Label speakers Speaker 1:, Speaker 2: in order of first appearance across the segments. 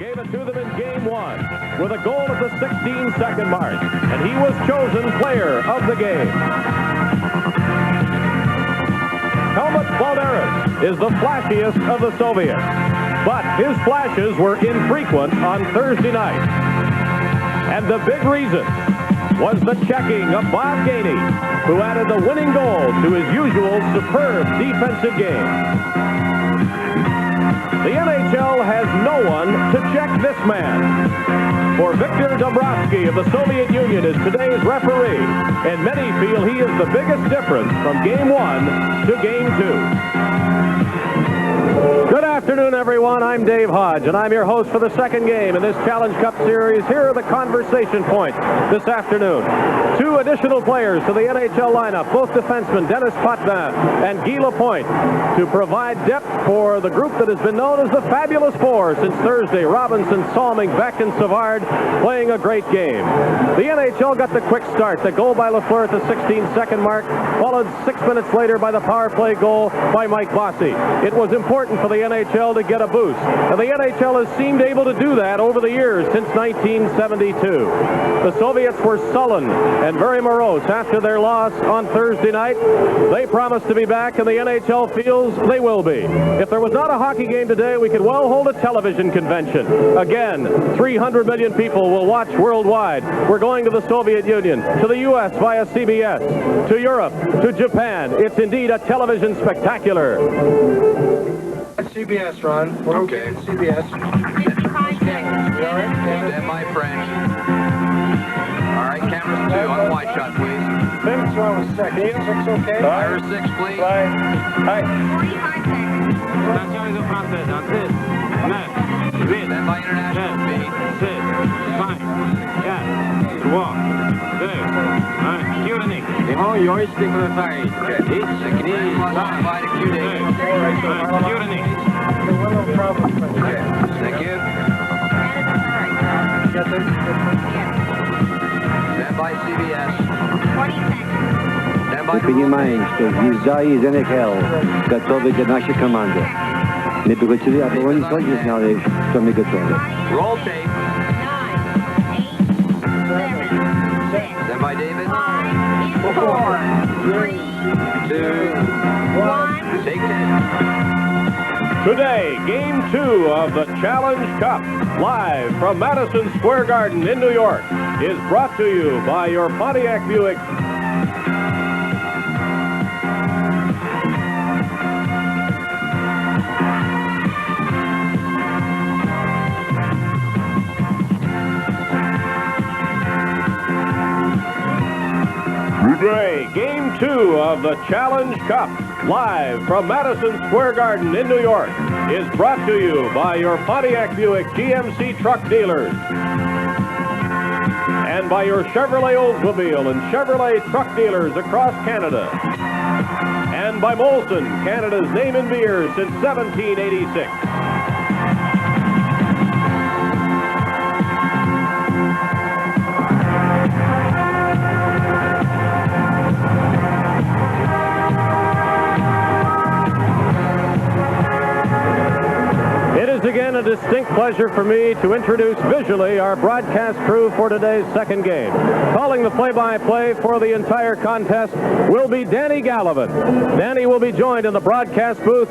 Speaker 1: gave it to them in game one with a goal at the 16-second mark, and he was chosen player of the game. Helmut Balderas is the flashiest of the Soviets, but his flashes were infrequent on Thursday night. And the big reason was the checking of Bob Gainey, who added the winning goal to his usual superb defensive game. The NHL has no one to check this man. For Viktor Dombrovsky of the Soviet Union is today's referee, and many feel he is the biggest difference from Game 1 to Game 2. Good afternoon, everyone. I'm Dave Hodge, and I'm your host for the second game in this Challenge Cup series. Here are the conversation points this afternoon. Two additional players to the NHL lineup, both defensemen Denis Potvin and Guy Lapointe, to provide depth for the group that has been known as the Fabulous Four since Thursday. Robinson, Salming, Beck, and Savard playing a great game. The NHL got the quick start. The goal by Lafleur at the 16-second mark, followed 6 minutes later by the power play goal by Mike Bossy. It was important for the NHL to get a boost, and the NHL has seemed able to do that over the years since 1972. The Soviets were sullen and very morose after their loss on Thursday night. They promised to be back, and the NHL feels they will be. If there was not a hockey game today, we could well hold a television convention. Again, 300 million people will watch worldwide. We're going to the Soviet Union, to the U.S. via CBS, to Europe, to Japan. It's indeed a television spectacular.
Speaker 2: CBS, Ron. We're okay. CBS.
Speaker 3: Stand by, French. All right, cameras 2 on the wide shot, please.
Speaker 2: Minutes are on the second. 6 okay?
Speaker 3: Fire 6, please.
Speaker 2: Hi.
Speaker 3: 45 Stand by international speed.
Speaker 4: 用意してください。
Speaker 3: Stand by to Q date. Okay, thank you. Stand by CBS. Stand by.
Speaker 5: Мы понимаем, что звезда из НХЛ готовы для нашей команды. Мы бы хотели, а вы не сразу знали, что мы готовы.
Speaker 3: Roll tape. Stand by, David.
Speaker 6: 4, 3, 2, 1.
Speaker 3: Take 10.
Speaker 1: Today, Game 2 of the Challenge Cup, live from Madison Square Garden in New York, is brought to you by your Pontiac Buick. Today, Game 2 of the Challenge Cup, live from Madison Square Garden in New York, is brought to you by your Pontiac Buick GMC truck dealers, and by your Chevrolet Oldsmobile and Chevrolet truck dealers across Canada, and by Molson, Canada's name in beer since 1786. Again, a distinct pleasure for me to introduce visually our broadcast crew for today's second game. Calling the play-by-play for the entire contest will be Danny Gallivan. Danny will be joined in the broadcast booth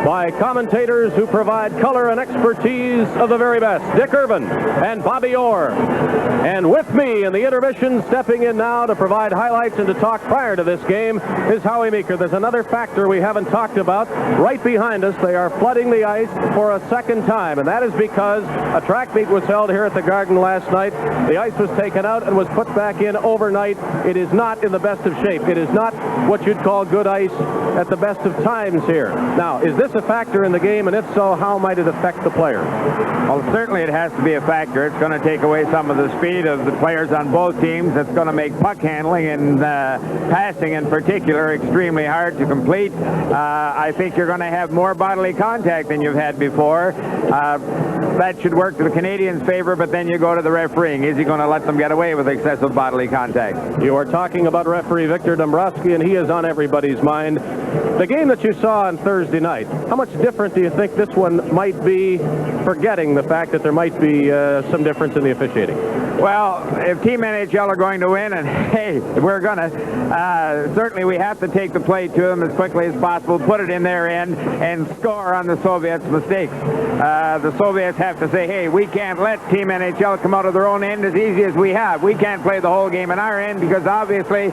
Speaker 1: by commentators who provide color and expertise of the very best, Dick Irvin and Bobby Orr. And with me in the intermission, stepping in now to provide highlights and to talk prior to this game, is Howie Meeker. There's another factor we haven't talked about. Right behind us, they are flooding the ice for a second time, and that is because a track meet was held here at the Garden last night. The ice was taken out and was put back in overnight. It is not in the best of shape. It is not what you'd call good ice at the best of times here. Now, is this a factor in the game, and if so, how might it affect the player?
Speaker 4: Well, certainly it has to be a factor. It's going to take away some of the speed of the players on both teams. It's going to make puck handling and passing in particular extremely hard to complete. I think you're going to have more bodily contact than you've had before. That should work to the Canadians' favor, but then you go to the refereeing. Is he going to let them get away with excessive bodily contact?
Speaker 1: You are talking about referee Victor Dombrowski, and he is on everybody's mind. The game that you saw on Thursday night, how much different do you think this one might be, forgetting the fact that there might be some difference in the officiating?
Speaker 4: Well, if Team NHL are going to win, and hey, we're going to, certainly we have to take the play to them as quickly as possible, put it in their end, and score on the Soviets' mistakes. The Soviets have to say, hey, we can't let Team NHL come out of their own end as easy as we have. We can't play the whole game in our end because obviously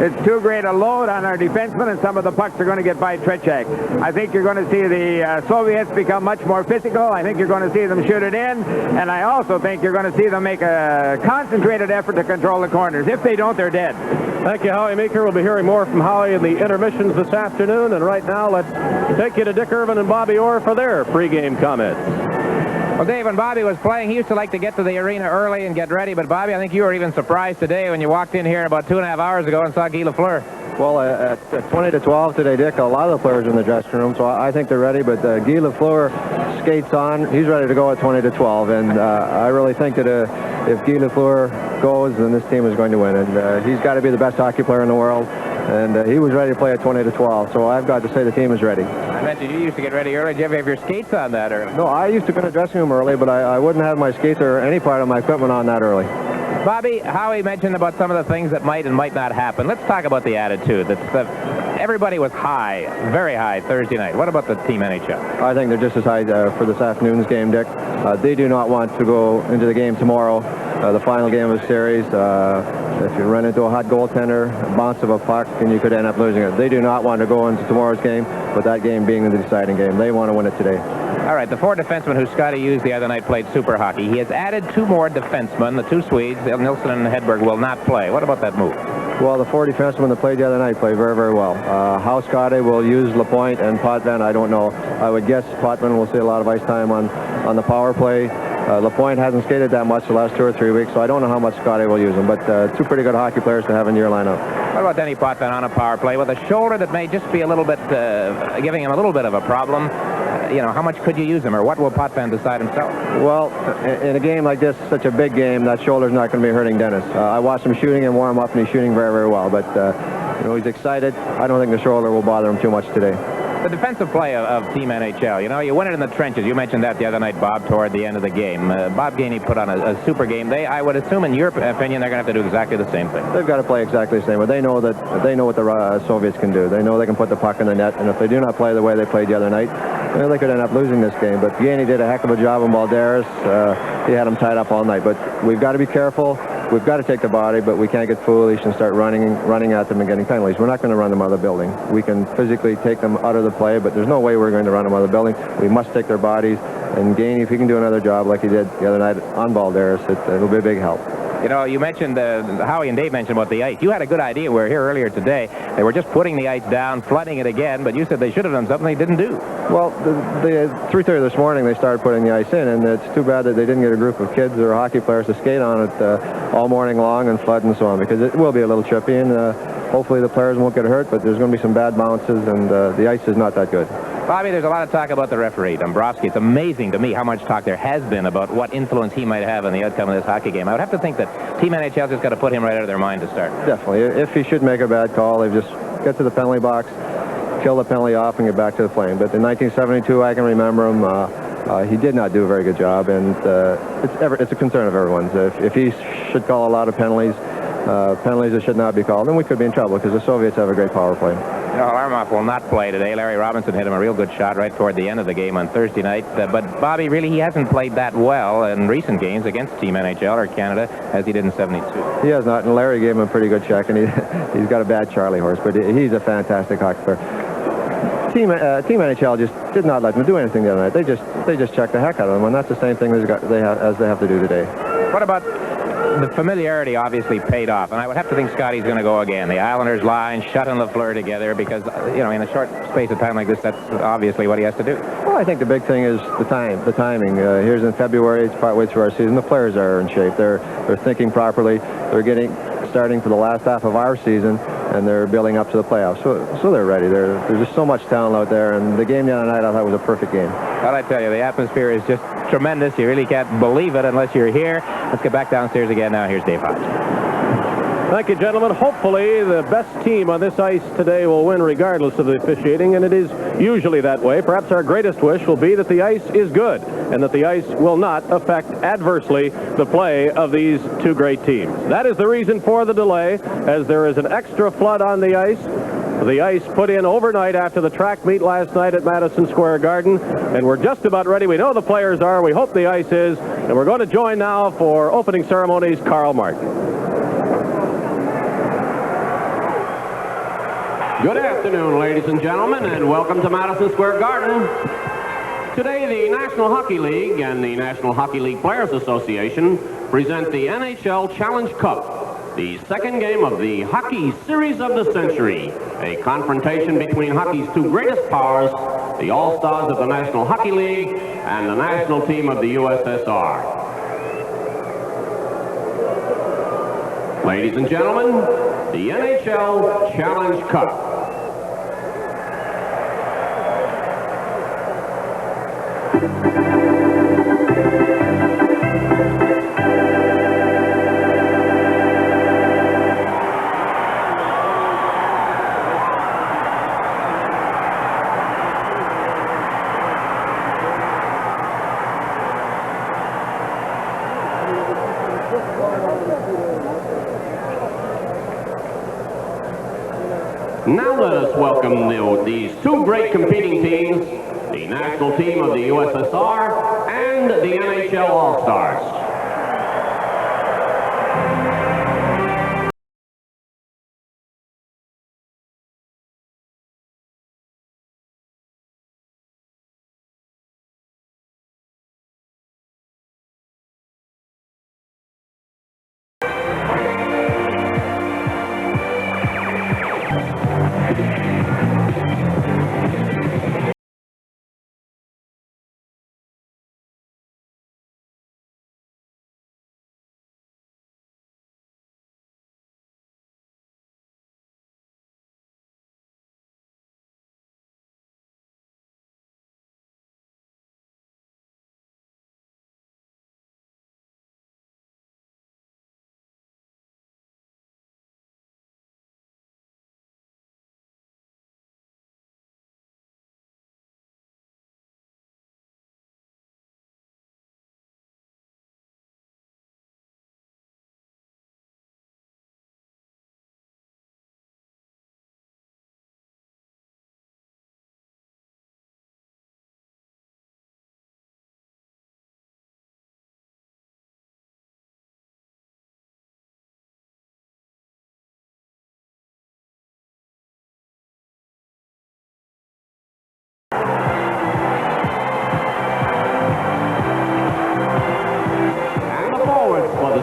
Speaker 4: it's too great a load on our defensemen, and some of the pucks are going to get by Tretiak. I think you're going to see the Soviets become much more physical. I think you're going to see them shoot it in, and I also think you're going to see them make a concentrated effort to control the corners. If they don't, they're dead.
Speaker 1: Thank you, Howie Meeker. We'll be hearing more from Howie in the intermissions this afternoon. And right now, let's take you to Dick Irvin and Bobby Orr for their pregame comments.
Speaker 3: Well, Dave, when Bobby was playing, he used to like to get to the arena early and get ready. But, Bobby, I think you were even surprised today when you walked in here about 2.5 hours ago and saw Guy Lafleur.
Speaker 2: Well, at 20-12 today, Dick, a lot of the players are in the dressing room, so I think they're ready. But Guy Lafleur skates on. He's ready to go at 20-12. And I really think that if Guy Lafleur goes, then this team is going to win. And he's got to be the best hockey player in the world. And he was ready to play at 20-12. So I've got to say the team is ready.
Speaker 3: I mentioned you used to get ready early. Did you ever have your skates on that early?
Speaker 2: No, I used to go in the dressing room early, but I wouldn't have my skates or any part of my equipment on that early.
Speaker 3: Bobby, Howie mentioned about some of the things that might and might not happen. Let's talk about the attitude. Everybody was high, very high Thursday night. What about the Team NHL?
Speaker 2: I think they're just as high for this afternoon's game, Dick. They do not want to go into the game tomorrow, the final game of the series. If you run into a hot goaltender, a bounce of a puck, and you could end up losing it. They do not want to go into tomorrow's game, but that game being the deciding game. They want to win it today.
Speaker 3: All right, the 4 defensemen who Scotty used the other night played super hockey. He has added 2 more defensemen. The 2 Swedes, Nilsson and Hedberg, will not play. What about that move?
Speaker 2: Well, the 4 defensemen that played the other night played very, very well. How Scotty will use Lapointe and Potvin, I don't know. I would guess Potvin will see a lot of ice time on the power play. Lapointe hasn't skated that much the last 2 or 3 weeks, so I don't know how much Scotty will use him. But 2 pretty good hockey players to have in your lineup.
Speaker 3: What about Denny Potvin on a power play with a shoulder that may just be a little bit, giving him a little bit of a problem? How much could you use him, or what will Potvin decide himself?
Speaker 2: Well, in a game like this, such a big game, that shoulder's not going to be hurting Dennis. I watched him shooting and warm up, and he's shooting very, very well. But, he's excited. I don't think the shoulder will bother him too much today.
Speaker 3: The defensive play of Team NHL, you win it in the trenches. You mentioned that the other night, Bob, toward the end of the game. Bob Gainey put on a super game. I would assume, in your opinion, they're going to have to do exactly the same thing.
Speaker 2: They've got to play exactly the same, but they know what the Soviets can do. They know they can put the puck in the net, and if they do not play the way they played the other night, they could end up losing this game. But Gainey did a heck of a job on Balderas. He had him tied up all night. But we've got to be careful. We've got to take the body, but we can't get foolish and start running at them and getting penalties. We're not going to run them out of the building. We can physically take them out of the play, but there's no way we're going to run them out of the building. We must take their bodies. And Gainey, if he can do another job like he did the other night on Balderas, it'll be a big help.
Speaker 3: You mentioned, Howie and Dave mentioned about the ice. You had a good idea. We were here earlier today. They were just putting the ice down, flooding it again, but you said they should have done something they didn't do.
Speaker 2: Well, the 3:30 this morning, they started putting the ice in, and it's too bad that they didn't get a group of kids or hockey players to skate on it all morning long and flood and so on, because it will be a little trippy, and hopefully the players won't get hurt, but there's going to be some bad bounces, and the ice is not that good.
Speaker 3: Bobby, there's a lot of talk about the referee, Dombrowski. It's amazing to me how much talk there has been about what influence he might have on the outcome of this hockey game. I would have to think that Team NHL just got to put him right out of their mind to start.
Speaker 2: Definitely. If he should make a bad call, they just get to the penalty box, kill the penalty off, and get back to the plane. But in 1972, I can remember him. He did not do a very good job, and it's a concern of everyone's. If he should call a lot of penalties that should not be called, then we could be in trouble, because the Soviets have a great power play.
Speaker 3: Larmoff will not play today. Larry Robinson hit him a real good shot right toward the end of the game on Thursday night. But Bobby, really, he hasn't played that well in recent games against Team NHL or Canada as he did in 72.
Speaker 2: He has not, and Larry gave him a pretty good check, and he's got a bad Charlie horse, but he's a fantastic hockey player. Team NHL just did not let them do anything the other night. They just checked the heck out of them, and that's the same thing as they have to do today.
Speaker 3: What about the familiarity? Obviously paid off, and I would have to think Scotty's going to go again. The Islanders line, Shutt and Lafleur together, because in a short space of time like this, that's obviously what he has to do.
Speaker 2: Well, I think the big thing is the timing. Here's in February, it's partway through our season. The players are in shape. They're thinking properly. They're starting for the last half of our season, and they're building up to the playoffs. So they're ready. There's just so much talent out there, and the game the other night I thought was a perfect game.
Speaker 3: Well, I tell you, the atmosphere is just tremendous. You really can't believe it unless you're here. Let's get back downstairs again now. Here's Dave Hodge.
Speaker 1: Thank you, gentlemen. Hopefully, the best team on this ice today will win regardless of the officiating, and it is usually that way. Perhaps our greatest wish will be that the ice is good and that the ice will not affect adversely the play of these two great teams. That is the reason for the delay, as there is an extra flood on the ice. The ice put in overnight after the track meet last night at Madison Square Garden, and we're just about ready. We know the players are. We hope the ice is, and we're going to join now for opening ceremonies, Carl Martin.
Speaker 7: Good afternoon, ladies and gentlemen, and welcome to Madison Square Garden. Today, the National Hockey League and the National Hockey League Players Association present the NHL Challenge Cup, the second game of the hockey series of the century, a confrontation between hockey's two greatest powers, the All-Stars of the National Hockey League and the national team of the USSR. Ladies and gentlemen, the NHL Challenge Cup. Now let us welcome these two great competing teams, the national team of the USSR and the NHL All-Stars.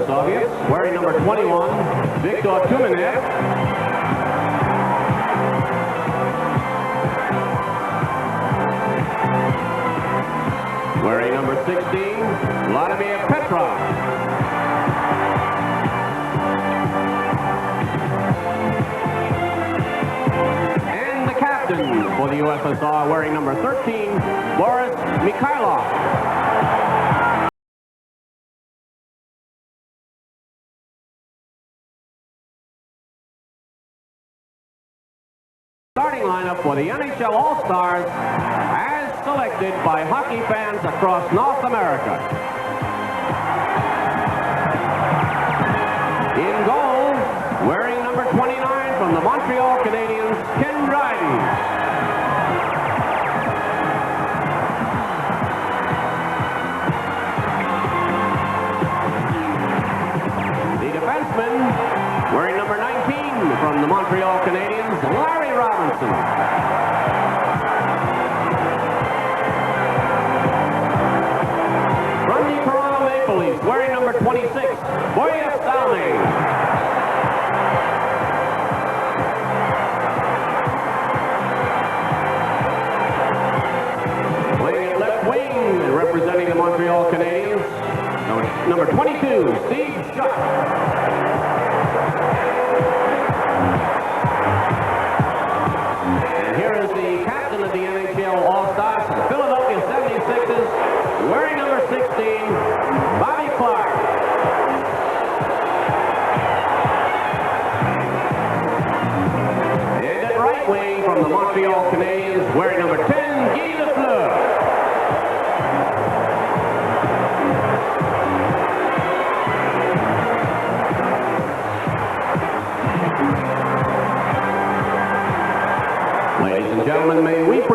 Speaker 7: Soviets, wearing number 21, Viktor Tumenev. Wearing number 16, Vladimir Petrov. And the captain for the USSR, wearing number 13, Boris Mikhailov. Starting lineup for the NHL All-Stars as selected by hockey fans across North America. In goal, wearing number 29 from the Montreal Canadiens, Ken Dryden. The defenseman, wearing number 19 from the Montreal Canadiens, Larry Robinson. From the Toronto Maple Leafs, wearing number 26, Boyes Downing. Playing at left wing, representing the Montreal Canadiens, number 22, Steve Shutt. And here is the captain of the NHL All-Stars, Philadelphia 76,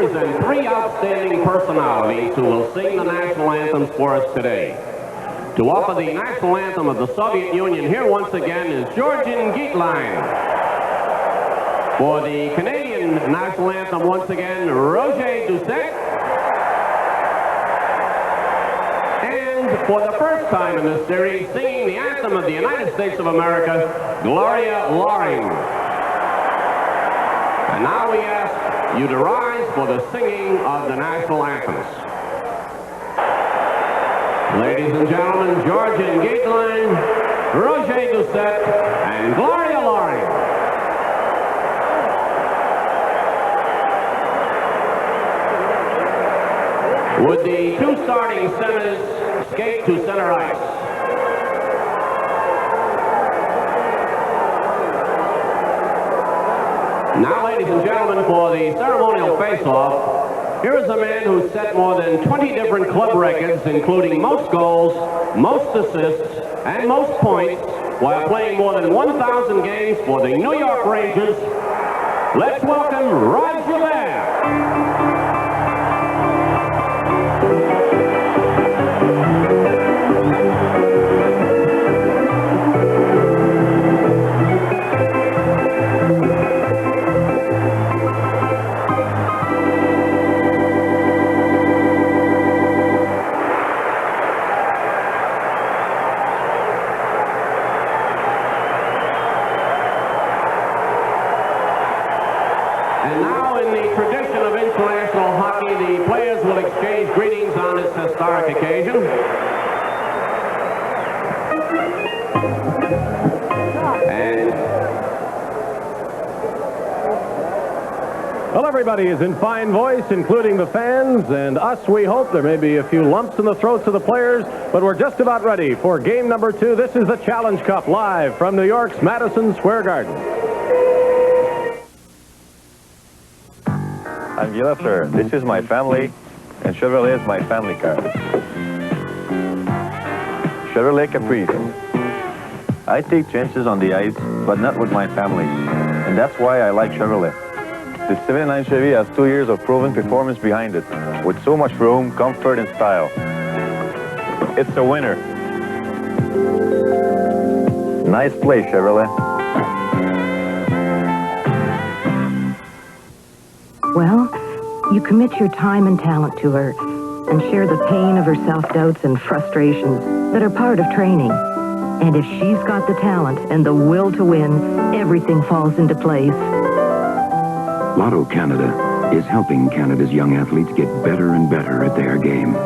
Speaker 7: present three outstanding personalities who will sing the national anthems for us today. To offer the national anthem of the Soviet Union, here once again is Georgian Gietlein. For the Canadian national anthem, once again, Roger Doucet. And for the first time in this series, singing the anthem of the United States of America, Gloria Loring. And now we ask you to rise for the singing of the national anthems. Ladies and gentlemen, Georgian Gietlein, Roger Doucet, and Gloria Loring. Would the two starting centers skate to center ice? Now, ladies and gentlemen, for the ceremonial face-off, here is a man who set more than 20 different club records, including most goals, most assists, and most points, while playing more than 1,000 games for the New York Rangers. Let's welcome Rod Gilbert. And now, in the tradition of international hockey, the players will exchange greetings on this historic occasion.
Speaker 1: Well, everybody is in fine voice, including the fans and us, we hope. There may be a few lumps in the throats of the players, but we're just about ready for game number 2. This is the Challenge Cup, live from New York's Madison Square Garden.
Speaker 2: I'm Gila, sir. This is my family, and Chevrolet is my family car. Chevrolet Caprice. I take chances on the ice, but not with my family, and that's why I like Chevrolet. The 79 Chevy has 2 years of proven performance behind it, with so much room, comfort, and style. It's a winner. Nice play, Chevrolet.
Speaker 8: Well, you commit your time and talent to her and share the pain of her self-doubts and frustrations that are part of training. And if she's got the talent and the will to win, everything falls into place.
Speaker 9: Lotto Canada is helping Canada's young athletes get better and better at their game.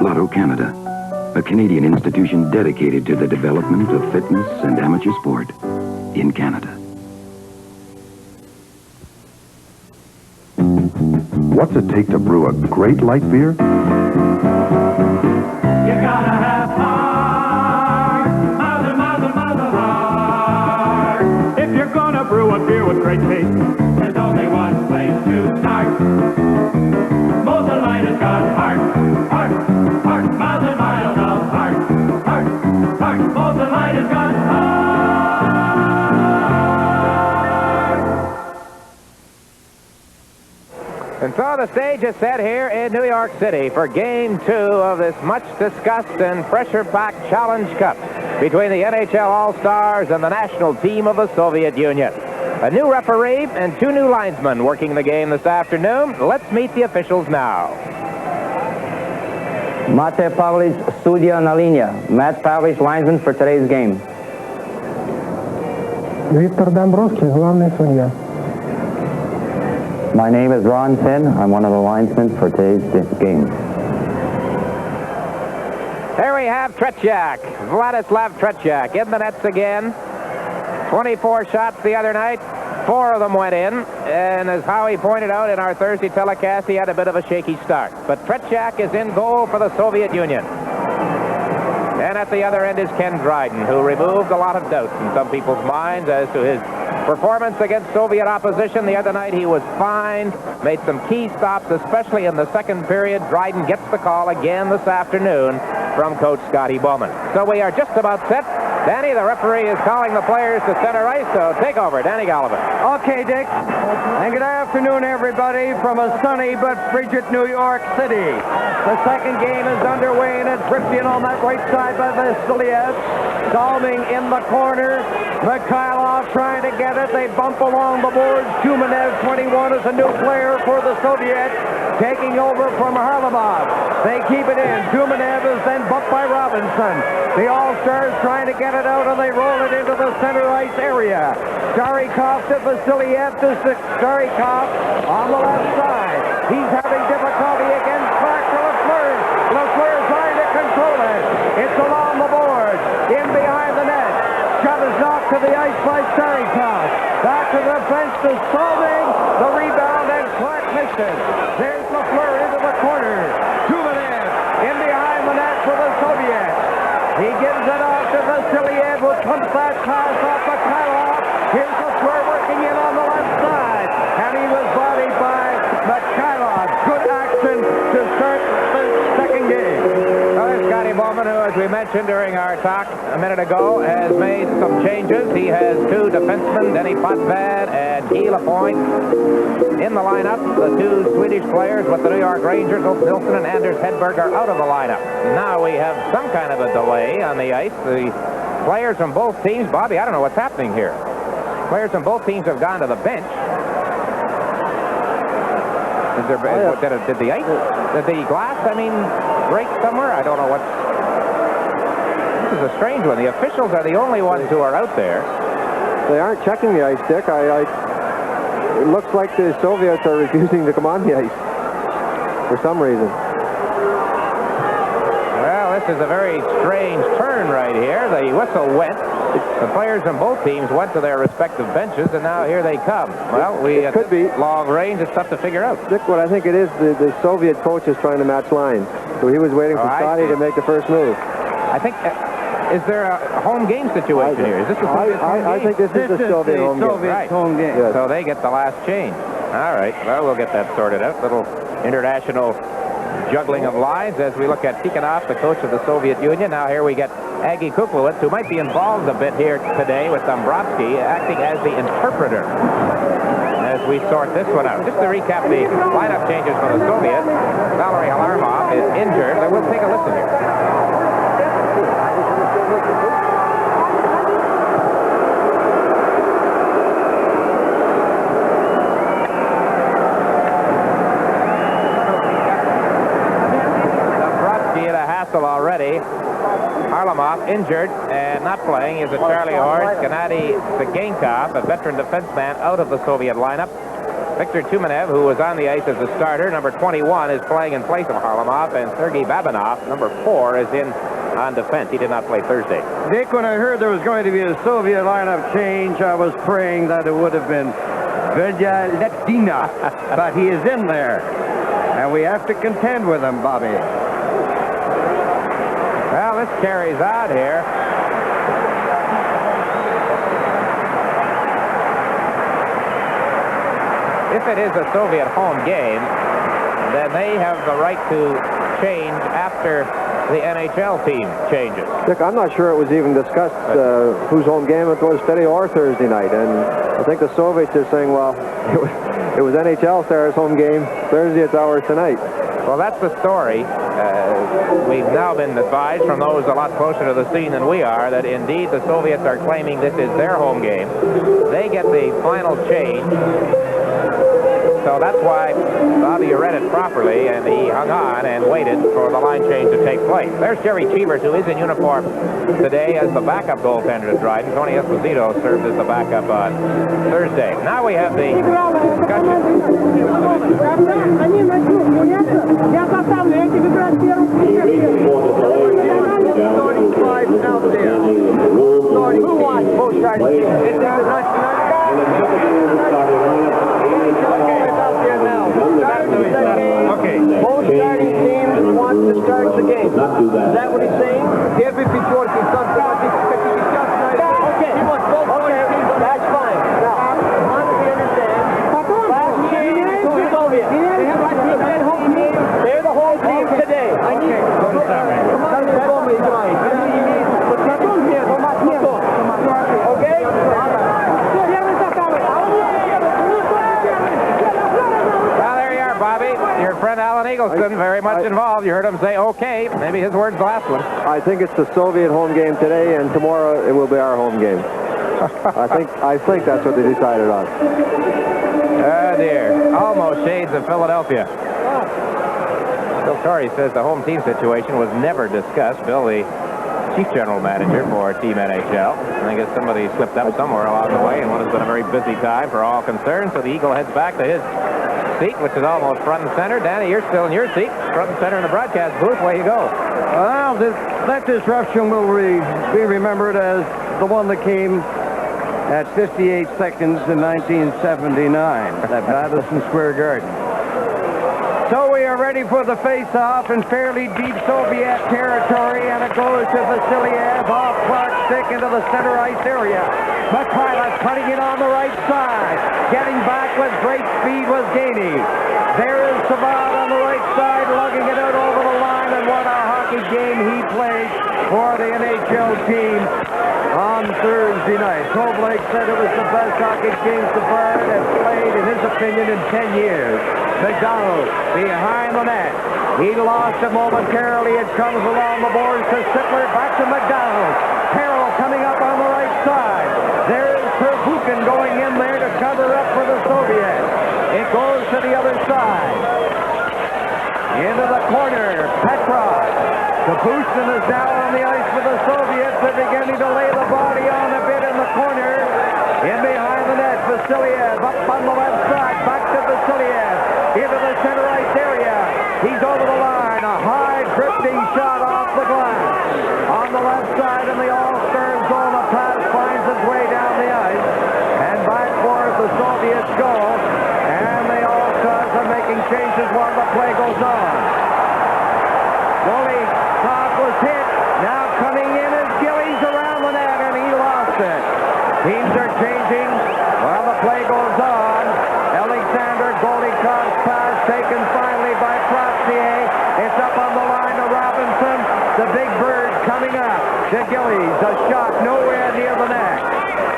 Speaker 9: Lotto Canada, a Canadian institution dedicated to the development of fitness and amateur sport in Canada.
Speaker 10: What's it take to brew a great light beer?
Speaker 11: You gotta have heart, mother heart. If you're gonna brew a beer with great taste, there's only one place to start. Mother Light has got heart, miles and miles of heart. Mother Light has got heart.
Speaker 3: And so the stage is set here in New York City for Game 2 of this much-discussed and pressure-packed Challenge Cup between the NHL All-Stars and the national team of the Soviet Union. A new referee and 2 new linesmen working the game this afternoon. Let's meet the officials now.
Speaker 12: Mate Pavlich, Sudya na linija. Matt Pavlich, linesman for today's game.
Speaker 13: Viktor Dombrovskis, главный судья.
Speaker 12: My name is Ron Finn. I'm one of the linesmen for today's game.
Speaker 3: There we have Tretiak, Vladislav Tretiak, in the nets again. 24 shots the other night. 4 of them went in. And as Howie pointed out in our Thursday telecast, he had a bit of a shaky start. But Tretiak is in goal for the Soviet Union. And at the other end is Ken Dryden, who removed a lot of doubts in some people's minds as to his performance against Soviet opposition. The other night he was fine, made some key stops, especially in the second period. Dryden gets the call again this afternoon from Coach Scotty Bowman. So we are just about set Danny, the referee is calling the players to center ice, so take over. Danny Gallivan.
Speaker 14: Okay, Dick. And good afternoon, everybody, from a sunny but frigid New York City. The second game is underway, and it's ripped in on that right side by Vasiliev. Solving in the corner. Mikhailov trying to get it. They bump along the boards. Tumanev, 21, is a new player for the Soviets, taking over from Harlamov. They keep it in. Tumanev is then bumped by Robinson. The All-Stars trying to get it out, and they roll it into the center ice area. Starikov to Vasiliev to Starikov on the left side. He's having difficulty against Clark to Lafleur. Lafleur trying to control it. It's along the board. In behind the net. Shove is knocked to the ice by Starikov. Back to the bench to Solving. The rebound, and Clark missed it. There's Lafleur into the corner. Tumanev in behind the net for the Soviets. He gives it off to Vasiliev, who pumps that pass off Mikhailov. Here's Lafleur working in on the left side. And he was bodied by Mikhailov. Good action to start the second game.
Speaker 3: Well, there's Scotty Bowman, who, as we mentioned during our talk a minute ago, has made some changes. He has two defensemen, Denny Potvin and Guy Lapointe, in the lineup. The two Swedish players with the New York Rangers, Ulf Nilsson and Anders Hedberg, are out of the lineup. Now we have some kind of a delay on the ice. The players from both teams, Bobby, I don't know what's happening here. Players from both teams have gone to the bench. Is there, did the ice, did the glass, break somewhere? I don't know what. This is a strange one. The officials are the only ones who are out there.
Speaker 2: They aren't checking the ice, Dick. It looks like the Soviets are refusing to come on the ice for some reason.
Speaker 3: Well, this is a very strange turn right here. The whistle went. The players from both teams went to their respective benches, and now here they come. Well, it could be long range. It's tough to figure out.
Speaker 2: Dick, what I think it is, the Soviet coach is trying to match lines. So he was waiting for Scotty to make the first move.
Speaker 3: I think, is there a home game situation here? Is this a Soviet home game?
Speaker 2: I think this is the Soviet home game.
Speaker 3: Right.
Speaker 14: Home game.
Speaker 2: Yes.
Speaker 3: So they get the last change. All right. Well, we'll get that sorted out. Little international juggling of lines as we look at Tikhonov, the coach of the Soviet Union. Now here we get Aggie Kuklowitz, who might be involved a bit here today with Dombrowski, acting as the interpreter as we sort this one out. Just to recap the lineup changes for the Soviets, Valery Harlamov is injured. We'll take a listen here. Already. Harlamov injured and not playing is a Charlie Horse. Gennady Tsagenkov, a veteran defenseman, out of the Soviet lineup. Viktor Tumanev, who was on the ice as a starter, number 21, is playing in place of Harlamov, and Sergei Babinov, number 4, is in on defense. He did not play Thursday.
Speaker 14: Dick, when I heard there was going to be a Soviet lineup change, I was praying that it would have been Vedya Letina, but he is in there, and we have to contend with him, Bobby.
Speaker 3: Well, this carries out here. If it is a Soviet home game, then they have the right to change after the NHL team changes.
Speaker 2: Dick, I'm not sure it was even discussed whose home game it was, today or Thursday night. And I think the Soviets are saying, well, it was NHL Stars home game. Thursday, it's ours tonight.
Speaker 3: Well, that's the story. We've now been advised from those a lot closer to the scene than we are that indeed the Soviets are claiming this is their home game. They get the final change. So that's why, Bobby, you read it properly, and he hung on and waited for the line change to take place. There's Jerry Cheevers, who is in uniform today as the backup goaltender to Dryden. Tony Esposito served as the backup on Thursday. Now we have the
Speaker 14: Okay. Both starting teams want to start the game. Is that what he's saying? Every пятерки, okay. He wants both teams. That's fine. Now, honestly understand. Last game, they're the whole team today. Okay.
Speaker 3: Eagleson, very much involved. You heard him say, okay. Maybe his word's the last one.
Speaker 2: I think it's the Soviet home game today, and tomorrow it will be our home game. I think that's what they decided on.
Speaker 3: Oh, dear. Almost shades of Philadelphia. Bill Torrey says the home team situation was never discussed. Bill, the chief general manager for Team NHL. I guess somebody slipped up somewhere along the way, and what has been a very busy time for all concerned. So the Eagle heads back to his seat, which is almost front and center. Danny, you're still in your seat, front and center in the broadcast booth. Away you go.
Speaker 14: Well, that disruption will be remembered as the one that came at 58 seconds in 1979 at Madison Square Garden. So we are ready for the face-off in fairly deep Soviet territory, and it goes to Vasiliev off Clark's stick into the center ice area. Mikhailov cutting it on the right side. Getting back with great speed was Gainey. There is Sabat on the right side, lugging it out over the line, and what a hockey game he played for the NHL team on Thursday night. Toblake said it was the best hockey game Savard had played, in his opinion, in 10 years. McDonald behind the net. He lost it momentarily. It comes along the boards to Sittler. Back to McDonald. Carroll coming up on the right side. There's Pervukin going in there to cover up for the Soviets. It goes to the other side. Into the corner. Petrov. Kapustin is now on the ice for the Soviets. They're beginning to lay the body on a bit in the corner. In behind the net, Vasiliev up on the left side. Back to Vasiliev. Into the center ice area. He's over the line. A high drifting shot off the glass. On the left side in the all-star zone, a pass finds its way down the ice. And back for the Soviets go. And the All-Stars are making changes while the play goes on. Goalie Cobb was hit. Now coming in is Gillies around the net, and he lost it. Teams are changing while the play goes on. Alexander, goalie Cobb's pass taken finally by Protsier. It's up on the line to Robinson. The big bird coming up to Gillies. A shot nowhere near the net.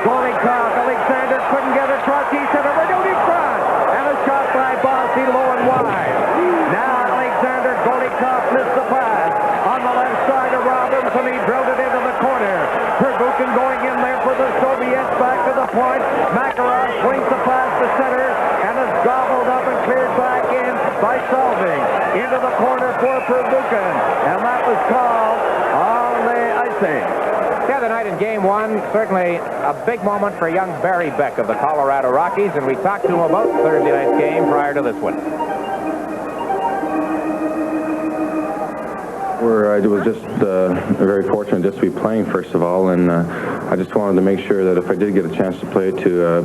Speaker 14: Goalie Cobb, Alexander couldn't get across. He said, we're doing in front. And a shot by Bossy, low and wide. Now Alexander, goalie Cobb missed the pass. On the left side of Robinson, he drilled it into the corner. Pervukin going in there for the Soviets, back to the point. Makarov swings the pass to center, and is gobbled up and cleared back in by Salving. Into the corner for Pervukin, and that was called on the icing.
Speaker 3: The other night in Game 1, certainly a big moment for young Barry Beck of the Colorado Rockies, and we talked to him about Thursday night's game prior to this one.
Speaker 15: I was just very fortunate just to be playing, first of all, and I just wanted to make sure that if I did get a chance to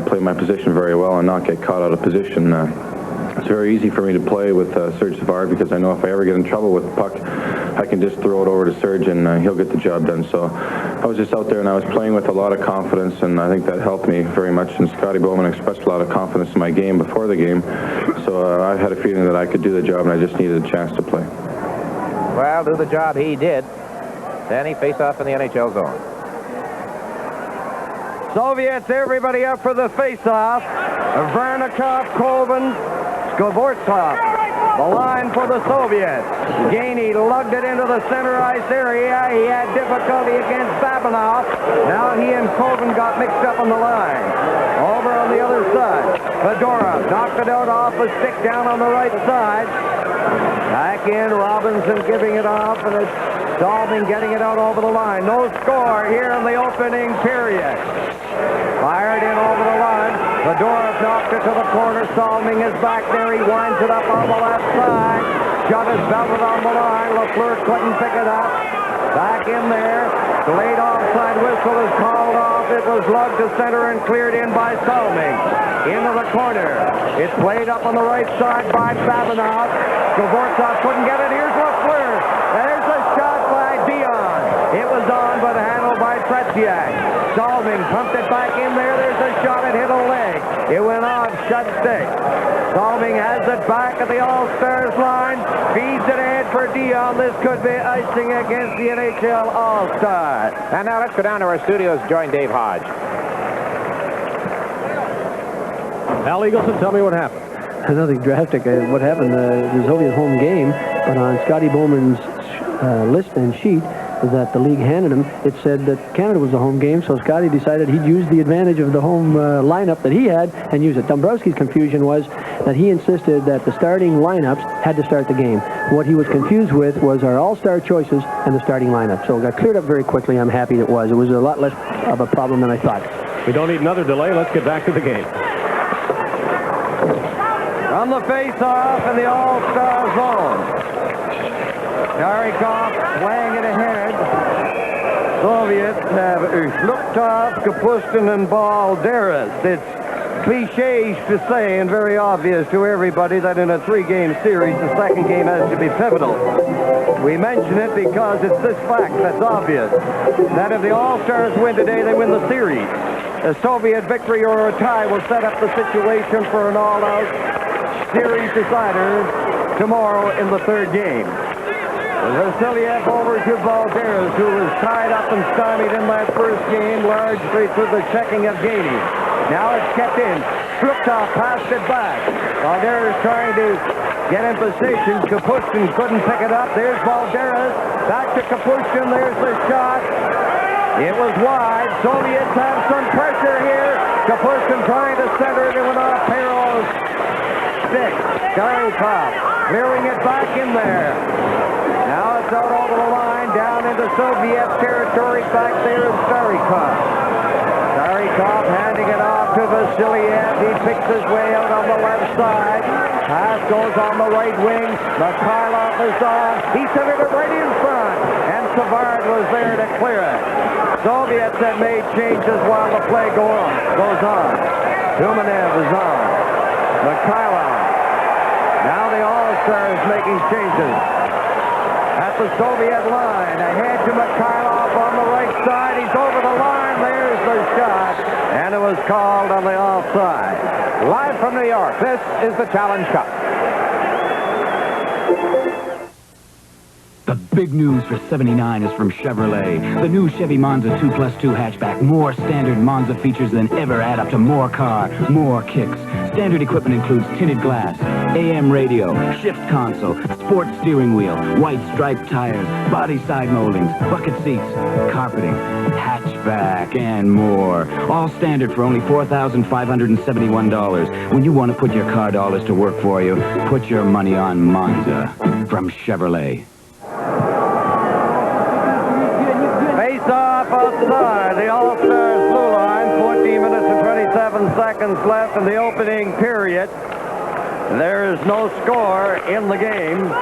Speaker 15: play my position very well and not get caught out of position. It's very easy for me to play with Serge Savard, because I know if I ever get in trouble with the puck, I can just throw it over to Serge and he'll get the job done. So I was just out there and I was playing with a lot of confidence, and I think that helped me very much. And Scotty Bowman expressed a lot of confidence in my game before the game, so I had a feeling that I could do the job, and I just needed a chance to play.
Speaker 3: Well, do the job he did. Danny, face off in the NHL zone.
Speaker 14: Soviets, everybody up for the face-off. Vernikov, Colvin, Skvortsov. The line for the Soviets. Gainey lugged it into the center ice area. He had difficulty against Babinov. Now he and Colvin got mixed up on the line. Over on the other side, Fedorov knocked it out off a stick down on the right side. Back in, Robinson giving it off, and it's Salving getting it out over the line. No score here in the opening period. Fired in over the line. Fedorov knocked it to the corner. Salving is back there. He winds it up on the left side. Shot is belted on the line. Lafleur couldn't pick it up. Back in there. Delayed offside whistle is called off. It was lugged to center and cleared in by Salving. Into the corner. It's played up on the right side by Babinov. Skvortsov couldn't get it. Here's Lafleur. There's a shot by Dion. It was on, but handled by Tretiak. Salving pumped it back in there. There's a shot. It hit a leg. It went off. Shut stick. Salving has it back at the All-Stars line. Feeds it ahead for Dion. This could be icing against the NHL All-Stars.
Speaker 3: And now let's go down to our studios. Join Dave Hodge.
Speaker 1: Al Eagleson, tell me what happened.
Speaker 16: nothing drastic. What happened, the Soviet home game, but on Scotty Bowman's list and sheet that the league handed him, it said that Canada was the home game, so Scotty decided he'd use the advantage of the home lineup that he had and use it. Dombrowski's confusion was that he insisted that the starting lineups had to start the game. What he was confused with was our all-star choices and the starting lineup. So it got cleared up very quickly. I'm happy it was. It was a lot less of a problem than I thought.
Speaker 1: We don't need another delay. Let's get back to the game.
Speaker 14: From the face-off in the all-star zone. Garikov playing it ahead. Soviets have Shluptov, Kapustin, and Balderas. It's cliché to say and very obvious to everybody that in a three-game series, the second game has to be pivotal. We mention it because it's this fact that's obvious, that if the All-Stars win today, they win the series. A Soviet victory or a tie will set up the situation for an all-out series decider tomorrow in the third game. Vasiliev over to Balderas, who was tied up and stymied in that first game, largely through the checking of Gainey. Now it's kept in. Shluptov passed it back. Balderas trying to get in position. Kapustin couldn't pick it up. There's Balderas. Back to Kapustin. There's the shot. It was wide. Soviets have some pressure here. Kapustin trying to center it. It went off Perro's stick. Garikov clearing it back in there. Now it's out over the line, down into Soviet territory. Back there is Starikov. Starikov handing it off to Vasiliev. He picks his way out on the left side. Pass goes on the right wing. Mikhailov is on. He centered it right in front. And Savard was there to clear it. Soviets have made changes while the play goes on. Tumanev is on. Mikhailov. Now the All-Stars making changes. At the Soviet line, ahead to Mikhailov on the right side. He's over the line. There's the shot. And it was called on the offside.
Speaker 3: Live from New York, this is the Challenge Cup.
Speaker 17: The big news for 79 is from Chevrolet. The new Chevy Monza 2+2 hatchback. More standard Monza features than ever add up to more car, more kicks. Standard equipment includes tinted glass, AM radio, shift console, sports steering wheel, white striped tires, body side moldings, bucket seats, carpeting, hatchback, and more. All standard for only $4,571. When you want to put your car dollars to work for you, put your money on Monza from Chevrolet.
Speaker 14: Face-off outside the All-Stars blue line. 14 minutes and 27 seconds left in the opening period. There is no score in the game.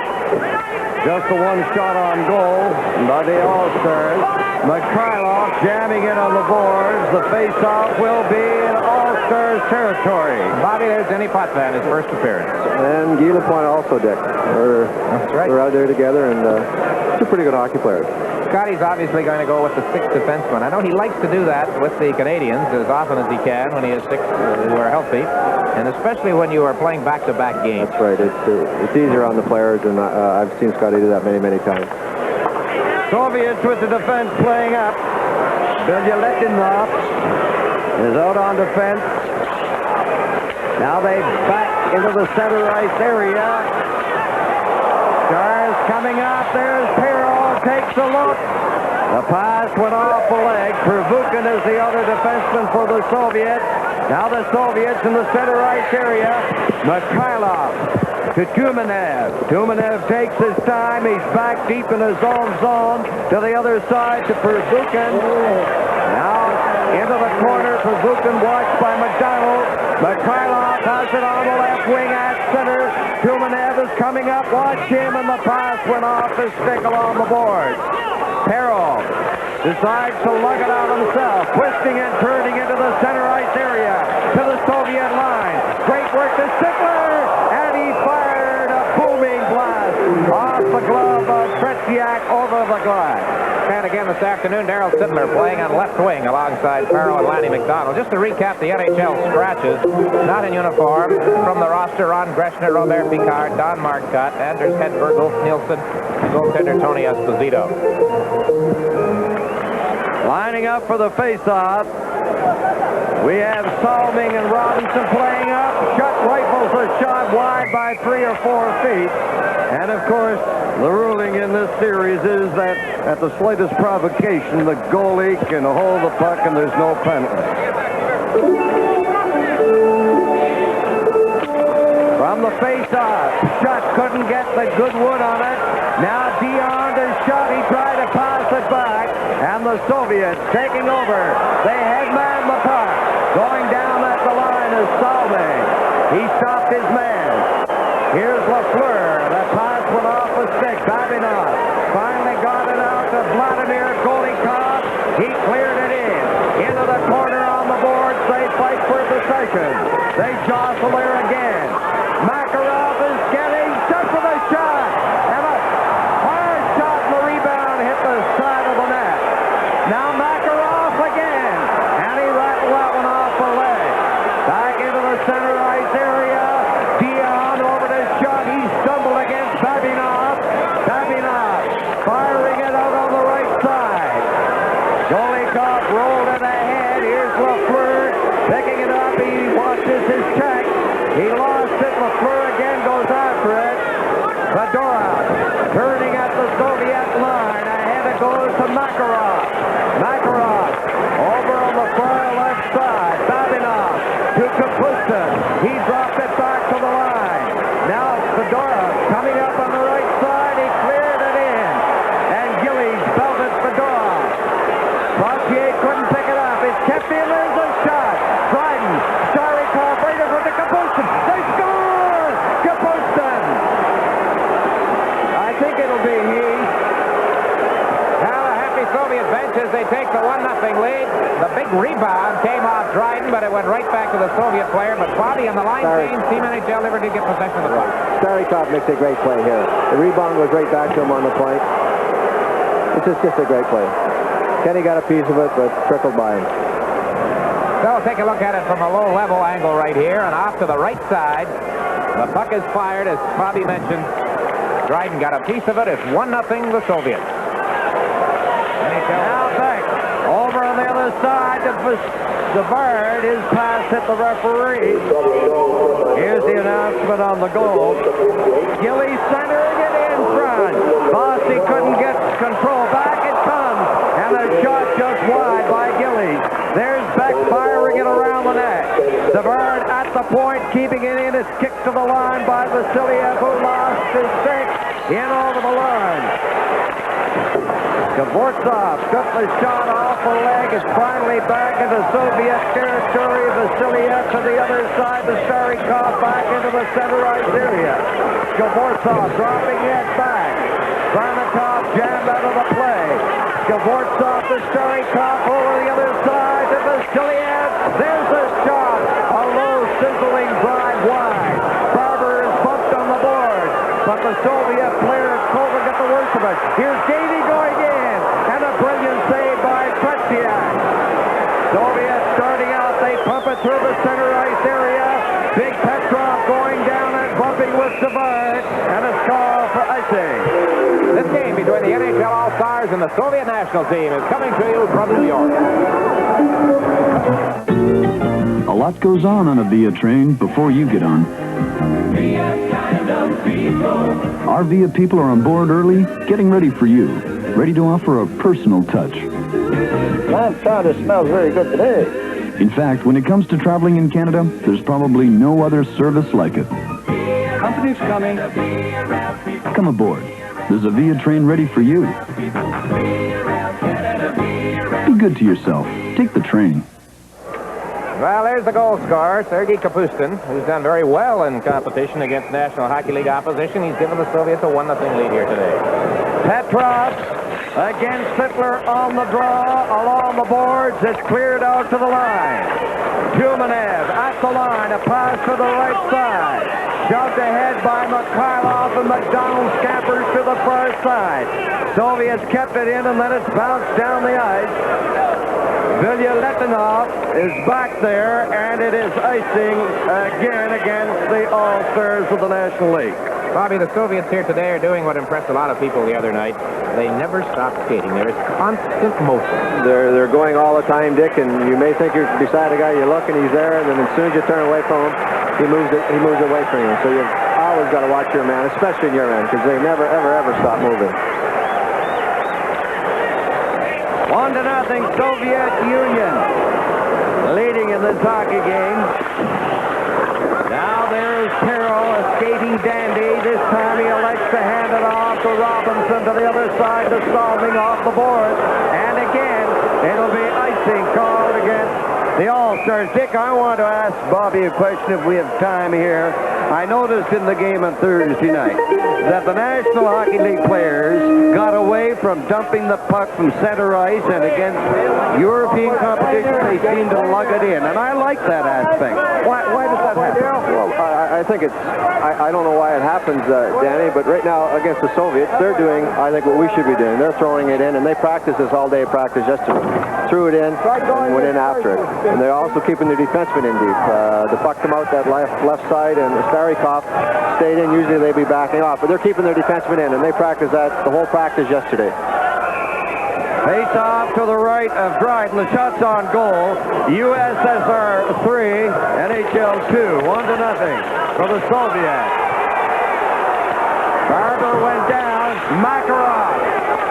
Speaker 14: Just the one shot on goal by the All-Stars. Mikhailov jamming in on the boards. The face-off will be in All-Stars territory.
Speaker 3: Bobby, there's Denny Potvin, his first appearance.
Speaker 2: And Guy Lapointe also, Dick.
Speaker 3: That's right.
Speaker 2: We're out there together, and two pretty good hockey players.
Speaker 3: Scotty's obviously going to go with the sixth defenseman. I know he likes to do that with the Canadians as often as he can when he has six who are healthy, and especially when you are playing back-to-back games.
Speaker 2: That's right. It's easier on the players, and I've seen Scotty do that many, many times.
Speaker 14: Soviets with the defense playing up. Bilyaletdinov is out on defense. Now they back into the center ice area. Stars coming up. There's Perro. Takes a look. The pass went off the leg. Pervukin is the other defenseman for the Soviets. Now the Soviets in the center ice area. Mikhailov to Tumanev. Tumanev takes his time. He's back deep in his own zone. To the other side to Pervukin. Now into the corner. Pervukin watched by McDonald. Mikhailov has it on the left wing at center. Tumanev is coming up. Watch him, and the pass went off his stick along the board. Perro decides to lug it out himself, twisting and turning into the center ice area to the Soviet line. Great work to Sickler, and he fired a booming blast off the glove of Tretiak over the glass.
Speaker 3: And again this afternoon, Darryl Sittler playing on left wing alongside Perro and Lanny McDonald. Just to recap the NHL scratches, not in uniform, from the roster: Ron Greshner, Robert Picard, Don Marcotte, Anders Hedberg, Ulf Nielsen, goaltender Tony Esposito.
Speaker 14: Lining up for the face-off. We have Salming and Robinson playing up. Shut rifles a shot wide by 3 or 4 feet. And, of course, the ruling in this series is that at the slightest provocation, the goalie can hold the puck and there's no penalty. From the face-off, Schutt couldn't get the good wood on it. Now Dion is shot. He tried to pass it back, and the Soviets taking over. They headman the puck. Going down at the line is Salve. He stopped his man. Here's Lafleur. The pass went off the stick. Babinov finally got it out to Vladimir Golikov. He cleared it in. Into the corner on the boards. They fight for possession. They jostle there again. Makarov is getting just with a shot. And a hard shot and the rebound hit the side of the net. Now Makarov again. And he rattled that one off the leg. Back into the center ice area. Dion over to shot. He stumbled against Babinov. Babinov firing it out on the right side. Golikov rolled it ahead. Here's Lafleur picking it up. He watches his check. He lost it. Lafleur again goes after it. Fedorov turning at the Soviet line. Ahead it goes to Makarov. Makarov over on the far left side. Babinov to Kapustin. He dropped it back to the line. Now Fedorov coming up on the right side. He cleared it in. And Gillies belted Fedorov. Vautier couldn't pick it up. It's kept in. There's a shot. Dryden. Starikov right over to Kapustin. They score! Kapustin! I think it'll be he.
Speaker 3: Now a happy Soviet bench as they take the 1-0 lead. The big rebound came off Dryden, but it went right back to the Soviet player. But Bobby on the line change, Team NHL never did get possession of the puck.
Speaker 2: Starikov makes a great play here. The rebound was right back to him on the point. This is just a great play. Kenny got a piece of it, but trickled by him.
Speaker 3: So take a look at it from a low-level angle right here, and off to the right side. The puck is fired, as Bobby mentioned. Dryden got a piece of it. It's 1-0 the Soviets.
Speaker 14: Now back over on the other side to Savard. His pass hit the referee. Here's the announcement on the goal. Gillies centering it in front. Bossy couldn't get control. Back it comes. And a shot just wide by Gillies. There's Beck firing it around the net. Savard at the point, keeping it in. It's kicked to the line by Vasiliev, who lost his stick in over the line. Dvorsov took the shot off the leg. It's finally back into Soviet territory. Vasiliev to the other side. The Starikov back into the center ice area. Dvorsov dropping it back. Varnakov jammed out of the play. Dvorsov to Starikov over the other side to Vasiliev. There's a shot. A low sizzling drive wide. Barber is bumped on the board. But the Soviet player Kova got the worst of it. Here's Gady going in. And a brilliant save by Tretiak. Soviets starting out. They pump it through the center ice area. Big Petrov going down and bumping with Savard. And a call for icing.
Speaker 3: This game between the NHL All-Stars and the Soviet national team is coming to you from New York.
Speaker 18: A lot goes on a VIA train before you get on. Our VIA people are on board early, getting ready for you. Ready to offer a personal touch.
Speaker 2: Lamb chowder smells very good today.
Speaker 18: In fact, when it comes to traveling in Canada, there's probably no other service like it.
Speaker 11: Company's coming.
Speaker 18: Come aboard. There's a VIA train ready for you. Be good to yourself. Take the train.
Speaker 3: Well, there's the goal scorer, Sergei Kapustin, who's done very well in competition against National Hockey League opposition. He's given the Soviets a 1-0 lead here today.
Speaker 14: Petrov against Sittler on the draw, along the boards. It's cleared out to the line. Tumanev at the line, a pass to the right side. Shoved ahead by Mikhailov, and McDonald scampers to the far side. Soviets kept it in, and then it's bounced down the ice. Vilyaletdinov is back there, and it is icing again against the All-Stars of the National League.
Speaker 3: Bobby, the Soviets here today are doing what impressed a lot of people the other night. They never stop skating. There is constant motion.
Speaker 2: They're going all the time, Dick, and you may think you're beside a guy, you look and he's there, and then as soon as you turn away from him, he moves away from you. So you've always got to watch your man, especially in your end, because they never, ever stop moving.
Speaker 14: 1-0 Soviet Union leading in this hockey game. Now there's Carroll, a skating dandy. This time he elects to hand it off to Robinson to the other side to Salving off the board. And again, it'll be icing called against the All-Stars. Dick, I want to ask Bobby a question if we have time here. I noticed in the game on Thursday night that the National Hockey League players got away from dumping the puck from center ice, and against European competition, they seem to lug it in. And I like that aspect. Why does that happen?
Speaker 2: Well, I think it's, I don't know why it happens, Danny, but right now against the Soviets, they're doing, I think, what we should be doing. They're throwing it in, and they practice this all day practice yesterday. Threw it in and went in after it. And they're also keeping their defensemen in deep. The puck come out that left side, and Starikov stayed in. Usually they'd be backing off, but they're keeping their defensemen in, and they practiced that the whole practice yesterday.
Speaker 14: Face off to the right of Dryden. The shot's on goal. USSR 3, NHL 2. 1-0 for the Soviets. Barber went down. Makarov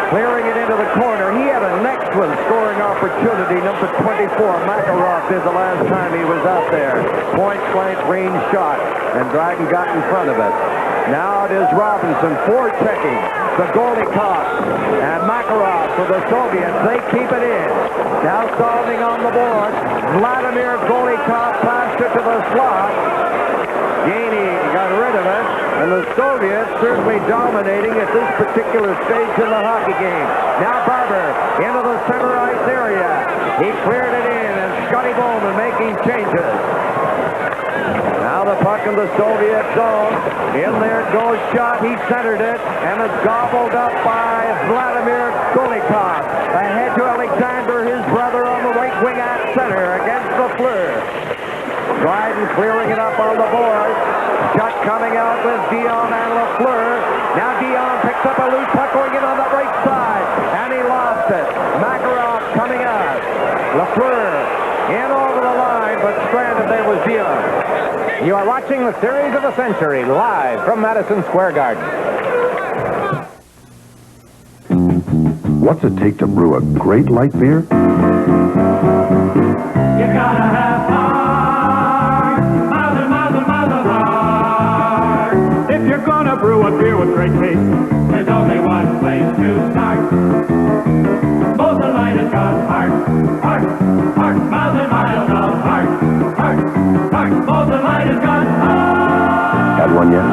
Speaker 14: clearing it into the corner. He had an excellent scoring opportunity. Number 24, Makarov, did the last time he was out there. Point-blank range shot, and Dryden got in front of it. Now it is Robinson forechecking the goalie caught, and Makarov for the Soviets. They keep it in. Now Salving on the board. Vladimir Golikov passed it to the slot. Gainey got rid of it, and the Soviets certainly dominating at this particular stage in the hockey game. Now Barber into the center ice area. He cleared it in, and Scotty Bowman making changes. Now the puck in the Soviet zone. In there goes shot. He centered it, and it's gobbled up by Vladimir Golikov. Ahead to Alexander, his brother, on the right wing at center against the Fleur. Dryden clearing it up on the board. Shot coming out with Dion and LaFleur. Now Dion picks up a loose puck going in on the right side, and he lost it. Makarov coming out. LaFleur in over the line, but stranded there was Dion.
Speaker 3: You are watching the Series of the Century live from Madison Square Garden.
Speaker 10: What's it take to brew a great light beer?
Speaker 11: You gotta have heart, mother heart. If you're gonna brew a beer with great taste, there's only one place to start. Mother Light has got heart, miles and miles of heart. Mother Light has got heart.
Speaker 10: Had one yet?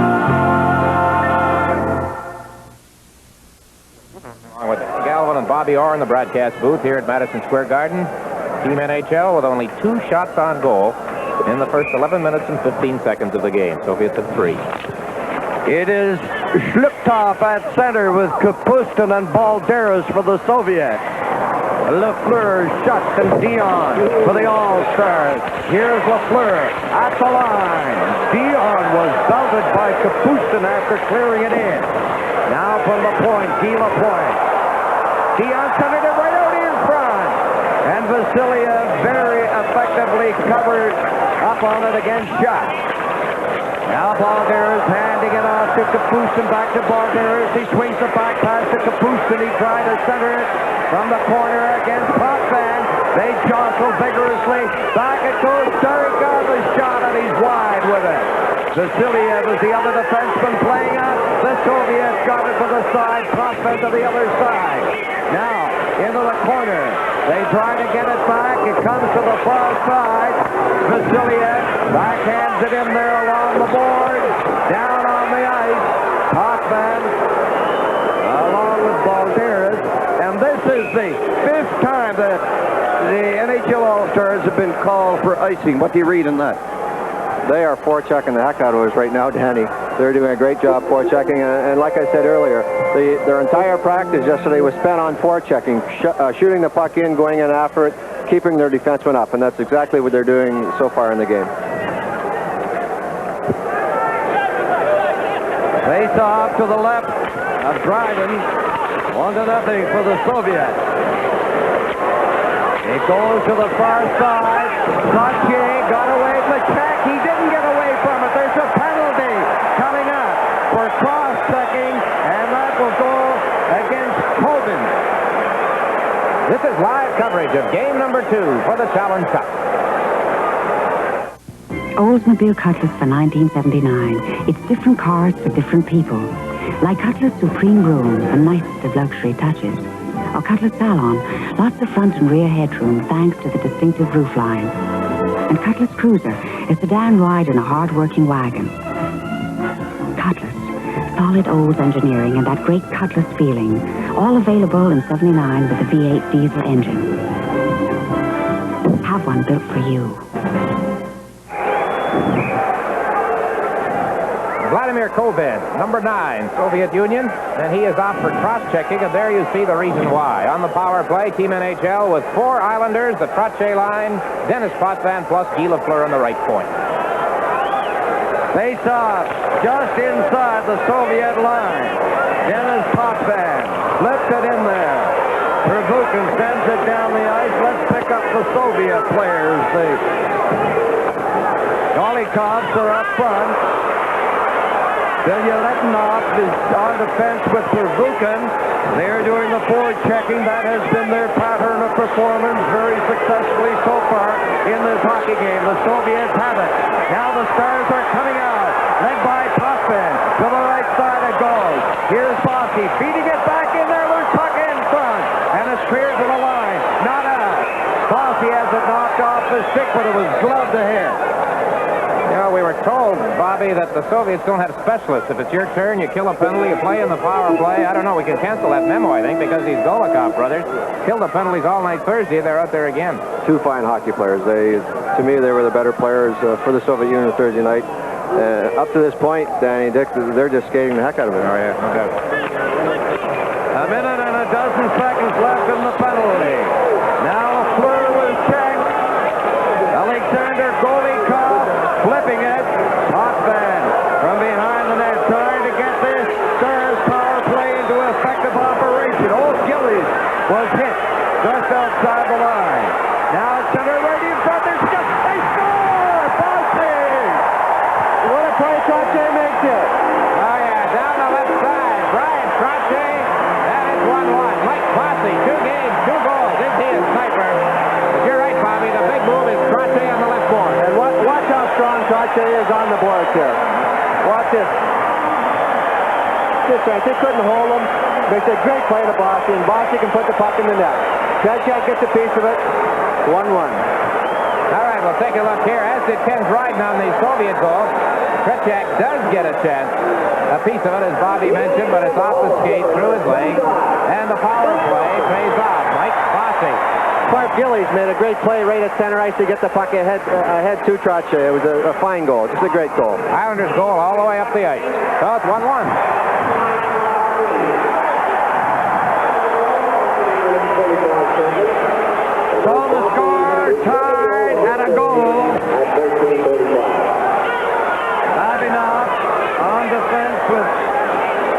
Speaker 3: Along with Galvin and Bobby Orr in the broadcast booth here at Madison Square Garden. Team NHL with only 2 shots on goal in the first 11 minutes and 15 seconds of the game. Soviets at 3.
Speaker 14: It is Shluptov at center with Kapustin and Balderas for the Soviets. LaFleur, Schutt, and Dion for the All-Stars. Here's LaFleur at the line. Dion was belted by Kapustin after clearing it in. Now from the point, Guy Lapointe. Dion centered it right out in front. And Vasiliev very effectively covered up on it against Schutt. Now Balderas handing it off to Kapustin, back to Balderas. He swings the back pass to Kapustin. He tried to center it from the corner against Potvin. They jostle vigorously. Back it goes. Starikov a shot, and he's wide with it. Vasiliev is the other defenseman playing up. The Soviets got it to the side. Potvin to the other side. Now into the corner. They try to get it back. It comes to the far side. Vasiliev backhands it in there along the board. Down on the ice. Potvin along with Balderas. And this is the 5th time that the NHL All-Stars have been called for icing. What do you read in that?
Speaker 2: They are forechecking the heck out of us right now, Danny. They're doing a great job forechecking, and like I said earlier, their entire practice yesterday was spent on forechecking, shooting the puck in, going in after it, keeping their defensemen up, and that's exactly what they're doing so far in the game.
Speaker 14: off to the left of Dryden. 1-0 for the Soviets. It goes to the far side. Trottier got away from the check. He didn't get away from it. There's a penalty coming up for cross-checking, and that will go against Colvin.
Speaker 3: This is live coverage of game number 2 for the Challenge Cup.
Speaker 19: Oldsmobile Cutlass for 1979. It's different cars for different people. Like Cutlass Supreme Room, the nicest of luxury touches. Or Cutlass Salon, lots of front and rear headroom thanks to the distinctive roofline. And Cutlass Cruiser, a sedan ride in a hard-working wagon. Cutlass, solid Olds engineering and that great Cutlass feeling. All available in 79 with a V8 diesel engine. Have one built for you.
Speaker 3: Vladimir Kovin, number 9, Soviet Union, and he is off for cross-checking, and there you see the reason why. On the power play, Team NHL with 4 Islanders, the Trottier line, Dennis Potvin plus Guy Lafleur on the right point.
Speaker 14: Face off just inside the Soviet line. Dennis Potvin flips it in there. Pervukin sends it down the ice. Let's pick up the Soviet players. The Golikovs are up front. Bilyaletnov is on defense with Pervukin. They're doing the forward checking. That has been their pattern of performance very successfully so far in this hockey game. The Soviets have it. Now the Stars are coming out, led by Potvin. To the right side it goes. Here's Bossy feeding it back in there. There's puck in front. And it's cleared to the line. Not out. Bossy has it knocked off the stick, but it was gloved ahead.
Speaker 3: You know, we were told, Bobby, that the Soviets don't have specialists. If it's your turn, you kill a penalty, you play in the power play. I don't know, we can cancel that memo, I think, because these Golikov brothers killed the penalties all night Thursday. They're out there again.
Speaker 2: 2 fine hockey players. To me, they were the better players for the Soviet Union Thursday night. Up to this point, Danny Dick, they're just skating the heck out of it.
Speaker 3: Oh, yeah, no doubt.
Speaker 14: A minute and a dozen seconds left in the penalty. Now Fleur was checked. Alexander Golikov flipping it. Potvin from behind the net trying to get this Stars power play into effective operation. Old Gillies was hit just outside the line. Now it's center right in front. There's just they score! Bossy! What a play Trottier makes it.
Speaker 3: Oh, yeah, down the left side. Brian Trottier. That is 1-1. Mike Bossy, 2 games, 2 goals. Isn't he a sniper? But you're right, Bobby. The big move is Trottier on the left board.
Speaker 14: And watch how strong Trottier is on the boards here. Watch this. Just right. They couldn't hold him. Makes a great play to Bossy, and Bossy can put the puck in the net. Trottier gets a piece of it. 1-1.
Speaker 3: All right, we'll take a look here. As did Ken Dryden on the Soviet goal. Tretiak does get a chance. A piece of it, as Bobby mentioned, but it's off the skate, through his leg. And the power play pays off. Mike Bossy.
Speaker 2: Clark Gillies made a great play right at center ice to get the puck ahead to Trottier. It was a fine goal, just a great goal.
Speaker 3: Islanders goal all the way up the ice. So it's 1-1.
Speaker 14: So the score tied at a goal. Babinov on defense with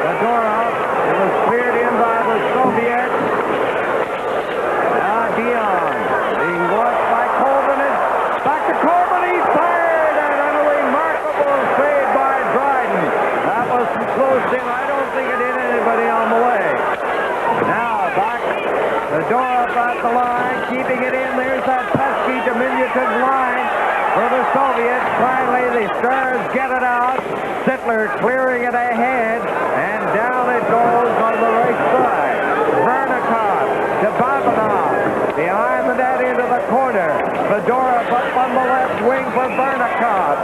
Speaker 14: Fedorov. It was cleared in by the Soviets. Now Dion being watched by Colvin. Back to Colvin. He fired and a remarkable save by Dryden. That was close in. I don't think it hit anybody on the way. Now back. Fedorov at the line, keeping it in. There's that pesky diminutive line for the Soviets. Finally, the Stars get it out. Sittler clearing it ahead, and down it goes on the right side. Vernikov to Babanov. Behind the net into the corner. Fedorov up on the left wing for Vernikov.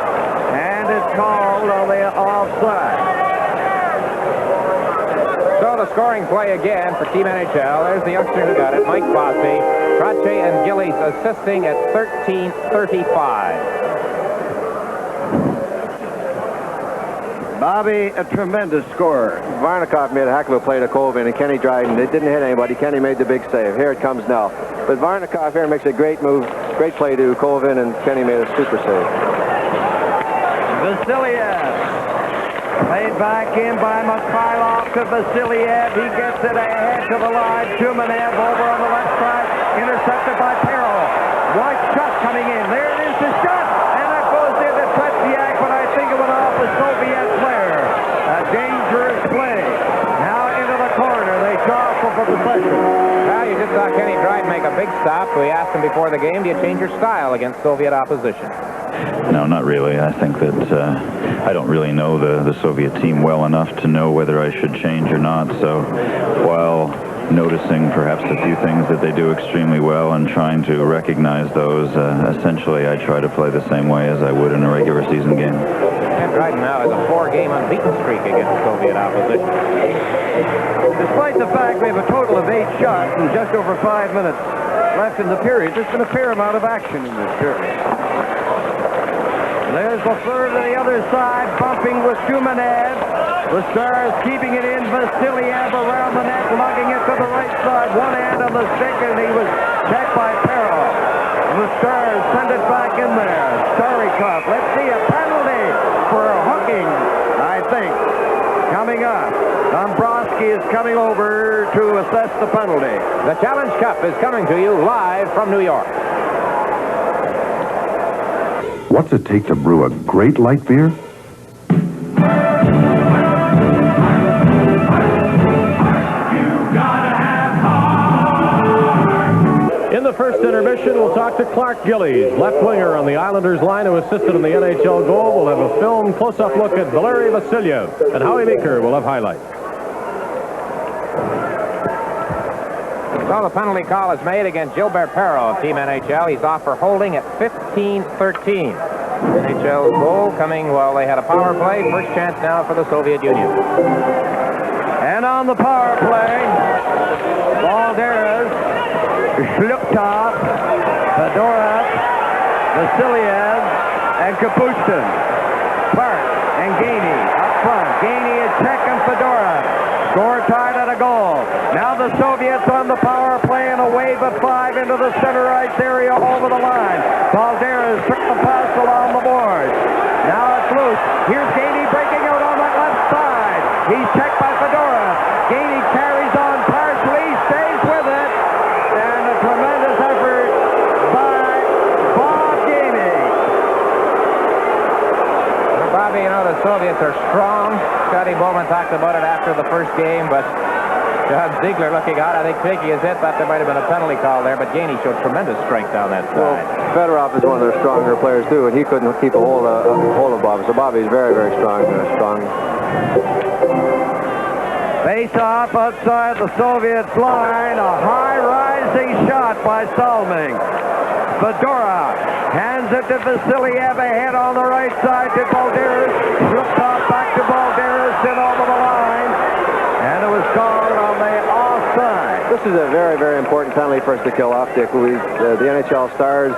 Speaker 14: And it's called on the offside.
Speaker 3: So the scoring play again for Team NHL. There's the youngster who got it, Mike Bossy. Trottier and Gillies assisting at 13:35.
Speaker 14: Bobby, a tremendous scorer.
Speaker 2: Varnikov made a heck of a play to Colvin, and Kenny Dryden. It didn't hit anybody. Kenny made the big save. Here it comes now. But Varnikov here makes a great move, great play to Colvin, and Kenny made a super save.
Speaker 14: Vasiliev Played back in by Mikhailov to Vasiliev. He gets it ahead to the line. Shumanev over on the left side. Intercepted by Perro. White shot coming in. There it is, the shot. And that goes into Tretiak, but I think it went off a Soviet player. A dangerous play. Now into the corner. They draw for possession.
Speaker 3: Well, you just saw Kenny Dryden make a big stop. We asked him before the game, do you change your style against Soviet opposition?
Speaker 20: No, not really. I think that I don't really know the Soviet team well enough to know whether I should change or not. So while noticing perhaps a few things that they do extremely well and trying to recognize those, essentially I try to play the same way as I would in a regular season game.
Speaker 3: Ken Dryden now has a 4-game unbeaten streak against Soviet opposition.
Speaker 14: Despite the fact we have a total of 8 shots in just over 5 minutes left in the period, there's been a fair amount of action in this period. There's the third to the other side, bumping with Shumanev. The Stars keeping it in. Vasiliev around the net, lugging it to the right side. One hand on the stick, and he was checked by Perro. And the Stars send it back in there. Starikov, let's see a penalty for hooking, I think, coming up. Dombrowski is coming over to assess the penalty.
Speaker 3: The Challenge Cup is coming to you live from New York.
Speaker 10: What's it take to brew a great light beer?
Speaker 1: In the first intermission, we'll talk to Clark Gillies, left winger on the Islanders line who assisted in the NHL goal. We'll have a film close-up look at Valery Vasiliev, and Howie Meeker will have highlights.
Speaker 3: So the penalty call is made against Gilbert Perro of Team NHL. He's off for holding at 15-13. NHL goal coming while they had a power play. First chance now for the Soviet Union.
Speaker 14: And on the power play, Valderas, Shluptov, Fedorov, Vasiliev, and Kapustin. Clark and Gainey up front. Gainey is checking Fedorov. Score tied at a goal. Now the Soviets on the power play in a wave of 5 into the center ice area over the line. Valderas took the pass along the boards. Now it's loose. Here's Gainey breaking out on the left side. He's checked by Fedorov. Gainey carries on partially, stays with it. And a tremendous effort by Bob Gainey.
Speaker 3: Bobby, you know, the Soviets are strong. Scotty Bowman talked about it after the first game, but John Ziegler looking out. I think shaking his head, thought there might have been a penalty call there, but Gainey showed tremendous strength down that side.
Speaker 2: Well, Fedorov is one of their stronger players, too, and he couldn't keep a hold of Bobby. So Bobby's very, very strong.
Speaker 14: Face off outside the Soviets line. A high-rising shot by Salming. Fedorov hands it to Vasiliev ahead on the right side to Balderas. Flipped off back to Balderas and over the line. And it was called on the offside.
Speaker 2: This is a very, very important penalty for us to kill off, Dick. The NHL Stars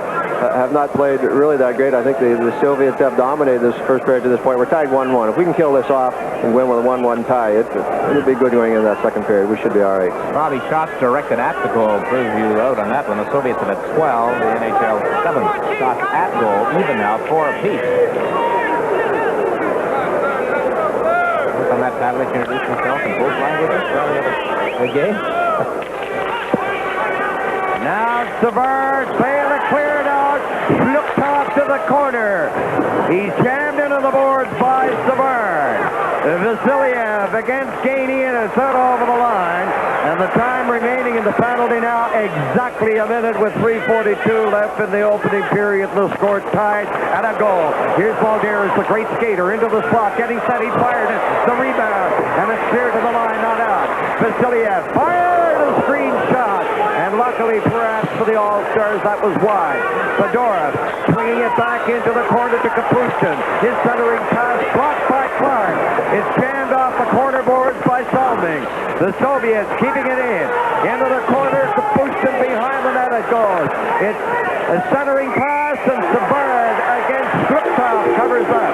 Speaker 2: have not played really that great. I think the Soviets have dominated this first period to this point. We're tied 1-1. If we can kill this off and win with a 1-1 tie, it'll be good going into that second period. We should be all right.
Speaker 3: Bobby, shots directed at the goal proves you out on that one. The Soviets have had 12. The NHL 7 shots at goal, even now, 4 apiece. On that Pavlich introduced himself in both languages. Good game.
Speaker 14: Now Savard, Bailey cleared out, looked off to the corner. He's jammed into the boards by Savard. Vasiliev against Gainey, and it's out over the line. And the time remaining in the penalty now, exactly a minute with 3:42 left in the opening period. The score tied at a goal. Here's Balderas, the great skater, into the slot, getting set. He fired it. The rebound, and it's cleared to the line, not out. Vasiliev fired a screen shot. And luckily, perhaps for the All-Stars, that was wide. Fedorov swinging it back into the corner to Kapustin. His centering pass blocked by Clark. It's jammed off the corner boards by Salming. The Soviets keeping it in. Into the corner, Kapustin behind the net it goes. It's a centering pass, and Savard against Skruptov covers up.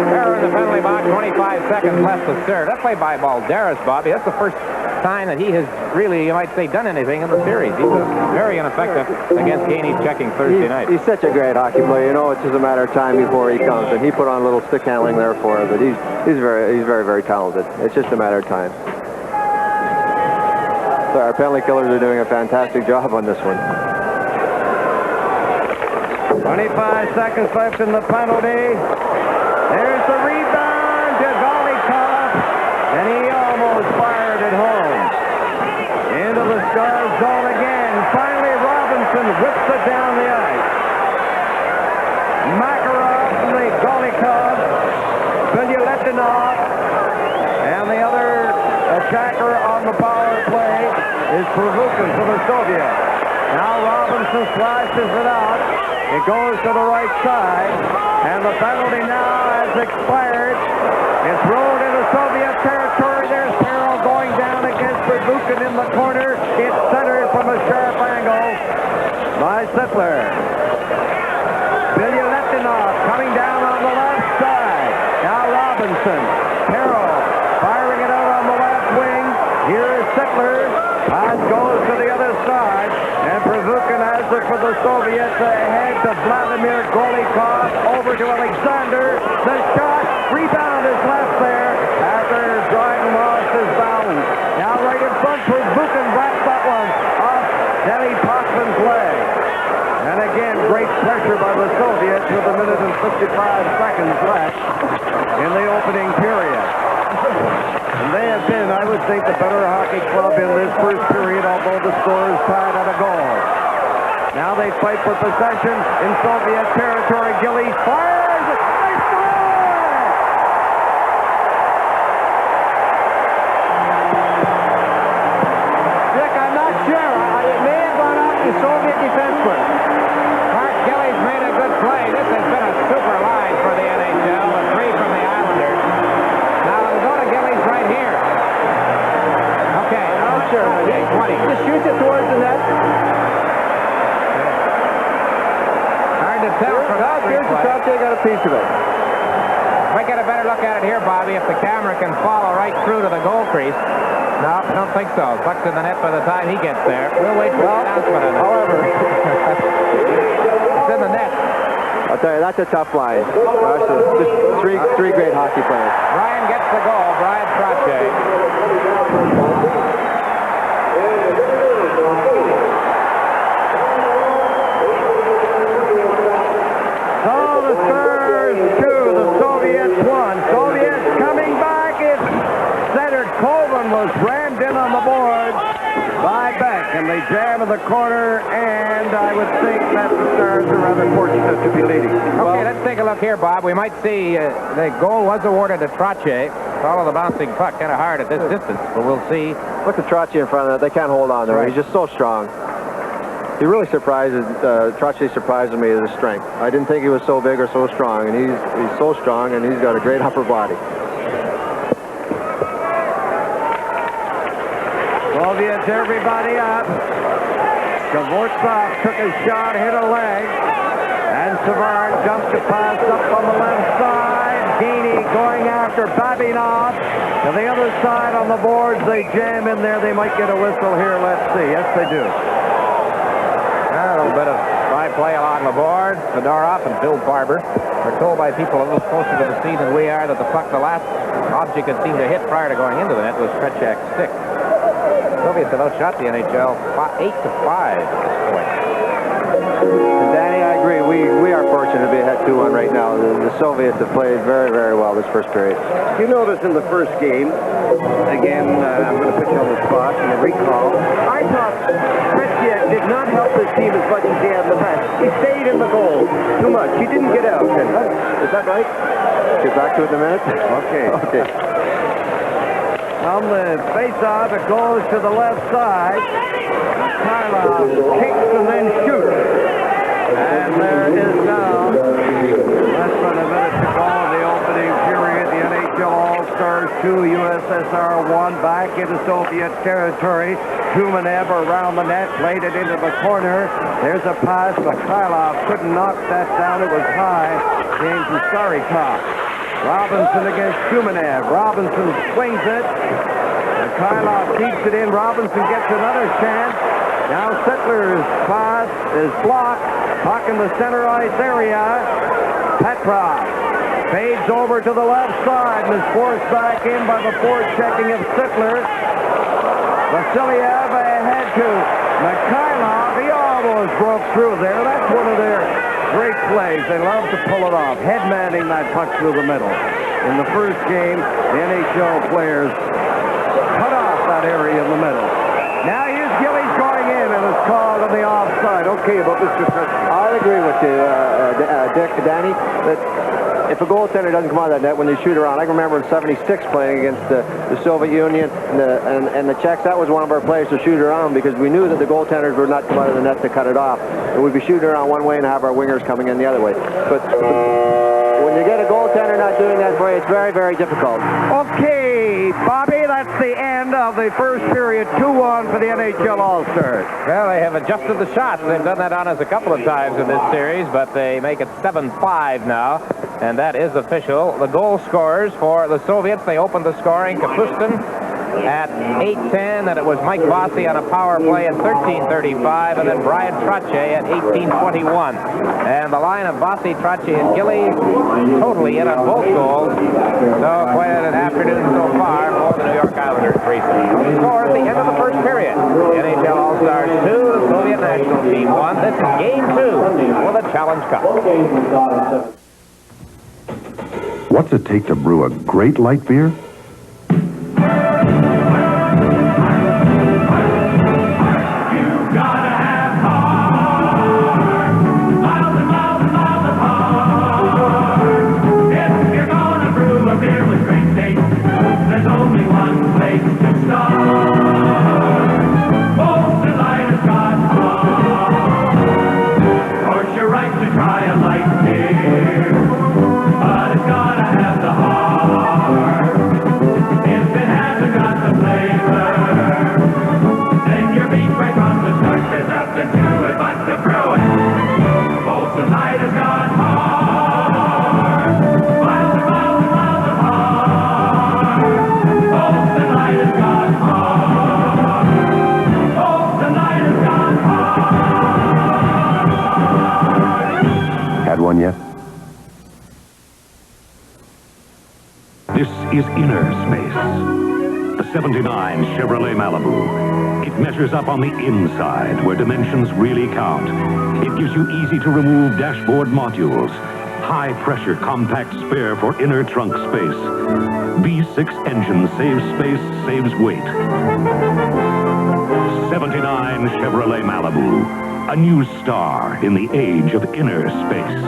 Speaker 3: There in the penalty box, 25 seconds left to serve. That play by Balderas, Bobby. That's the first sign that he has really, you might say, done anything in the series. He was very ineffective against Gainey checking Thursday night.
Speaker 2: He's such a great hockey player. You know, it's just a matter of time before he comes. And he put on a little stick handling there for him. But he's very, very talented. It's just a matter of time. So our penalty killers are doing a fantastic job on this one.
Speaker 14: 25 seconds left in the penalty. There's the rebound to Golikov, and he almost fired it home. Into the Star zone again. Finally, Robinson whips it down the ice. Makarov, the Golikov, Bilyaletdinov, and the other attacker on the power play is Pervukin for the Soviets. Now Robinson slashes it out. It goes to the right side, and the penalty now has expired. It's rolled into Soviet territory. There's Peril going down against Pervukin in the corner. It's centered from a sharp angle by Sittler. Bilyaletdinov coming down on the left side. Now Robinson. Peril firing it out on the left wing. Here is Sittler. Pass goes to the other side, and Pervukin has it for the Soviets ahead to Vladimir Golikov, over to Alexander. The shot, rebound is left there after Dryden lost his balance. Now right in front, Pervukin wraps that one off Denny Potvin's leg. And again, great pressure by the Soviets with 1 minute and 55 seconds left in the opening period. And they have been, I would think, the better hockey club in this first period, although the score is tied at a goal. Now they fight for possession in Soviet territory. Gillies fires. They score! Dick, I'm not sure. It may have gone out to Soviet defenseman.
Speaker 3: Mark Gillies made a good play. This has been a super line for the NHL, a 3 from the Islanders. Now it'll go to Gillies right here. Okay, I'm sure. 20.
Speaker 14: Just shoots it towards the net.
Speaker 3: Hard to tell from that replay.
Speaker 2: Trottier got a piece of it.
Speaker 3: We get a better look at it here, Bobby, if the camera can follow right through to the goal crease. No, I don't think so. Puck's in the net by the time he gets there. We'll wait for the announcement on it.
Speaker 2: However,
Speaker 3: it's in the net.
Speaker 2: I'll tell you, that's a tough line. Just three great hockey players.
Speaker 3: Brian gets the goal. Brian Trottier.
Speaker 14: So the Stars 2, the Soviets 1. Soviets coming back. It's centered. Colvin was rammed in on the board by Beck, and they jam in the corner, and I would think that the Stars are rather fortunate to be leading.
Speaker 3: Okay, let's take a look here, Bob. We might see the goal was awarded to Trottier. Follow the bouncing puck, kind of hard at this distance, but we'll see.
Speaker 2: Look at Trottier in front of that. They can't hold on there. Right. He's just so strong. He really surprises, Trottier surprises me with his strength. I didn't think he was so big or so strong, and he's so strong, and he's got a great upper body.
Speaker 14: Soviets, everybody up. Skvortsov took a shot, hit a leg, and Savard jumped to pass up on the left side. Gainey going after Babinov. To the other side on the boards, they jam in there. They might get a whistle here. Let's see. Yes, they do.
Speaker 3: A little bit of play along the board. Fedorov and Bill Barber are told by people a little closer to the scene than we are that the puck, the last object it seemed to hit prior to going into the net was Tretiak's stick. Soviets have outshot the NHL 8-5 at this point.
Speaker 2: And Danny, I agree. We are fortunate to be ahead 2-1 right now. The Soviets have played very, very well this first period.
Speaker 21: You notice in the first game, again, I'm going to put you on the spot and recall, I thought Tretiak did not help his team as much as he had in the past. He stayed in the goal too much. He didn't get out. Is that right?
Speaker 2: Get back to it in a minute?
Speaker 21: Okay.
Speaker 14: On the face-off, it goes to the left side. Karlov kicks and then shoots. And there it is now. Less than a minute to go in the opening period. The NHL All-Stars 2, USSR 1, back into Soviet territory. Kumanev around the net, played it into the corner. There's a pass, but Karlov couldn't knock that down. It was high. Came from Starikov. Robinson against Kumanev. Robinson swings it. The Mikhailov keeps it in. Robinson gets another chance. Now Sittler's pass is blocked. Puck in the center ice area. Petrov fades over to the left side and is forced back in by the forechecking of Sittler. Vasiliev ahead to Mikhailov. He almost broke through there. That's one of their great plays. They love to pull it off. Head-manning that puck through the middle. In the first game, the NHL players cut off that area in the middle. Now here's Gillies going in and it's called on the offside. Okay, but Mr. President.
Speaker 2: I'd agree with you, Danny, that if a goaltender doesn't come out of that net when they shoot around, I can remember in '76 playing against the Soviet Union and the Czechs, that was one of our players to shoot around because we knew that the goaltenders would not come out of the net to cut it off. And we'd be shooting around one way and have our wingers coming in the other way. But when you get a goaltender not doing that for you, it's very, very difficult.
Speaker 14: Okay, Bobby, that's the end of the first period. 2-1 for the NHL All-Stars.
Speaker 3: Well, they have adjusted the shots. They've done that on us a couple of times in this series, but they make it 7-5 now, and that is official. The goal scorers for the Soviets, they opened the scoring. Kapustin at 8:10, and it was Mike Bossy on a power play at 13:35, and then Brian Trottier at 18:21. And the line of Bossy, Trottier, and Gillies totally in on both goals. So quite an afternoon so far for the New York Islanders recently. Score at the end of the first period. The NHL All-Stars 2, the Soviet national team 1. This is Game 2 for the Challenge Cup.
Speaker 10: What's it take to brew a great light beer?
Speaker 5: Is inner space. The 79 Chevrolet Malibu. It measures up on the inside where dimensions really count. It gives you easy-to-remove dashboard modules. High-pressure compact spare for inner trunk space. V6 engine saves space, saves weight. 79 Chevrolet Malibu. A new star in the age of inner space.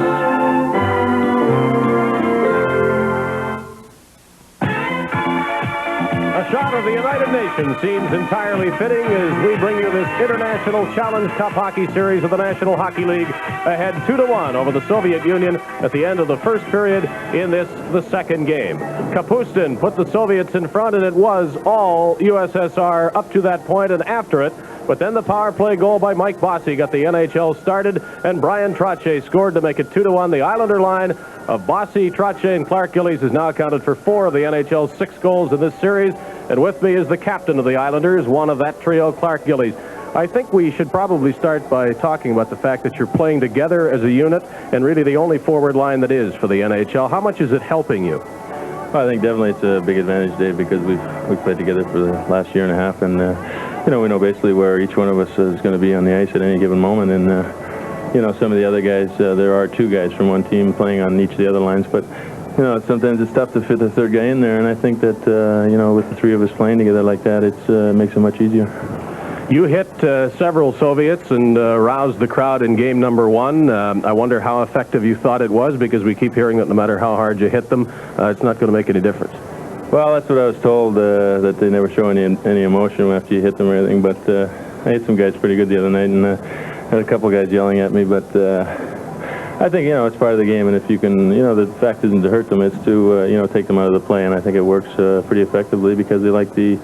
Speaker 1: A shot of the United Nations seems entirely fitting as we bring you this International Challenge Cup Hockey Series of the National Hockey League, ahead 2-1 over the Soviet Union at the end of the first period in this, the second game. Kapustin put the Soviets in front, and it was all USSR up to that point and after it. But then the power play goal by Mike Bossy got the NHL started, and Brian Trottier scored to make it 2-1. The Islander line of Bossy, Trottier, and Clark Gillies has now accounted for 4 of the NHL's 6 goals in this series. And with me is the captain of the Islanders, one of that trio, Clark Gillies. I think we should probably start by talking about the fact that you're playing together as a unit, and really the only forward line that is for the NHL. How much is it helping you?
Speaker 22: Well, I think definitely it's a big advantage, Dave, because we've played together for the last year and a half, and you know, we know basically where each one of us is going to be on the ice at any given moment. And you know, some of the other guys, there are 2 guys from one team playing on each of the other lines, but you know, sometimes it's tough to fit the third guy in there, and I think that you know, with the 3 of us playing together like that, it makes it much easier.
Speaker 1: You hit several Soviets and roused the crowd in game number 1. I wonder how effective you thought it was, because we keep hearing that no matter how hard you hit them, it's not going to make any difference.
Speaker 22: Well, that's what I was told, that they never show any emotion after you hit them or anything, but I hit some guys pretty good the other night, and had a couple guys yelling at me, but I think, you know, it's part of the game, and if you can, you know, the fact isn't to hurt them, it's to, you know, take them out of the play, and I think it works pretty effectively, because they like to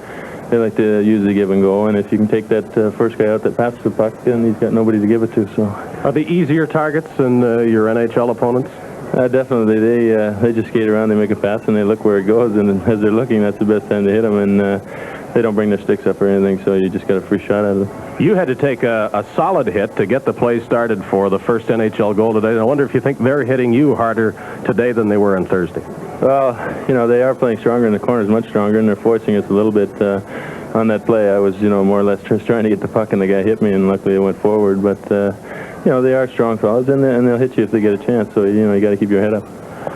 Speaker 22: use the give and go, and if you can take that first guy out that passes the puck, then he's got nobody to give it to. So,
Speaker 1: are they easier targets than your NHL opponents?
Speaker 22: Definitely. They just skate around, they make a pass, and they look where it goes, and as they're looking, that's the best time to hit them. And they don't bring their sticks up or anything, so you just got a free shot out of them.
Speaker 1: You had to take a solid hit to get the play started for the first NHL goal today. I wonder if you think they're hitting you harder today than they were on Thursday.
Speaker 22: Well, you know, they are playing stronger in the corners, much stronger, and they're forcing us a little bit on that play. I was, you know, more or less just trying to get the puck, and the guy hit me, and luckily it went forward. But, you know, they are strong fellas, and they'll hit you if they get a chance, so, you know, you got to keep your head up.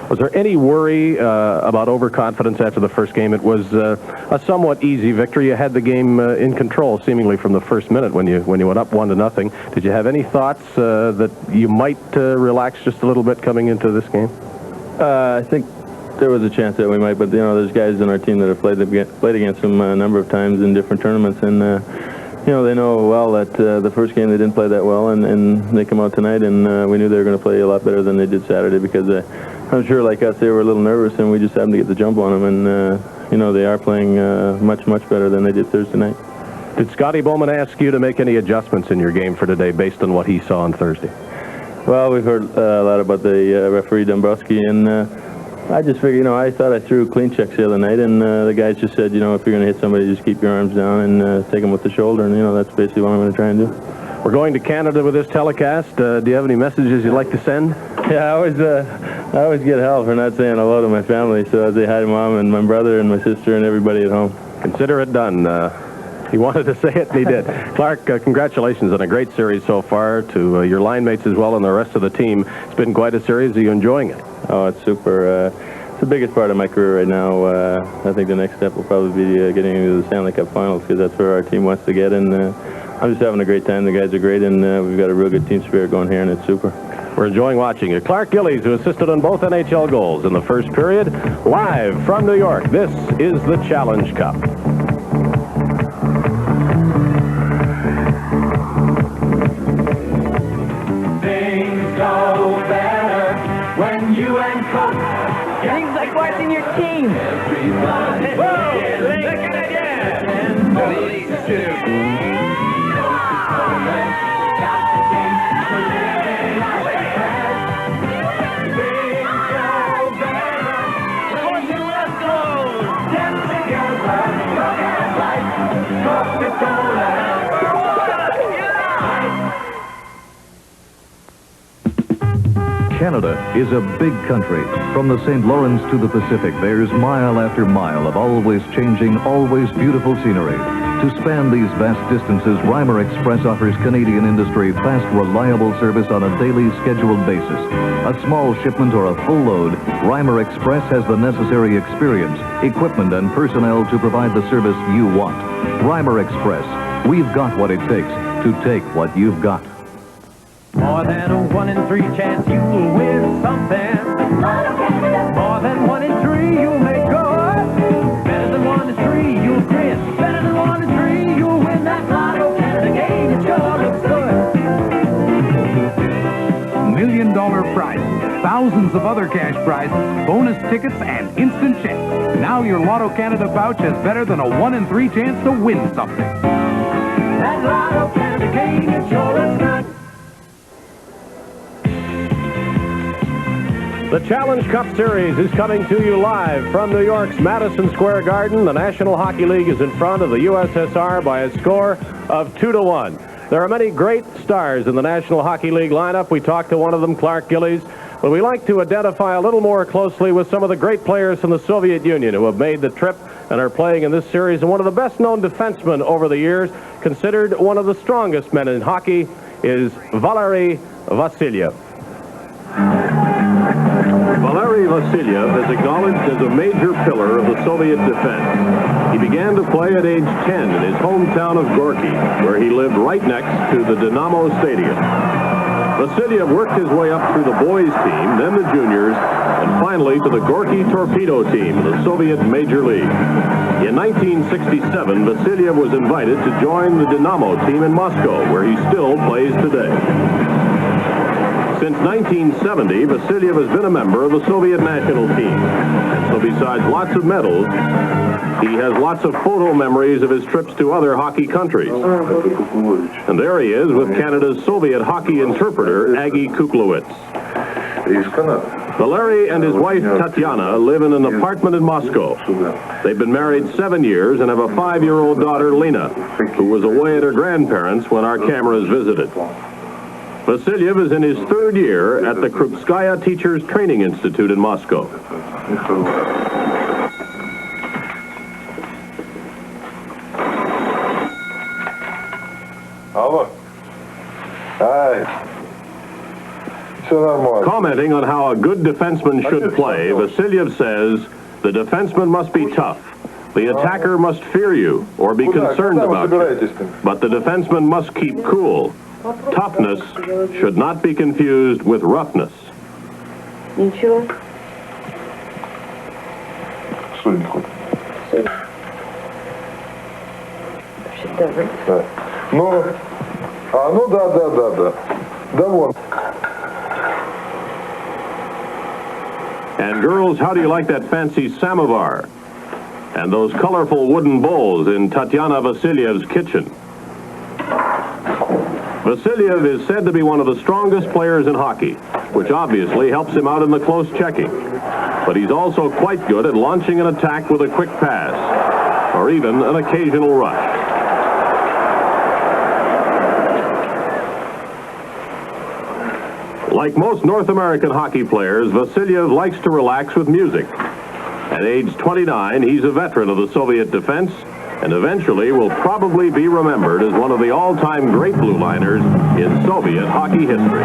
Speaker 1: Was there any worry about overconfidence after the first game? It was a somewhat easy victory. You had the game in control, seemingly from the first minute when you went up 1-0. Did you have any thoughts that you might relax just a little bit coming into this game?
Speaker 22: I think there was a chance that we might, but, you know, there's guys on our team that have played against them a number of times in different tournaments, and you know, they know well that the first game they didn't play that well, and they come out tonight, and we knew they were going to play a lot better than they did Saturday, because I'm sure, like us, they were a little nervous, and we just happened to get the jump on them, and you know, they are playing much better than they did Thursday night.
Speaker 1: Did Scotty Bowman ask you to make any adjustments in your game for today based on what he saw on Thursday?
Speaker 22: Well, we've heard a lot about the referee Dombrowski, and I just figured, you know, I thought I threw clean checks the other night, and the guys just said, you know, if you're going to hit somebody, just keep your arms down and take them with the shoulder, and, you know, that's basically what I'm going to try and do.
Speaker 1: We're going to Canada with this telecast. Do you have any messages you'd like to send?
Speaker 22: Yeah, I always get hell for not saying hello to my family, so I say hi to Mom and my brother and my sister and everybody at home.
Speaker 1: Consider it done. He wanted to say it, and he did. Clark, congratulations on a great series so far, to your line mates as well and the rest of the team. It's been quite a series. Are you enjoying it?
Speaker 22: Oh, it's super. It's the biggest part of my career right now. I think the next step will probably be getting into the Stanley Cup Finals, because that's where our team wants to get, and I'm just having a great time. The guys are great, and we've got a real good team spirit going here, and it's super.
Speaker 1: We're enjoying watching it. Clark Gillies, who assisted on both NHL goals in the first period, live from New York. This is the Challenge Cup.
Speaker 11: Things go better when you and Coke. Things like watching your team. Whoa, look at it again.
Speaker 4: Canada is a big country. From the St. Lawrence to the Pacific, there's mile after mile of always changing, always beautiful scenery. To span these vast distances, Reimer Express offers Canadian industry fast, reliable service on a daily scheduled basis. A small shipment or a full load, Reimer Express has the necessary experience, equipment, and personnel to provide the service you want. Reimer Express, we've got what it takes to take what you've got.
Speaker 11: More than a 1 in 3 chance you will win something. More than 1 in 3 you'll make good. Better than 1 in 3 you'll grin. Better than 1 in 3 you'll win that Lotto Canada game. It sure looks good.
Speaker 6: $1 million prize, thousands of other cash prizes, bonus tickets, and instant checks. Now your Lotto Canada pouch has better than a 1 in 3 chance to win something.
Speaker 11: That Lotto Canada game, it sure looks good.
Speaker 1: The Challenge Cup Series is coming to you live from New York's Madison Square Garden. The National Hockey League is in front of the USSR by a score of 2-1. There are many great stars in the National Hockey League lineup. We talked to one of them, Clark Gillies, but we like to identify a little more closely with some of the great players from the Soviet Union who have made the trip and are playing in this series. And one of the best-known defensemen over the years, considered one of the strongest men in hockey, is Valery Vasilyev.
Speaker 23: Valery Vasilyev is acknowledged as a major pillar of the Soviet defense. He began to play at age 10 in his hometown of Gorky, where he lived right next to the Dynamo Stadium. Vasilyev worked his way up through the boys team, then the juniors, and finally to the Gorky Torpedo team in the Soviet Major League. In 1967, Vasilyev was invited to join the Dynamo team in Moscow, where he still plays today. Since 1970, Vasilyev has been a member of the Soviet national team. And so besides lots of medals, he has lots of photo memories of his trips to other hockey countries. And there he is with Canada's Soviet hockey interpreter, Aggie Kuklowitz. Valery and his wife Tatiana live in an apartment in Moscow. They've been married 7 years and have a 5-year-old daughter, Lena, who was away at her grandparents when our cameras visited. Vasilyev is in his 3rd year at the Krupskaya Teachers Training Institute in Moscow. Commenting on how a good defenseman should play, Vasilyev says, the defenseman must be tough. The attacker must fear you or be concerned about you. But the defenseman must keep cool. Toughness should not be confused with roughness.
Speaker 7: Ничего.
Speaker 23: And girls, how do you like that fancy samovar? And those colorful wooden bowls in Tatiana Vasilyev's kitchen? Vasilyev is said to be one of the strongest players in hockey, which obviously helps him out in the close checking. But he's also quite good at launching an attack with a quick pass, or even an occasional rush. Like most North American hockey players, Vasilyev likes to relax with music. At age 29, he's a veteran of the Soviet defense, and eventually will probably be remembered as one of the all-time great blue liners in Soviet hockey history.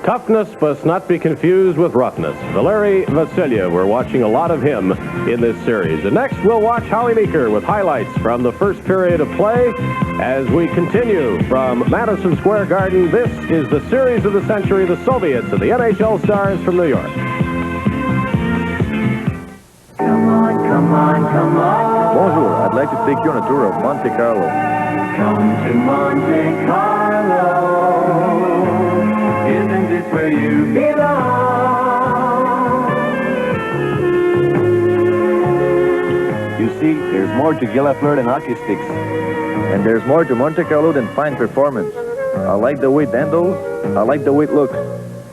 Speaker 1: Toughness must not be confused with roughness. Valery Vasilyev, we're watching a lot of him in this series. And next, we'll watch Howie Meeker with highlights from the first period of play as we continue from Madison Square Garden. This is the series of the century, the Soviets and the NHL Stars from New York.
Speaker 11: Come on, come on, come on.
Speaker 2: Bonjour, I'd like to take you on a tour of Monte Carlo.
Speaker 11: Come to Monte Carlo. Isn't this where you belong?
Speaker 2: You see, there's more to Gillefleur than hockey sticks. And there's more to Monte Carlo than fine performance. I like the way it handles. I like the way it looks.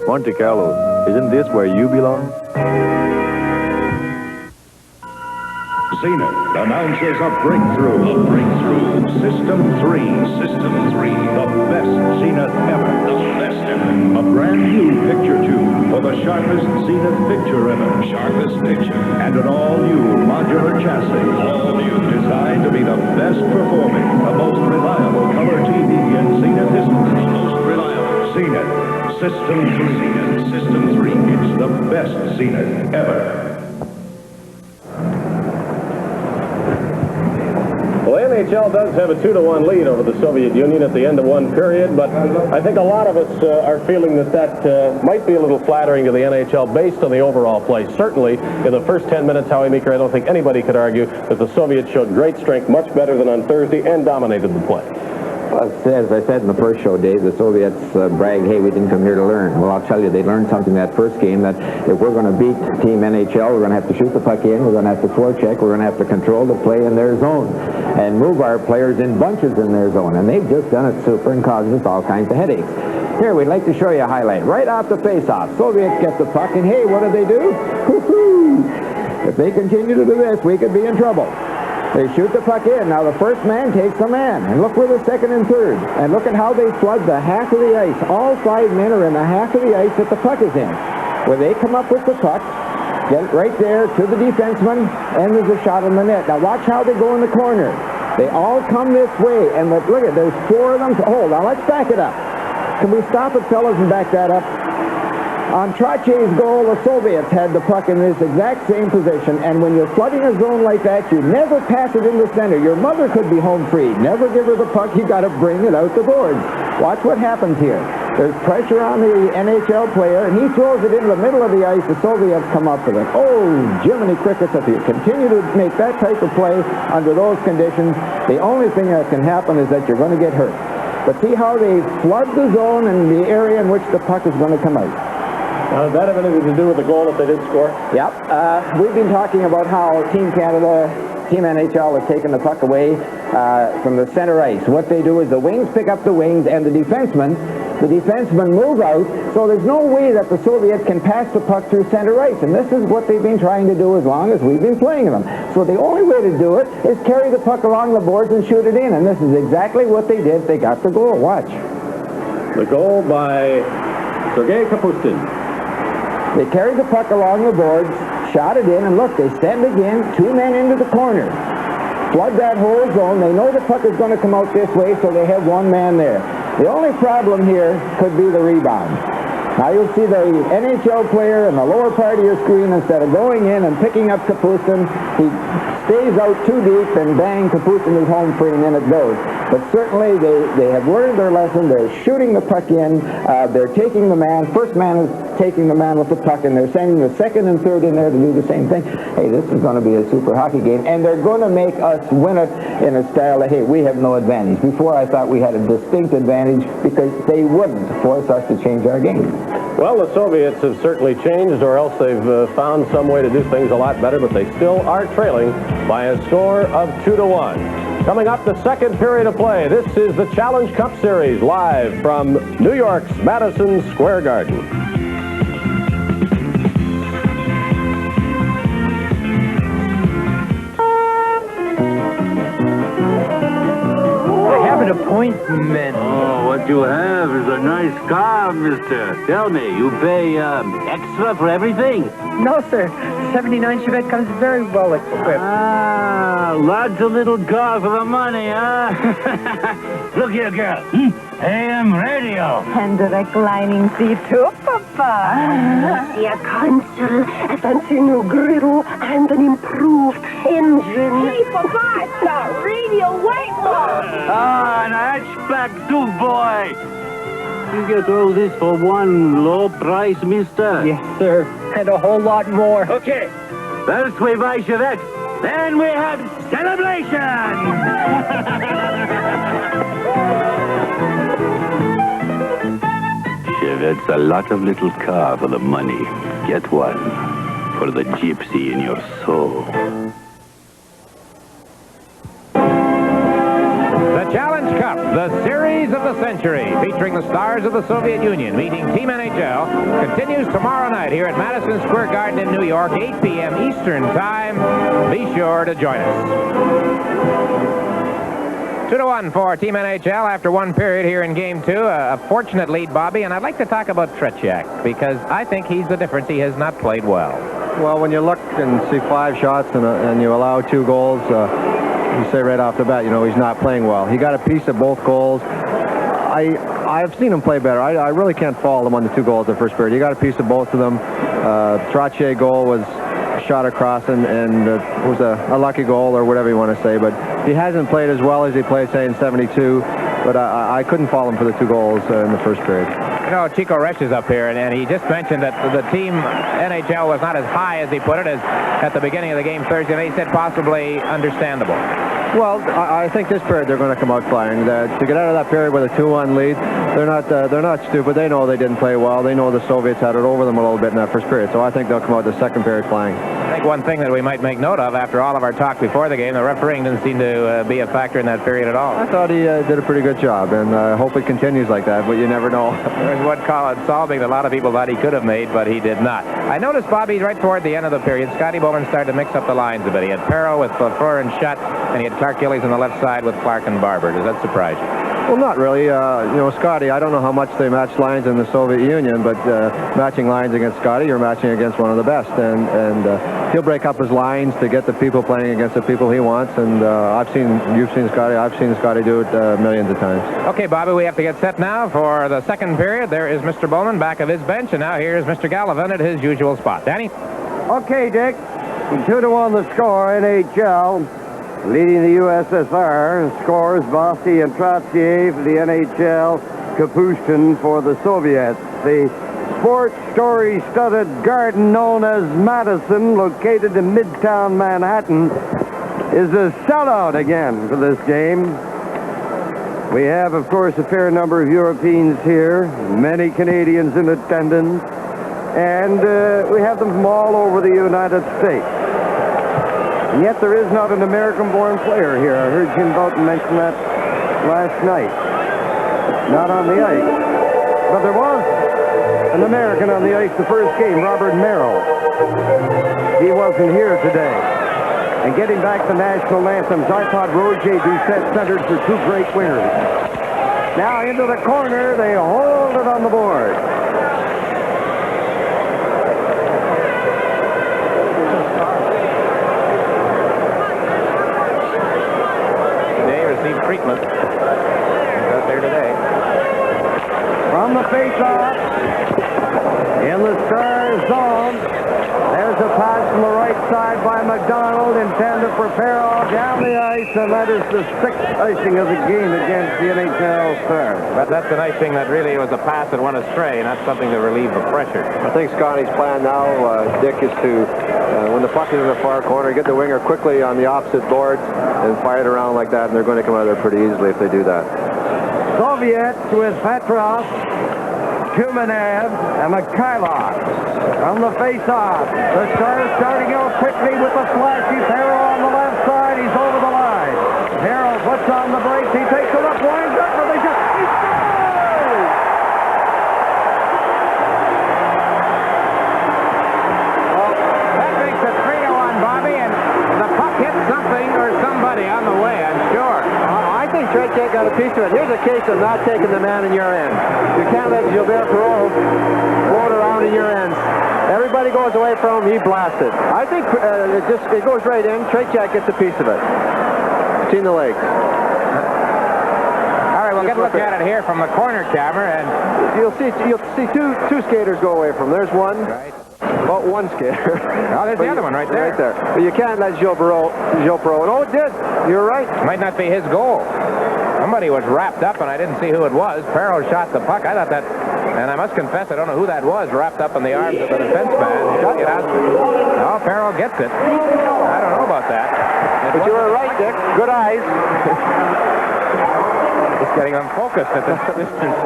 Speaker 2: Monte Carlo, isn't this where you belong?
Speaker 5: Zenith announces a breakthrough. System 3. System 3. The best Zenith ever. The best ever. A brand new picture tube for the sharpest Zenith picture ever. Sharpest picture. And an all-new modular chassis. All new. Designed to be the best performing, the most reliable color TV in Zenith history. The most reliable. Zenith. System 3. Zenith. System 3. It's the best Zenith ever.
Speaker 1: Well, the NHL does have a 2-1 lead over the Soviet Union at the end of one period, but I think a lot of us are feeling that might be a little flattering to the NHL based on the overall play. Certainly, in the first 10 minutes, Howie Meeker, I don't think anybody could argue that the Soviets showed great strength, much better than on Thursday, and dominated the play.
Speaker 3: As I said in the first show, Dave, the Soviets bragged, hey, we didn't come here to learn. Well, I'll tell you, they learned something that first game, that if we're going to beat Team NHL, we're going to have to shoot the puck in, we're going to have to forecheck, we're going to have to control the play in their zone, and move our players in bunches in their zone. And they've just done it super and caused us all kinds of headaches. Here, we'd like to show you a highlight. Right off the face-off, Soviets get the puck, and hey, what do? Woo-hoo! If they continue to do this, we could be in trouble. They shoot the puck in. Now the first man takes the man. And look where the second and third. And look at how they flood the half of the ice. All 5 men are in the half of the ice that the puck is in. Where they come up with the puck, get right there to the defenseman, and there's a shot in the net. Now watch how they go in the corner. They all come this way. And look at, there's 4 of them. Hold on, let's back it up. Can we stop it, fellas, and back that up? On Trotier's goal, the Soviets had the puck in this exact same position, and when you're flooding a zone like that, you never pass it in the center. Your mother could be home free. Never give her the puck. You got to bring it out the boards. Watch what happens here. There's pressure on the NHL player, and he throws it into the middle of the ice. The Soviets come up with it. Oh, Jiminy Crickets, if you continue to make that type of play under those conditions, the only thing that can happen is that you're going to get hurt. But see how they flood the zone and the area in which the puck is going to come out.
Speaker 1: Now, does that have anything to do with the goal if they did score?
Speaker 3: Yep. We've been talking about how Team Canada, Team NHL has taken the puck away from the center ice. What they do is the wings pick up the wings, and the defenseman
Speaker 8: the defensemen move out, so there's no way that the Soviets can pass the puck through center ice. And this is what they've been trying to do as long as we've been playing them. So the only way to do it is carry the puck along the boards and shoot it in. And this is exactly what they did. They got the goal. Watch.
Speaker 23: The goal by Sergei Kapustin.
Speaker 8: They carried the puck along the boards, shot it in, and look, they send again, 2 men into the corner. Flood that whole zone. They know the puck is going to come out this way, so they have 1 man there. The only problem here could be the rebound. Now you'll see the NHL player in the lower part of your screen, instead of going in and picking up Kapustin, he stays out too deep, and bang, Kapustin is home free, and then it goes. But certainly they have learned their lesson. They're shooting the puck in. They're taking the man. First man is taking the man with the puck, and they're sending the second and third in there to do the same thing. Hey, this is going to be a super hockey game, and they're going to make us win it in a style of, hey, we have no advantage. Before I thought we had a distinct advantage because they wouldn't force us to change our game.
Speaker 1: Well, the Soviets have certainly changed, or else they've found some way to do things a lot better, but they still are trailing by a score of 2-1. Coming up, the second period of play. This is the Challenge Cup Series, live from New York's Madison Square Garden.
Speaker 9: I have an appointment.
Speaker 13: Oh, what you have is a nice car, mister. Tell me, you pay extra for everything?
Speaker 9: No, sir. 79 Chevette comes very well equipped.
Speaker 13: Ah, lots of little car for the money, huh? Look here, girl. AM radio.
Speaker 24: And a reclining seat too, Papa.
Speaker 25: A console, a fancy new griddle, and an improved engine.
Speaker 24: Hey, Papa, it's a radio weight loss.
Speaker 13: Ah, an hatchback too, boy. You get all this for one low price, mister?
Speaker 9: Yes, sir. And a whole lot more.
Speaker 13: Okay. First we buy Chevette, then we have celebration! Chevette's a lot of little car for the money. Get one for the gypsy in your soul.
Speaker 3: The Challenge Cup, the series of the century, featuring the stars of the Soviet Union meeting Team NHL, continues tomorrow night here at Madison Square Garden in New York, 8 p.m. Eastern Time. Be sure to join us. 2-1 for Team NHL after 1 period here in Game 2. A fortunate lead, Bobby, and I'd like to talk about Tretiak, because I think he's the difference. He has not played well.
Speaker 2: Well, when you look and see 5 shots and you allow 2 goals, you say right off the bat, you know, he's not playing well. He got a piece of both goals. I've seen him play better. I really can't fault him on the 2 goals in the first period. He got a piece of both of them. Trottier goal was a shot across, and it was a lucky goal, or whatever you want to say. But he hasn't played as well as he played, say, in 72. But I couldn't fault him for the 2 goals in the first period.
Speaker 3: You know, Chico Resch is up here, and he just mentioned that the team NHL was not as high, as he put it, as at the beginning of the game Thursday. And he said possibly understandable.
Speaker 2: Well, I think this period they're going to come out flying. To get out of that period with a 2-1 lead, they're not stupid. They know they didn't play well. They know the Soviets had it over them a little bit in that first period. So I think they'll come out the second period flying.
Speaker 3: I think one thing that we might make note of, after all of our talk before the game, the refereeing didn't seem to be a factor in that period at all.
Speaker 2: I thought he did a pretty good job, and I hope it continues like that, but you never know.
Speaker 3: There's one call on solving that a lot of people thought he could have made, but he did not. I noticed, Bobby, right toward the end of the period, Scotty Bowman started to mix up the lines a bit. He had Perro with Lafleur and Schutt, and he had Clark Gillies on the left side with Clark and Barber. Does that surprise you?
Speaker 2: Well, not really. You know, Scotty, I don't know how much they match lines in the Soviet Union, but matching lines against Scotty, you're matching against one of the best. And he'll break up his lines to get the people playing against the people he wants. And you've seen Scotty, I've seen Scotty do it millions of times.
Speaker 3: Okay, Bobby, we have to get set now for the second period. There is Mr. Bowman back of his bench, and now here's Mr. Gallivan at his usual spot. Danny?
Speaker 14: Okay, Dick. 2-1 the score, NHL. Leading the USSR, scores Bossy and Trottier for the NHL, Kapustin for the Soviets. The sports story-studded garden known as Madison, located in Midtown Manhattan, is a sellout again for this game. We have, of course, a fair number of Europeans here, many Canadians in attendance, and we have them from all over the United States. And yet there is not an American-born player here. I heard Jim Boughton mention that last night. Not on the ice. But there was an American on the ice the first game, Robert Merrill. He wasn't here today. And getting back to national anthems, I thought Roger Doucette centered for two great wingers. Now into the corner, they hold it on the board.
Speaker 3: They received treatment. He's out there today.
Speaker 14: From the face-off, in the Stars zone, there's a pass from the right side by McDonald, intended for Perro down the ice, and that is the sixth icing of the game against the NHL Stars.
Speaker 3: But that's an icing that really was a pass that went astray, not something to relieve the pressure.
Speaker 2: I think Scotty's plan now, Dick, is to, when the puck is in the far corner, get the winger quickly on the opposite boards and fire it around like that, and they're going to come out of there pretty easily if they do that.
Speaker 14: Soviets with Petrov, Tumanev, and Mikhailov. From the face-off, the Stars starting out quickly with the flashy Perro on the left side. He's over the line. Perro puts on the brakes. He takes it up, winds up for the shot. He scores!
Speaker 3: Well, that makes it 3-1, Bobby, and the puck hit something or somebody on the way, I'm sure.
Speaker 2: I think Tretiak got a piece of it. Here's a case of not taking the man in your end. You can't let Gilbert Perrault float around in your ends. Everybody goes away from him, he blasts it. I think it goes right in. Tretiak gets a piece of it. Between the legs.
Speaker 3: All right, we'll get a look at it here from the corner camera, and
Speaker 2: you'll see two skaters go away from him. There's one.
Speaker 3: Right.
Speaker 2: About one skater.
Speaker 3: Oh, there's the other one right there.
Speaker 2: Right there. But you can't let Gilles Perrault. Oh, it did. You're right.
Speaker 3: Might not be his goal. Somebody was wrapped up, and I didn't see who it was. Perro shot the puck. I thought that, and I must confess, I don't know who that was, wrapped up in the arms of the defenseman. Shot it out. Oh, Perro gets it. I don't know about that.
Speaker 2: But you were right, Dick. Good eyes.
Speaker 3: Just getting unfocused at this distance.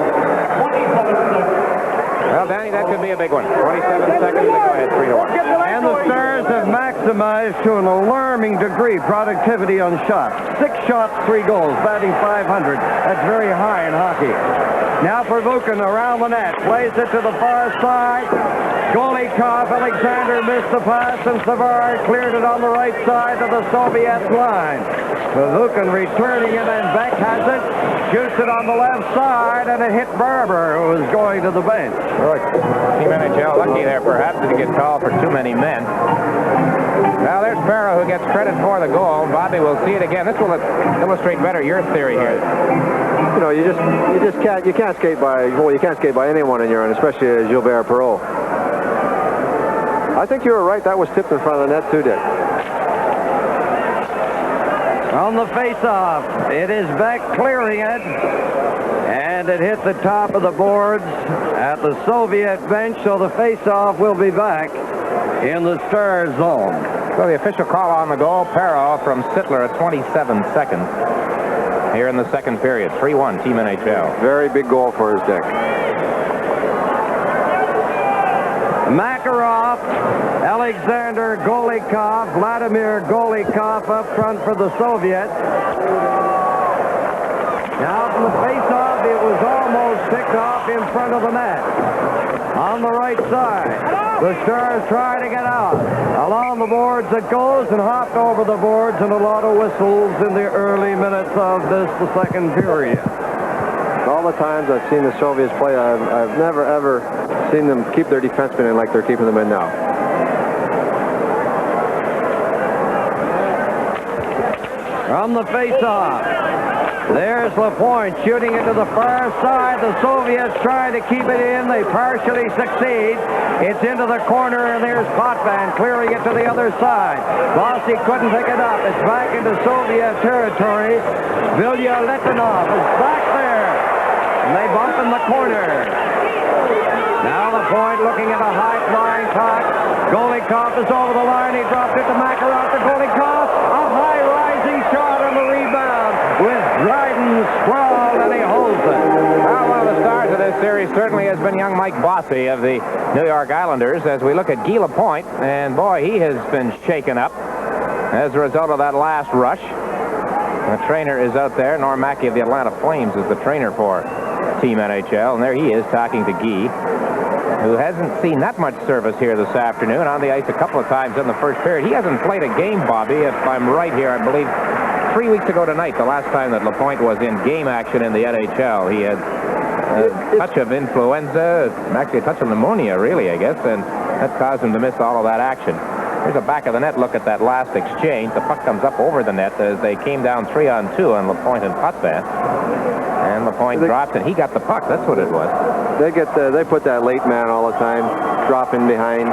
Speaker 3: Well, Danny, that could be a big one. 27 seconds to go ahead, 3-1.
Speaker 14: And the Stars have maximized to an alarming degree productivity on shots. 6 shots, 3 goals, batting .500. That's very high in hockey. Now for Vukin around the net. Plays it to the far side. Golikov, Alexander missed the pass, and Savard cleared it on the right side of the Soviet line. Vukin returning it, and Beck has it. Shoots it on the left side, and it hit Barber, who was going to the bench.
Speaker 3: Right. Team NHL lucky there, perhaps, to get called for too many men. Now there's Perro, who gets credit for the goal. Bobby will see it again. This will illustrate better your theory here.
Speaker 2: You know, you can't skate by, well, you can't skate by anyone in your end, especially Gilbert Perrault. I think you were right. That was tipped in front of the net too, Dick.
Speaker 14: On the face-off, it is Beck clearing it, and it hit the top of the boards at the Soviet bench, so the face-off will be back in the Stars zone.
Speaker 3: So the official call on the goal, Perro from Sittler at 27 seconds here in the second period. 3-1, Team NHL.
Speaker 2: Very big goal for his Dick.
Speaker 14: Makarov, Alexander Golikov, Vladimir Golikov up front for the Soviets. Now from the face-off, it was almost picked off in front of the net. On the right side, the Stars try to get out. Along the boards it goes, and hopped over the boards, and a lot of whistles in the early minutes of the second period.
Speaker 2: All the times I've seen the Soviets play, I've never, ever seen them keep their defensemen in like they're keeping them in now.
Speaker 14: From the face-off, there's Lapointe shooting it to the far side. The Soviets try to keep it in. They partially succeed. It's into the corner, and there's Potvin clearing it to the other side. Bossy couldn't pick it up. It's back into Soviet territory. Vilya Letinov is back there, and they bump in the corner. Now Lapointe looking at a high-flying puck. Golikov is over the line. He dropped it to Makarov to Golikov. A high-rising shot on the rebound with Dryden sprawled, and he holds it.
Speaker 3: Well, one of the stars of this series certainly has been young Mike Bossy of the New York Islanders, as we look at Guy Lapointe, and boy, he has been shaken up as a result of that last rush. The trainer is out there, Norm Mackey of the Atlanta Flames as the trainer for Team NHL. And there he is talking to Guy, who hasn't seen that much service here this afternoon. On the ice a couple of times in the first period. He hasn't played a game, Bobby, if I'm right here. I believe 3 weeks ago tonight, the last time that LaPointe was in game action in the NHL. He had a touch of influenza, actually a touch of pneumonia, really, I guess, and that caused him to miss all of that action. Here's a back of the net look at that last exchange. The puck comes up over the net as they came down 3-on-2 on LaPointe and Potvin. And LaPointe dropped, and he got the puck. That's what it was.
Speaker 2: They put that late man all the time, dropping behind.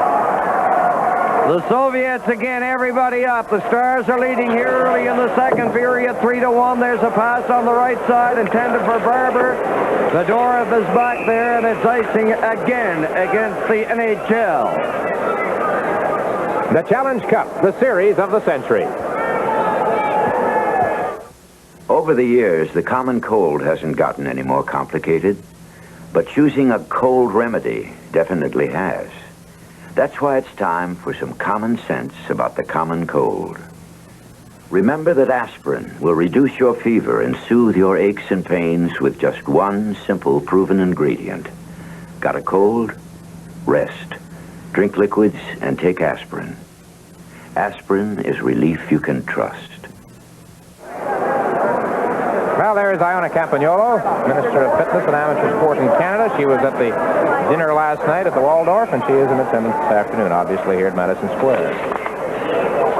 Speaker 14: The Soviets again, everybody up. The Stars are leading here early in the second period, 3-1. There's a pass on the right side intended for Barber. Fedorov is back there, and it's icing again against the NHL.
Speaker 3: The Challenge Cup, the series of the century.
Speaker 12: Over the years, the common cold hasn't gotten any more complicated, but choosing a cold remedy definitely has. That's why it's time for some common sense about the common cold. Remember that aspirin will reduce your fever and soothe your aches and pains with just one simple proven ingredient. Got a cold? Rest. Drink liquids and take aspirin. Aspirin is relief you can trust.
Speaker 3: Well, there's Iona Campagnolo, Minister of Fitness and Amateur Sport in Canada. She was at the dinner last night at the Waldorf, and she is in attendance this afternoon, obviously, here at Madison Square.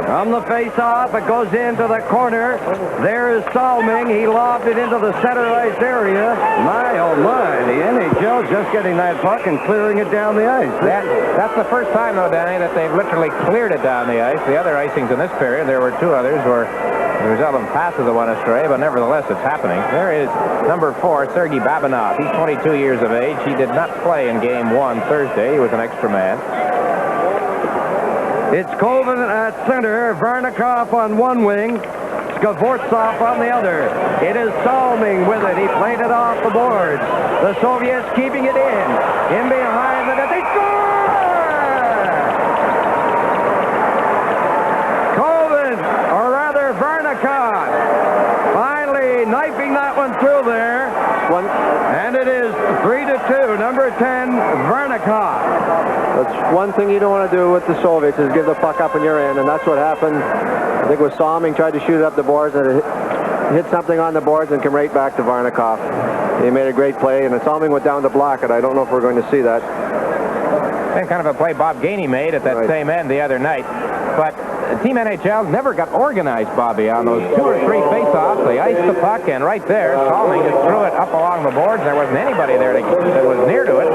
Speaker 14: From the face-off, it goes into the corner. There is Salming. He lobbed it into the center ice area. My, oh my, the NHL just getting that puck and clearing it down the ice.
Speaker 3: That's the first time, though, Danny, that they've literally cleared it down the ice. The other icings in this period, there were two others where the result of passes that went astray, but nevertheless, it's happening. There is number 4, Sergei Babinov. He's 22 years of age. He did not play in Game 1 Thursday. He was an extra man.
Speaker 14: It's Colvin at center, Varnikov on one wing, Skvortsov on the other. It is Salming with it. He played it off the boards. The Soviets keeping it in behind the net. They score! Colvin, or rather Varnikov, finally knifing that one through there. And it is 3-2, number 10, Varnikov.
Speaker 2: That's one thing you don't want to do with the Soviets is give the puck up in your end, and that's what happened. I think it was Salming tried to shoot up the boards, and it hit something on the boards and came right back to Varnikov. He made a great play, and Salming went down to block it. I don't know if we're going to see that.
Speaker 3: Same kind of a play Bob Gainey made at that same end the other night. But Team NHL never got organized, Bobby, on those 2 or 3 face-offs. They iced the puck, and right there, Salming just threw it up along the boards. There wasn't anybody there that was near to it,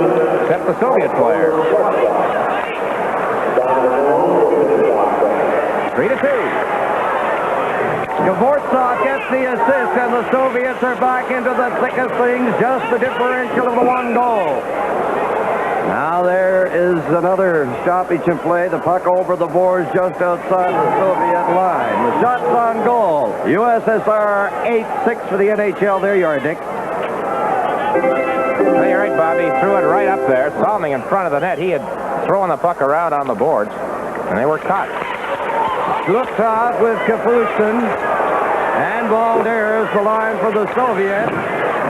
Speaker 3: except the Soviet player. 3-2.
Speaker 14: Skvortsov gets the assist, and the Soviets are back into the thick of things, just the differential of the 1 goal. Now there is another stoppage in play. The puck over the boards just outside the Soviet line. The shots on goal. USSR 8-6 for the NHL. There you are, Dick.
Speaker 3: Well, you're right, Bobby. Threw it right up there. Salming in front of the net. He had thrown the puck around on the boards, and they were caught.
Speaker 14: Shluptov with Kapushkin. And Balderas the line for the Soviets.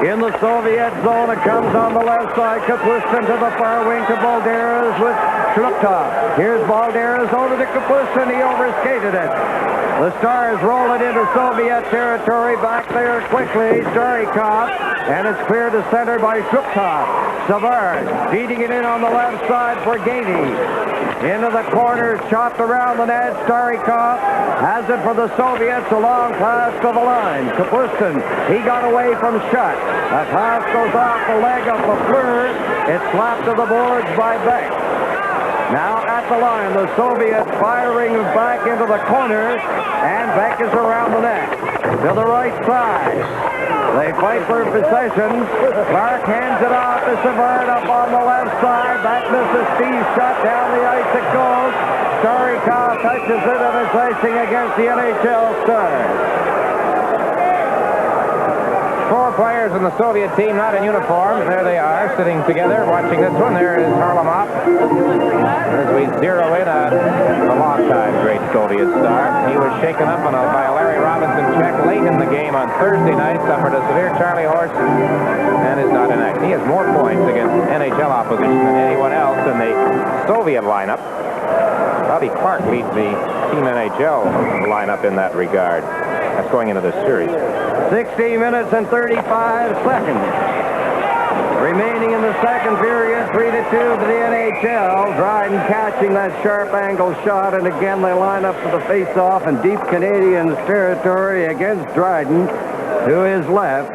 Speaker 14: In the Soviet zone, it comes on the left side. Kapushkin to the far wing to Balderas with Shluptov. Here's Balderas over to Kapushkin. He overskated it. The Stars roll it into Soviet territory. Back there quickly, Starikov. And it's cleared to center by Shluptov. Savard feeding it in on the left side for Gainey. Into the corner, chopped around the net. Starikov has it for the Soviets. A long pass to the line. Kapushkin, he got away from Shutt. A pass goes off the leg of Lafleur. It's slapped to the boards by Beck. Now at the line, the Soviets firing back into the corner, and Beck is around the net. To the right side. They fight for possession. Clark hands it off to Savard up on the left side. Back misses Steve Shutt. Down the ice it goes. Starikov touches it, and it's icing against the NHL Stars.
Speaker 3: 4 players in the Soviet team not in uniform. There they are, sitting together, watching this one. There is Harlamov. As we zero in on a long-time great Soviet star. He was shaken up by a Larry Robinson check late in the game on Thursday night, suffered a severe Charlie horse, and is not in action. He has more points against NHL opposition than anyone else in the Soviet lineup. Bobby Clark leads the Team NHL lineup in that regard. That's going into this series.
Speaker 14: 60 minutes and 35 seconds. Remaining in the second period, 3-2 to the NHL. Dryden catching that sharp angle shot, and again they line up for the face-off in deep Canadians territory against Dryden to his left.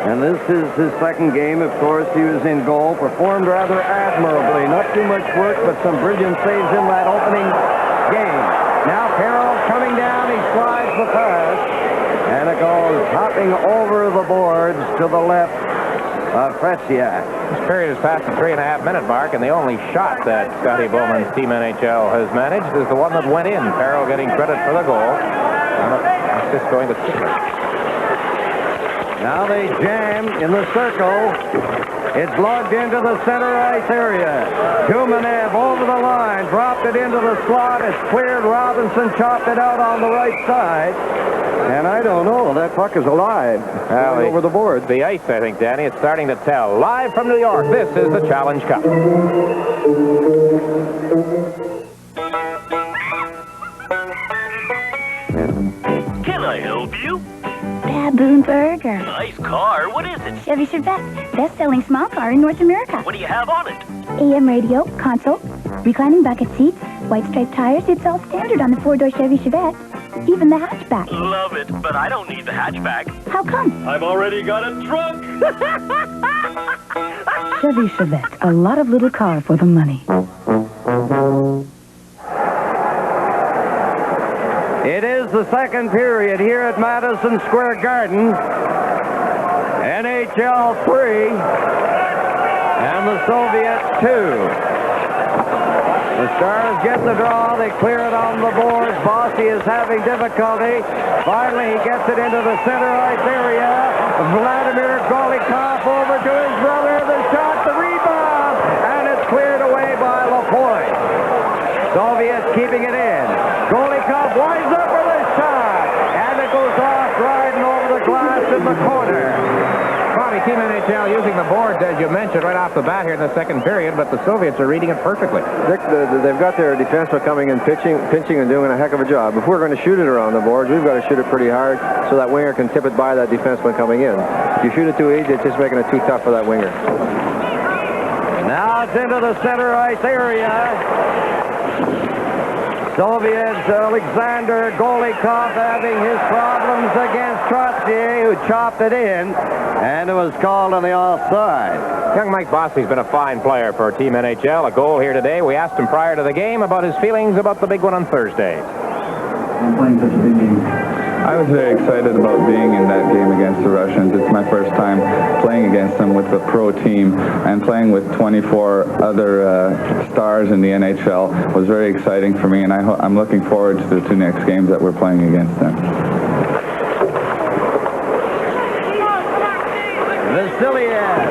Speaker 14: And this is his second game. Of course, he was in goal, performed rather admirably. Not too much work, but some brilliant saves in that opening game. Now Carroll coming down, he slides the pass, and it goes hopping over the boards to the left of Fretziak.
Speaker 3: This period is past the 3.5-minute mark, and the only shot that Scotty Bowman's Team NHL has managed is the one that went in. Carroll getting credit for the goal. And assist going to Sickler.
Speaker 14: Now they jam in the circle. It's lugged into the center ice area. Kumanev over the line, dropped it into the slot. It's cleared. Robinson chopped it out on the right side. And I don't know, that puck is alive. Over the board.
Speaker 3: The ice, I think, Danny, it's starting to tell. Live from New York, this is the Challenge Cup.
Speaker 15: Can I help you?
Speaker 16: Baboon Burger.
Speaker 15: Nice car. What is it?
Speaker 16: Chevy Chevette. Best-selling small car in North America.
Speaker 15: What do you have on it?
Speaker 16: AM radio, console, reclining bucket seats, white striped tires. It's all standard on the 4-door Chevy Chevette. Even the hatchback.
Speaker 15: Love it, but I don't need the hatchback.
Speaker 16: How come?
Speaker 15: I've already got a trunk.
Speaker 17: Chevy Chevette. A lot of little car for the money.
Speaker 14: It is the second period here at Madison Square Garden. NHL 3 and the Soviets 2. The Stars get the draw. They clear it on the boards. Bossy is having difficulty. Finally, he gets it into the center ice area. Vladimir Golikov over to his brother. The shot, the rebound, and it's cleared away by LaPointe. Soviets keeping it in. Golikov winds up with a shot, and it goes off, riding over the glass in the corner.
Speaker 3: Bobby, Team NHL using the boards, as you mentioned, right off the bat here in the second period, but the Soviets are reading it perfectly.
Speaker 2: Dick, they've got their defensemen coming in, pinching and doing a heck of a job. If we're going to shoot it around the boards, we've got to shoot it pretty hard so that winger can tip it by that defenseman coming in. If you shoot it too easy, it's just making it too tough for that winger.
Speaker 14: Now it's into the center ice area. Soviets, Alexander Golikov having his problems against Trottier, who chopped it in, and it was called on the offside.
Speaker 3: Young Mike Bossy's been a fine player for Team NHL. A goal here today. We asked him prior to the game about his feelings about the big one on Thursday.
Speaker 18: Playing such a big game. I was very excited about being in that game against the Russians. It's my first time playing against them with a pro team, and playing with 24 other stars in the NHL was very exciting for me, and I'm looking forward to the 2 next games that we're playing against them.
Speaker 14: Vasiliev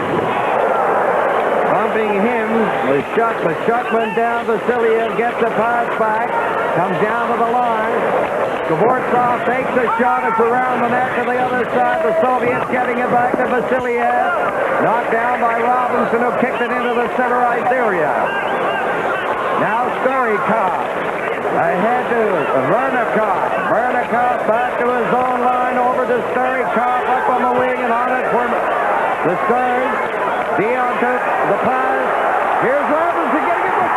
Speaker 14: bumping him with Shutman down. Vasiliev gets the pass back, comes down to the line. Dvorak takes a shot. It's around the net to the other side. The Soviets getting it back to Vasiliev. Knocked down by Robinson, who kicked it into the center ice area. Now Starikov. Ahead to Vernikov. Vernikov back to his own line. Over to Starikov up on the wing, and on it for the Stars. Dion took the pass. Here's Robinson getting it.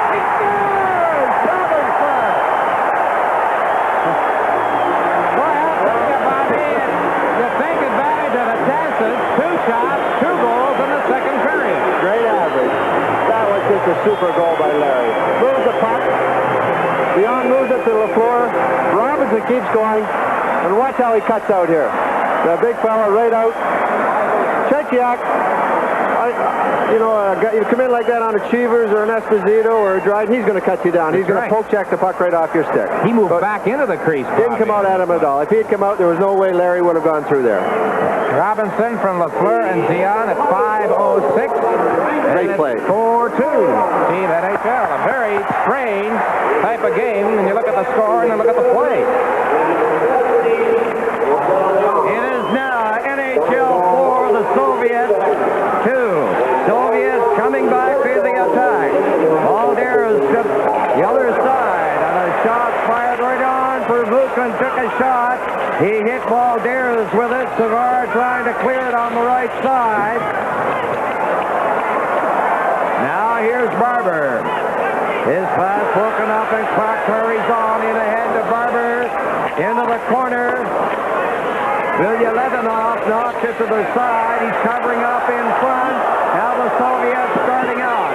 Speaker 2: Just a super goal by Larry. Moves the puck. Dion moves it to LaFleur. Robinson keeps going. And watch how he cuts out here. The big fella right out. Tretiak you come in like that on a Cheevers or an Esposito or a Dryden, he's going to cut you down. He's going to poke check the puck right off your stick.
Speaker 3: He moved back into the crease.
Speaker 2: Didn't come out at him at all. If he had come out, there was no way Larry would have gone through there.
Speaker 3: Robinson from Lafleur and Dion at 5:06.
Speaker 2: Great play.
Speaker 3: 4-2. Team NHL. A very strange type of game when you look at the score and then look at the play.
Speaker 14: It is now NHL 4, the Soviets 2. Soviets coming back to the attack. Balderas to the other side, and a shot fired right on. Pervukin took a shot. He hit Balderas with it. Savard trying to clear it on the right side. Now here's Barber. His pass broken up and clock carries on in ahead to Barber. Into the corner. Vilyaledinov knocks it to the side. He's covering up in front. Now the Soviets starting out.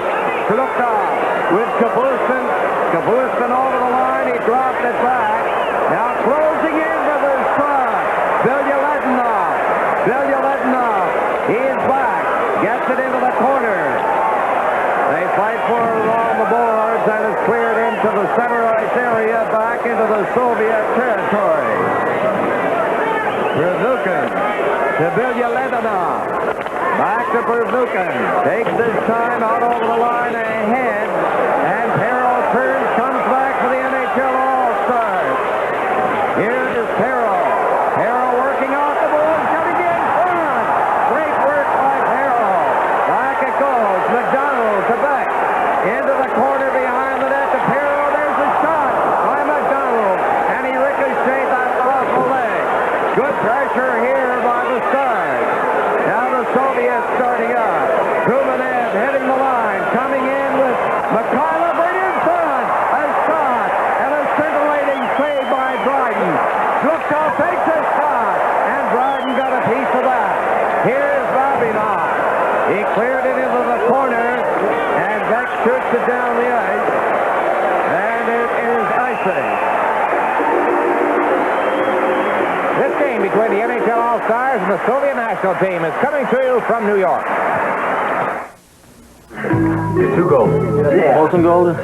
Speaker 14: Klukov with Kapustin. Kapustin over the line. He dropped it back. Now closing in for the shot. Vilyaledinov. Vilyaledinov. He is back. Gets it into the corner. They fight for it along the boards and it's cleared into the center ice area back into the Soviet territory. Pervukin to Vilyaledinov. Back to Pervukin. Takes his time out over the line ahead. And Perro turns, comes back for the NHL All-Stars. Here is Perro. Perro working off the board, coming in front. Great work by Perro. Back it goes. McDonald to Beck. Into the corner behind the net to Perro. There's a shot by McDonald. And he ricocheted that off the leg. Good pressure here by the Stars. Now the Soviets starting up. Kumanev hitting the line. Coming in with Mikhailov right in front. A shot. And a scintillating save by Dryden. Klukov takes a shot. And Dryden got a piece of that. Here's Babinov. He cleared it into the corner. And Beck shoots it down the ice. And it is icing.
Speaker 3: This game between the NHL All-Stars and the Soviet national team is coming to you from New York.
Speaker 10: 2 goals. Molson Gold?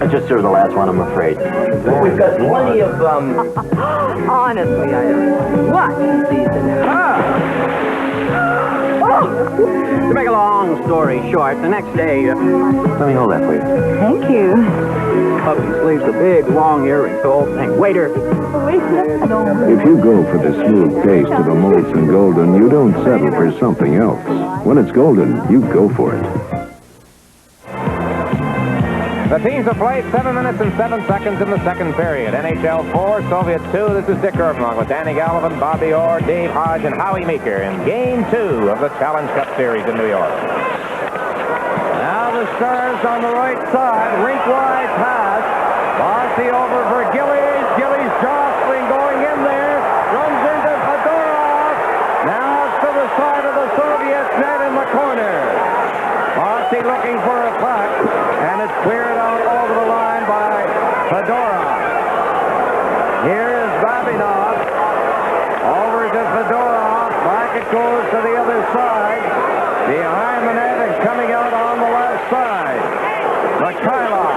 Speaker 10: I just served the last one, I'm afraid. We've got plenty of,
Speaker 24: Honestly, I don't. What season?
Speaker 10: To make a long story short, the next day... let me hold that, please.
Speaker 24: Thank you.
Speaker 10: Puppy sleeves, a big, long earring, the whole thing. Waiter!
Speaker 19: If you go for the smooth taste of a Molson Golden, you don't settle for something else. When it's golden, you go for it.
Speaker 3: The teams have played 7 minutes and 7 seconds in the second period. NHL 4, Soviet 2. This is Dick Irvin along with Danny Gallivan, Bobby Orr, Dave Hodge, and Howie Meeker in Game 2 of the Challenge Cup Series in New York.
Speaker 14: Now the Stars on the right side. Rink-wide pass. Bossy over for Gillies. Gillies jostling going in there. Runs into Fedorov. Now it's to the side of the Soviets net in the corner. Bossy looking for a puck. And it's cleared out over the line by Fedorov. Here is Babinov. Over to Fedorov. Back it goes to the other side. Behind the net and coming out on the left side. Mikhailov.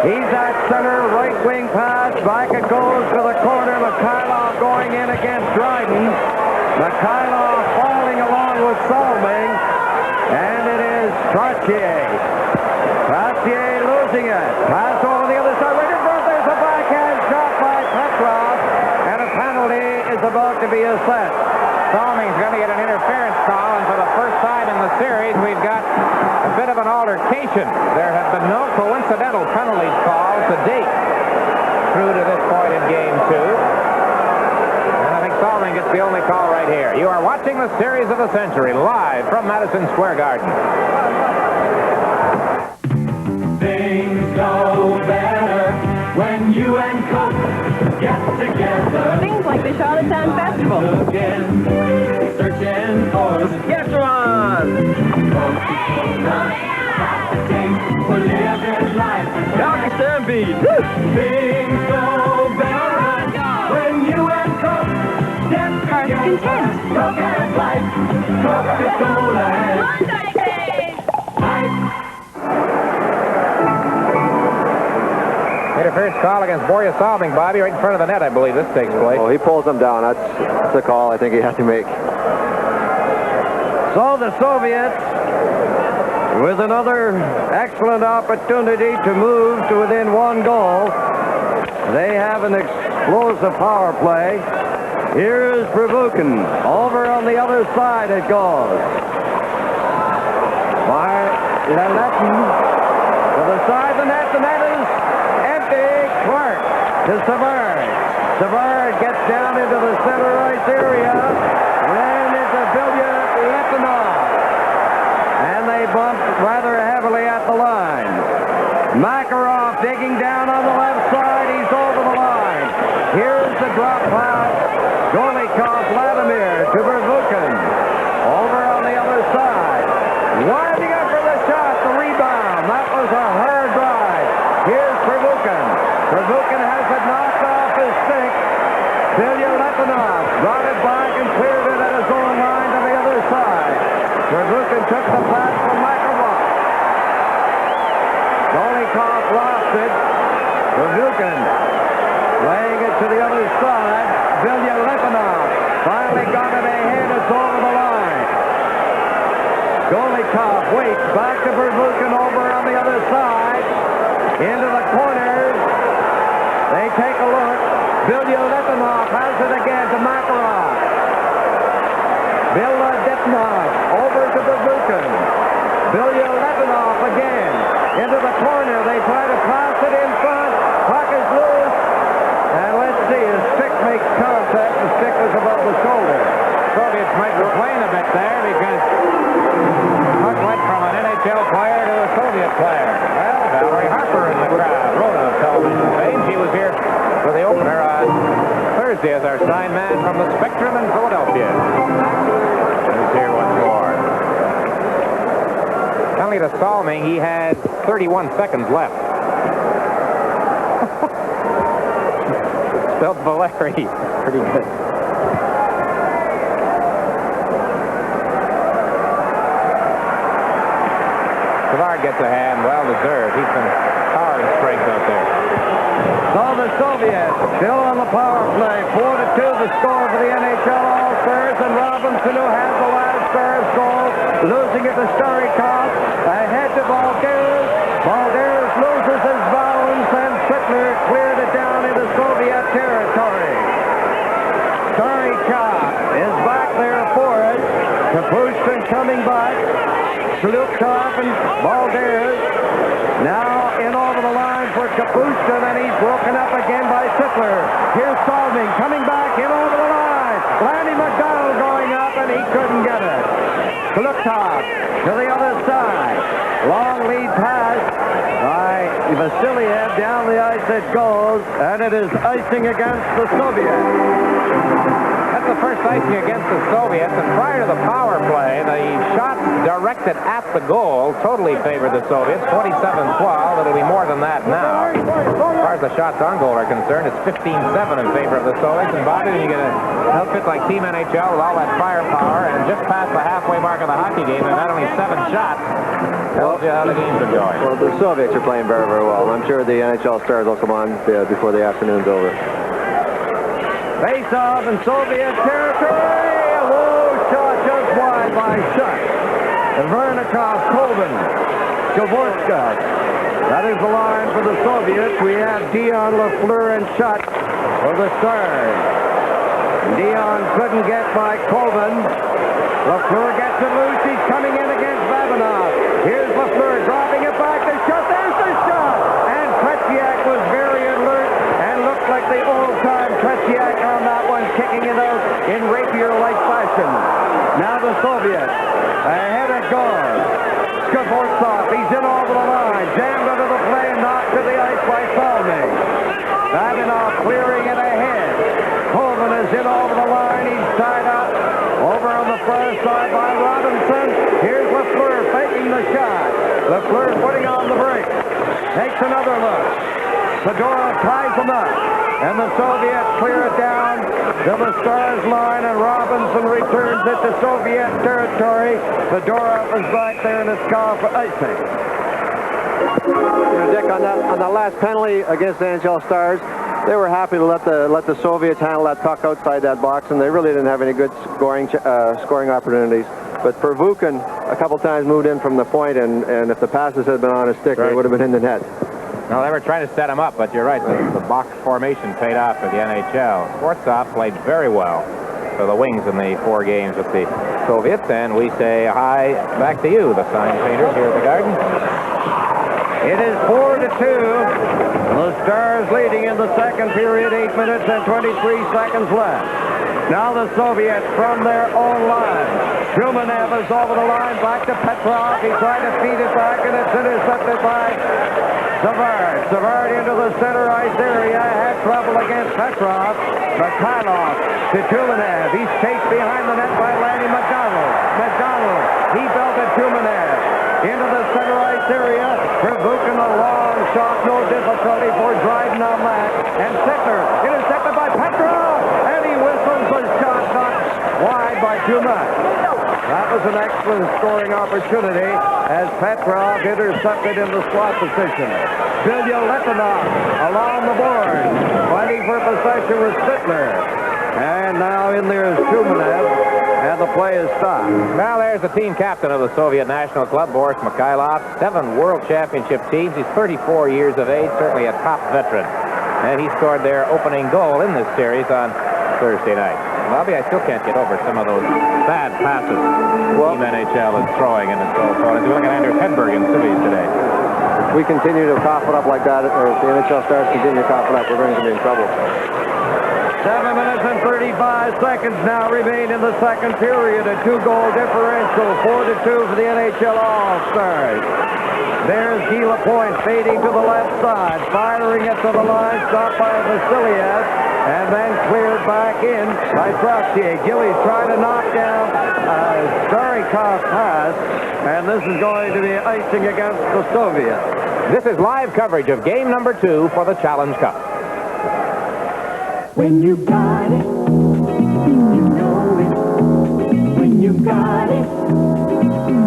Speaker 14: He's at center, right wing pass. Back it goes to the corner. Mikhailov going in against Dryden. Mikhailov falling along with Salming. And it is Trottier. Trottier losing it. Pass over the other side. Right in front, there's a backhand shot by Petrov. And a penalty is about to be assessed.
Speaker 3: Salming's going to get an interference call, and for the first time in the series, we've got a bit of an altercation. There have been no coincidental penalties called to date through to this point in Game 2. And I think Salming gets the only call right here. You are watching the Series of the Century live from Madison Square Garden.
Speaker 11: Things go better when you and Coke get together.
Speaker 24: Things like the Charlottetown Festival.
Speaker 11: Again, searching for
Speaker 14: Gastron.
Speaker 11: for living life.
Speaker 14: Dr. Stampede.
Speaker 11: Things go better when you and Coke get together. Coke and life, Coca-Cola and
Speaker 3: first call against Borja Salming, Bobby, right in front of the net, I believe this takes place.
Speaker 2: Well, he pulls them down. That's a call I think he has to make.
Speaker 14: So the Soviets, with another excellent opportunity to move to within 1 goal, they have an explosive power play. Here's Prevukin. Over on the other side it goes. By Leletin to the side of the net. The net is empty. Clark to Savard. Savard gets down into the center ice area. Then into Vilya Letinov. And they bump rather heavily at the line. Makarov digging down on the left side. He's over the line. Here's the drop pass. Golikov, Vladimir to Prevukin. Over on the other side. Winding up for the shot. The rebound. That was a hard drive. Here's Prevukin. Prevukin has it knocked off his stick. Vilya Letinov brought it back and cleared it at his own line to the other side. Prevukin took the pass from Makarov. Golikov lost it. Prevukin laying it to the other side. Vilya Letinov finally got it ahead. It's over the line. Golikov waits back to Prevukin over on the other side. Into the corners. They take a look. Vilya Letinov has it again to Makarov. Vilya Letinov over to Prevukin. Vilya Letinov again. Into the corner. They try to pass it in front. Puck is loose. And let's see, his stick makes contact. The stick was above the shoulder.
Speaker 3: Soviets might complain a bit there because puck went from an NHL player to a Soviet player. Well, Valerie Harper in the crowd. Rhoda of television fame. She was here for the opener on Thursday as our sign man from the Spectrum in Philadelphia. Who's here once more. Penalty to Salming. He had 31 seconds left. Spelled Valeri. Pretty good. Savard gets a hand. Well deserved. He's been power and strength out there.
Speaker 14: So the Soviets still on the power play. 4-2 the score for the NHL All-Stars. And Robinson, who has the last Stars goal, losing it to Starikov. Ahead to Balderas. Balderas loses his balance, and Strickler cleared it down into Soviet territory. Starikov is back there for it. Kapustin coming back. Slukov and Balderas now in over the line for Kapustin, and he's broken up again by Strickler. Here's Salming coming back in over the line. Lanny McDonald going up, and he couldn't get it. Slukov to the other side. Long lead pass by Vasiliev. Down the ice it goes, and it is icing against the Soviets.
Speaker 3: That's the first icing against the Soviets, and prior to the power play, the shots directed at the goal totally favored the Soviets. 27-12. It'll be more than that now. As far as the shots on goal are concerned, it's 15-7 in favor of the Soviets. And Bobby, when you get an outfit like Team NHL with all that firepower and just past the halfway mark of the hockey game, and not only 7 shots, tells you how the games are going.
Speaker 2: Well, the Soviets are playing very, very well. I'm sure the NHL Stars will come on before the afternoon's over.
Speaker 14: Face-off in Soviet territory. A low shot just wide by Shutt. And Vernikov, Colvin, Gavorska. That is the line for the Soviets. We have Dion, Lafleur, and Shutt for the Stars. Dion couldn't get by Colvin. Lafleur gets it loose. He's coming in against Vabanov. Here's Lafleur dropping it back to Shutt. There's the shot. And Tretiak was very alert and looked like the old-time Tretiak on that one, kicking it out in rapier-like fashion. Now the Soviets. Ahead it goes. Skvortsov, he's in over the line. Jammed under the play and knocked to the ice by Salming. Vabanov clearing it ahead. Colvin is in over the line. He's tied up. Over on the far side by Robinson. Here's Lafleur faking the shot. Lafleur putting on the brakes. Takes another look. Fedorov ties him up. And the Soviets clear it down to the Stars line, and Robinson returns it to Soviet territory. Fedorov is back there in his car for icing.
Speaker 2: Dick, on that last penalty against the NHL Stars, they were happy to let the Soviets handle that puck outside that box, and they really didn't have any good scoring opportunities. But Pervukin a couple times moved in from the point, and if the passes had been on his stick, they would have been in the net.
Speaker 3: No, they were trying to set him up, but you're right. The box formation paid off for the NHL. Schwarzkopf played very well for the Wings in the 4 games with the Soviets, and we say hi back to you, the sign painters here at the Garden.
Speaker 14: It is 4-2. The Stars leading in the second period, 8 minutes and 23 seconds left. Now the Soviets from their own line. Shumanev is over the line, back to Petrov. He tried to feed it back, and it's intercepted by Savard. Savard into the center ice area, had trouble against Petrov. Mikhailov to Shumanev. He's chased behind the net by Lanny McDonald. McDonald, he belted Shumanev into the center ice area. Pervukin a long shot, no difficulty for Dryden on that. And Sittler intercepted by Petrov, and he whistles a shot knocked wide by Shumanev. That was an excellent scoring opportunity as Petrov intercepted in the slot position. Bilya Letonov along the board, fighting for possession with Sittler. And now in there is Shumanev, and the play is stopped.
Speaker 3: Now there's the team captain of the Soviet National Club, Boris Mikhailov. 7 World Championship teams. He's 34 years of age, certainly a top veteran. And he scored their opening goal in this series on Thursday night. Bobby, I still can't get over some of those bad passes Team NHL is throwing in its own opponents. We look at Anders Hedberg in cities today.
Speaker 2: If we continue to cough it up like that, or if the NHL Stars continue to cough it up, we're going to be in trouble.
Speaker 14: 7 minutes and 35 seconds now remain in the second period. A 2-goal differential, 4-2 for the NHL All-Stars. There's Guy Lapointe fading to the left side, firing it to the line, stopped by Vasiliev, and then cleared back in by Trottier. Gillies trying to knock down Starikov pass, and this is going to be icing against the Soviets.
Speaker 3: This is live coverage of game number 2 for the Challenge Cup.
Speaker 11: When you got it, you know it. When you got it,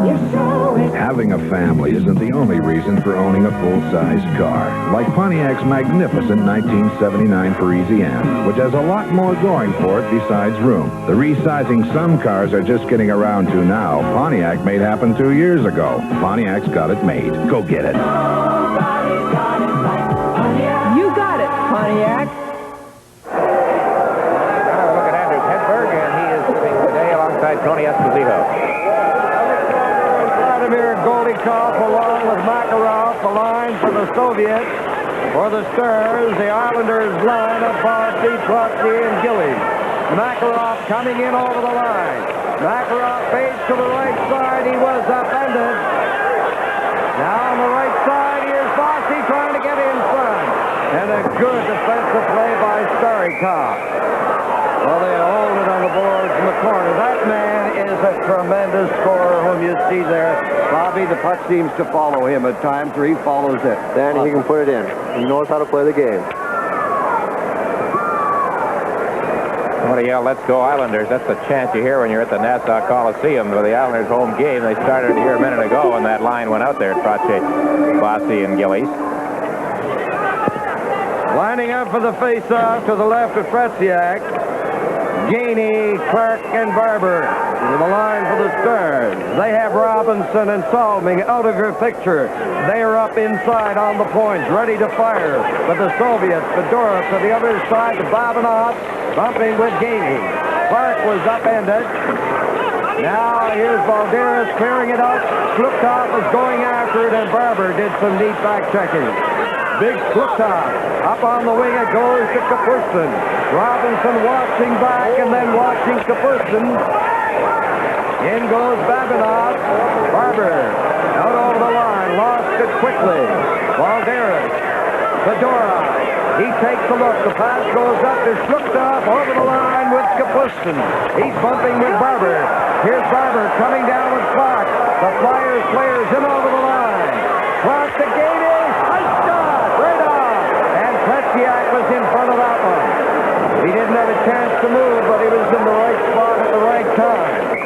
Speaker 11: you show it.
Speaker 19: Having a family isn't the only reason for owning a full-size car. Like Pontiac's magnificent 1979 Parisienne, which has a lot more going for it besides room. The resizing some cars are just getting around to now, Pontiac made happen 2 years ago. Pontiac's got it made. Go get it.
Speaker 11: Nobody's got it like Pontiac.
Speaker 9: You got it, Pontiac.
Speaker 3: Tony Esposito.
Speaker 14: Vladimir Golikov along with Makarov, the line for the Soviets. For the Stars, the Islanders line of Bosby, Trottier, and Gillies. Makarov coming in over the line. Makarov fades to the right side. He was upended. Now on the right side, here's Bosby trying to get in front. And a good defensive play by Starikov. Well, they hold it on the boards in the corner. That man is a tremendous scorer whom you see there. Bobby, the puck seems to follow him at times, or he follows it.
Speaker 2: Danny, he can put it in. He knows how to play the game.
Speaker 3: Somebody yell, "Let's go Islanders." That's the chant you hear when you're at the Nassau Coliseum for the Islanders' home game. They started here a minute ago, and that line went out there. Trottier, Bossy, and Gillies.
Speaker 14: Lining up for the face-off to the left of Tretiak. Gainey, Clark, and Barber to the line for the Stars. They have Robinson and Salming out of your picture. They are up inside on the points, ready to fire. But the Soviets, Fedorov to the other side, to Babanov, bumping with Gainey. Clark was upended. Now here's Valderas clearing it up. Slukov is going after it, and Barber did some neat back-checking. Big Slukov up on the wing. It goes to Kapustin. Robinson watching back and then watching Kapustin. In goes Babanov. Barber out over the line. Lost it quickly. Valderas. Fedorov. He takes a look. The pass goes up to Slukov over the line with Kapustin. He's bumping with Barber. Here's Barber coming down with Clark. The Flyers players in over the line. Clark to Gainey. Tretiak was in front of that one. He didn't have a chance to move, but he was in the right spot at the right time.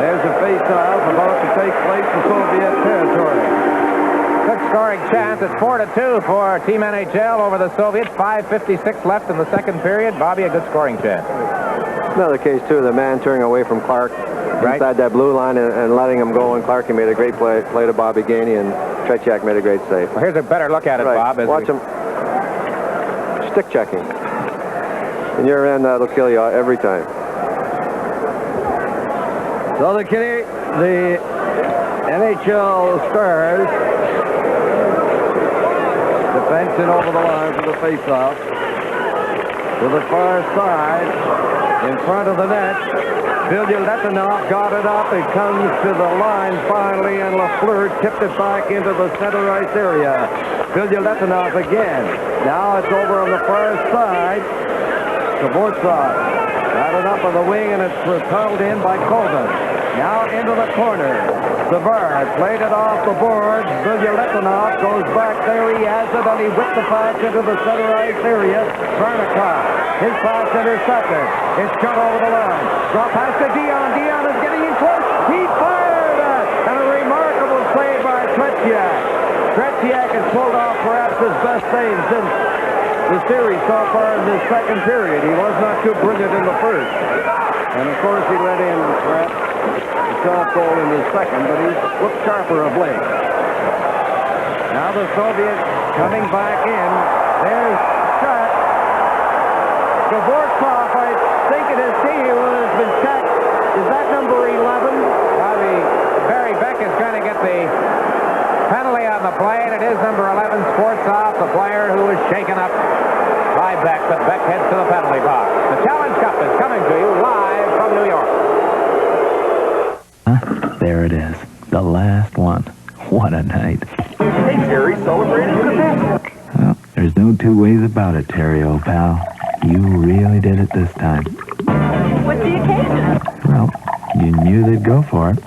Speaker 14: There's a face-off about to take place in Soviet territory.
Speaker 3: scoring chance. It's 4-2 for Team NHL over the Soviets. 5:56 left in the second period. Bobby, a good scoring chance.
Speaker 2: Another case, too, the man turning away from Clark inside that blue line and letting him go. And Clark, he made a great play to Bobby Gainey, and Tretiak made a great save.
Speaker 3: Well, here's a better look at it, Bob.
Speaker 2: Watch him. Stick checking. In your end, that'll kill you every time.
Speaker 14: So the NHL Stars defending over the line for the faceoff. To the far side, in front of the net, Vilyaletdinov got it up. It comes to the line finally, and Lafleur tipped it back into the center ice area. Vilyaletdinov again. Now it's over on the far side. Dvorak got it up on the wing, and it's repelled in by Colvin. Now into the corner. Savard played it off the board. Vilyaletdinov goes back there. He has it, and he whipped the pass into the center ice area. Vernikov, his pass intercepted. It's cut over the line. Drop pass to Dion. Dion is getting in close. He fired it, and a remarkable save by Tretiak. Tretiak has pulled off perhaps his best save since the series so far in this second period. He was not too brilliant in the first. And of course he let in perhaps a self-goal in the second, but he's looked sharper of late. Now the Soviets coming back in. There's shot. Dvorak, I think it is he who has been checked. Is that number 11?
Speaker 3: Barry Beck is going to get the penalty on the play, and it is number 11, Sportsov, the player who was shaken up by Beck, but Beck heads to the penalty box. The Challenge Cup is coming to you live from New York.
Speaker 4: There it is, the last one. What a night.
Speaker 11: Hey, Terry, celebrating with this.
Speaker 4: Well, there's no two ways about it, Terry, old pal. You really did it this time.
Speaker 24: What's the occasion?
Speaker 4: Well, you knew they'd go for it.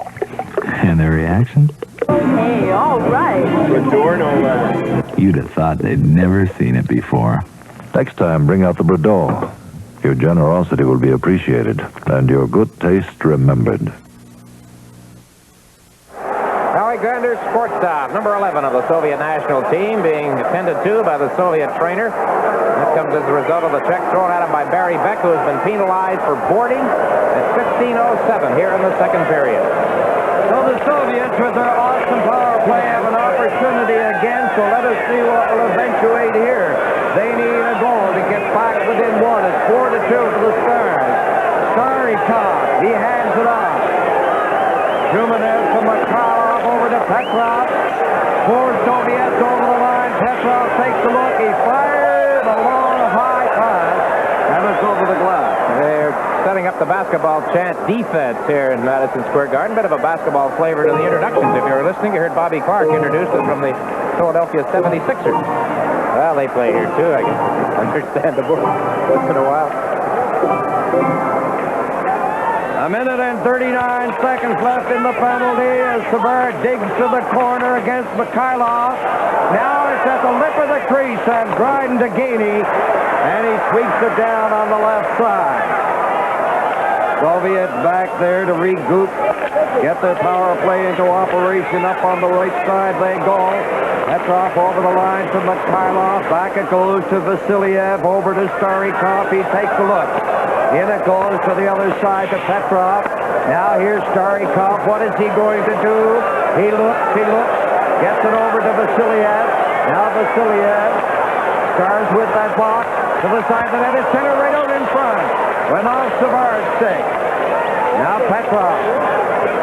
Speaker 4: And the reaction?
Speaker 24: Hey, all right.
Speaker 11: Adore no less.
Speaker 4: You'd have thought they'd never seen it before.
Speaker 6: Next time, bring out the Bordeaux. Your generosity will be appreciated, and your good taste remembered.
Speaker 3: Alexander Sportsov, number 11 of the Soviet national team, being attended to by the Soviet trainer. That comes as a result of the check thrown at him by Barry Beck, who has been penalized for boarding at 15:07 here in the second period.
Speaker 14: So the Soviets, with their awesome power play, have an opportunity again, so let us see what will eventuate here. They need a goal to get back within one. It's 4-2 for the Stars. Starikov, he hands it off. Shumanev to Mikhailov, over to Petrov. Four Soviets over the line. Petrov takes a look. He fires a long, high pass, and it's over the glass.
Speaker 3: They're setting up the basketball chant defense here in Madison Square Garden. Bit of a basketball flavor to the introductions. If you were listening, you heard Bobby Clark introduce them from the Philadelphia 76ers. Well, they play here too, I guess. Understandable. Once in a while.
Speaker 14: A minute and 39 seconds left in the penalty as Savard digs to the corner against Mikhailov. Now it's at the lip of the crease and Dryden to Gainey, and he sweeps it down on the left side. Soviets back there to regroup, get their power play into operation. Up on the right side they go. Petrov over the line to Mikhailov. Back it goes to Vasiliev. Over to Starikov. He takes a look. In it goes to the other side to Petrov. Now here's Starikov. What is he going to do? He looks. Gets it over to Vasiliev. Now Vasiliev stars with that box to the side of the net. It's center right out in front. Went off Savard's stick. Now Petrov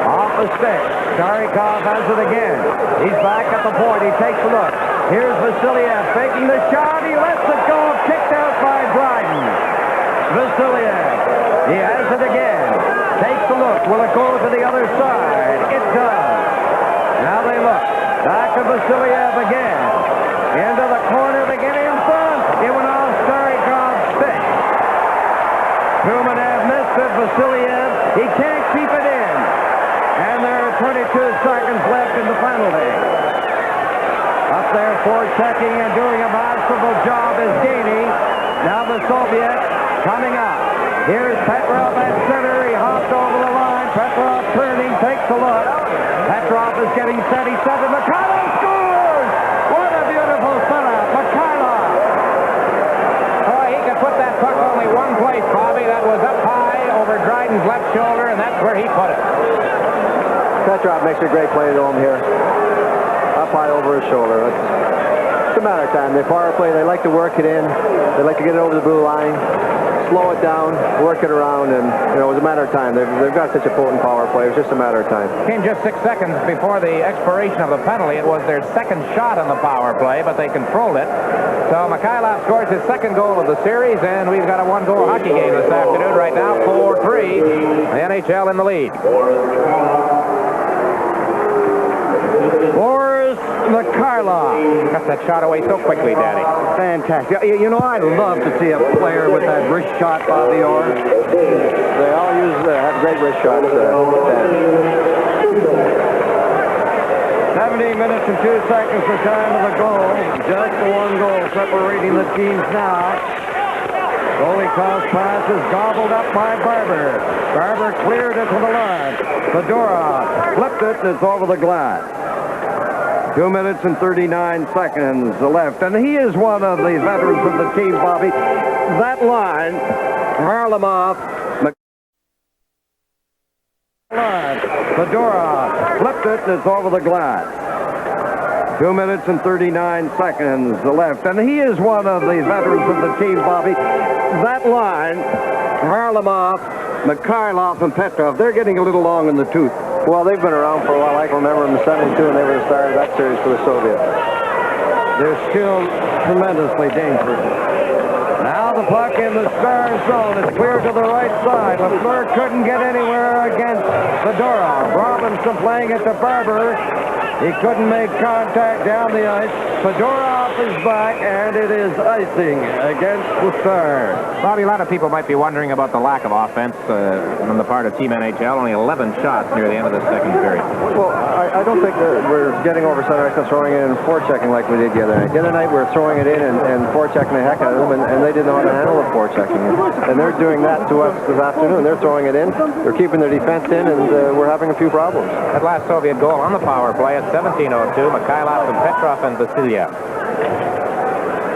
Speaker 14: off the stick. Starikov has it again. He's back at the point. He takes a look. Here's Vasiliev faking the shot. He lets it go. Kicked out by Dryden. Vasiliev. He has it again. Takes a look. Will it go to the other side? It does. Now they look. Back to Vasiliev again. Into the corner. They get in front. It went off Starikov's stick. Shumanev missed it. Vasiliev. He can't keep it in. And there are 22 seconds left in the penalty. Up there forechecking and doing a masterful job is Gainey. Now the Soviets coming up. Here's Petrov at center. He hopped over the line. Petrov turning, takes a look. Petrov is getting set. He set it. Mikhailov scores!
Speaker 2: Petrov makes a great play to him here. Up high over his shoulder. It's a matter of time. They power play. They like to work it in. They like to get it over the blue line, slow it down, work it around, and it was a matter of time. They've got such a potent power play. It was just a matter of time.
Speaker 3: Came just 6 seconds before the expiration of the penalty. It was their second shot on the power play, but they controlled it. So Mikhailov scores his second goal of the series, and we've got a one-goal hockey game this afternoon right now, 4-3. The NHL in the lead.
Speaker 14: Boris Mikhailov.
Speaker 3: Got that shot away so quickly, Daddy.
Speaker 14: Fantastic. You know, I love to see a player with that wrist shot, Bobby Orr.
Speaker 2: They all have great wrist shots.
Speaker 14: 17 minutes and 2 seconds the time of the goal. Just the one goal separating the teams now. Goalie cross pass is gobbled up by Barber. Barber cleared it to the line. Fedorov flipped it and it's over the glass. 2 minutes and 39 seconds left. And he is one of the veterans of the team, Bobby. That line, Varlamov, Fedorov flipped it and it's over the glass. 2 minutes and 39 seconds left. And he is one of the veterans of the team, Bobby. That line, Varlamov, Mikhailov, and Petrov, they're getting a little long in the tooth.
Speaker 2: Well, they've been around for a while. I can remember them in 72 and they were the start of that series for the Soviets.
Speaker 14: They're still tremendously dangerous. Now the puck in the star zone. It's clear to the right side. Lafleur couldn't get anywhere against Fedorov. Robinson playing it to Barber. He couldn't make contact down the ice. Fedorov is back, and it is icing against the Stars.
Speaker 3: Bobby, a lot of people might be wondering about the lack of offense on the part of Team NHL. Only 11 shots near the end of the second period.
Speaker 2: Well, I don't think that we're getting over center ice and throwing it in and forechecking like we did the other night. The other night we were throwing it in and forechecking the heck out of them, and they didn't know how to handle the forechecking. And they're doing that to us this afternoon. They're throwing it in, they're keeping their defense in, and we're having a few problems.
Speaker 3: That last Soviet goal on the power play at 17:02, Mikhailov and Petrov and Vasilyev.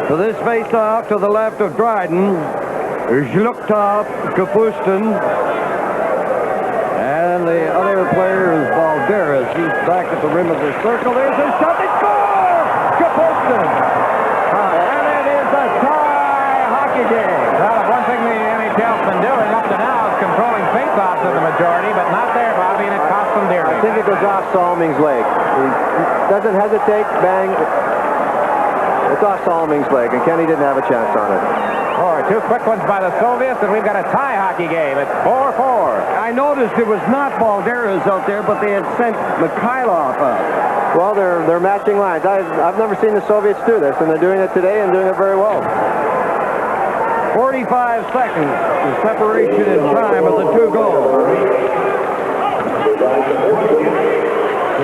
Speaker 14: So this face-off to the left of Dryden, Zhluktov, Kapustin, and the other player is Balderas. He's back at the rim of the circle. There's a shot. They score! Kapustin! And it is a tie hockey game.
Speaker 3: Well, one thing the NHL's been doing up to now is controlling face-offs in the majority, but not there, Bobby, and it cost them dearly.
Speaker 2: I think it goes off Salming's leg. He doesn't hesitate, bang. It's off Salming's leg, and Kenny didn't have a chance on it.
Speaker 3: Or 2 quick ones by the Soviets, and we've got a tie hockey game. It's 4-4.
Speaker 14: I noticed it was not Balderas out there, but they had sent Mikhailov up.
Speaker 2: Well, they're matching lines. I've never seen the Soviets do this, and they're doing it today and doing it very well.
Speaker 14: 45 seconds, the separation in time of the 2 goals.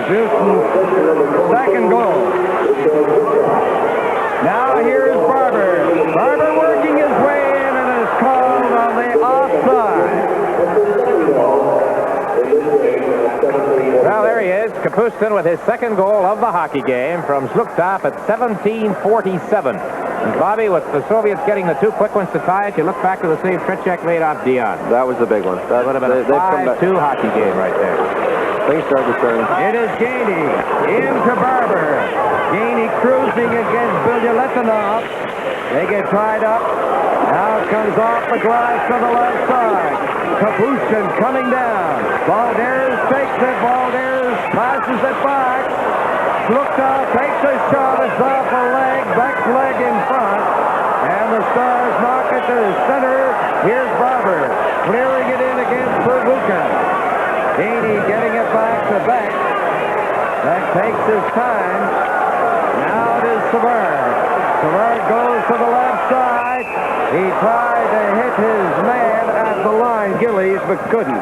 Speaker 14: Houston's second goal. Now here's Barber. Barber working his way in and is called on the offside.
Speaker 3: Well, there he is, Kapustin with his second goal of the hockey game from Zhluktov at 17:47. And Bobby, with the Soviets getting the 2 quick ones to tie it, you look back to the save Tretiak made off Dion.
Speaker 2: That was the big one. That
Speaker 3: would have been a 5-2 hockey game right there.
Speaker 2: Things start to turn.
Speaker 14: It is Gainey into Barber. Gainey cruising against Bilyaletdinov. They get tied up. Now it comes off the glass to the left side. Kapustin coming down. Balderas takes it. Balderas passes it back. Zhluktov takes a shot. It's off a leg. Beck's leg in front. And the Stars knock it to the center. Here's Barber clearing it in against Pervuka. Gainey getting it back to Beck. Beck takes his time. Now it is Savard. Savard goes to the left side. He tried to hit his man at the line, Gillies, but couldn't.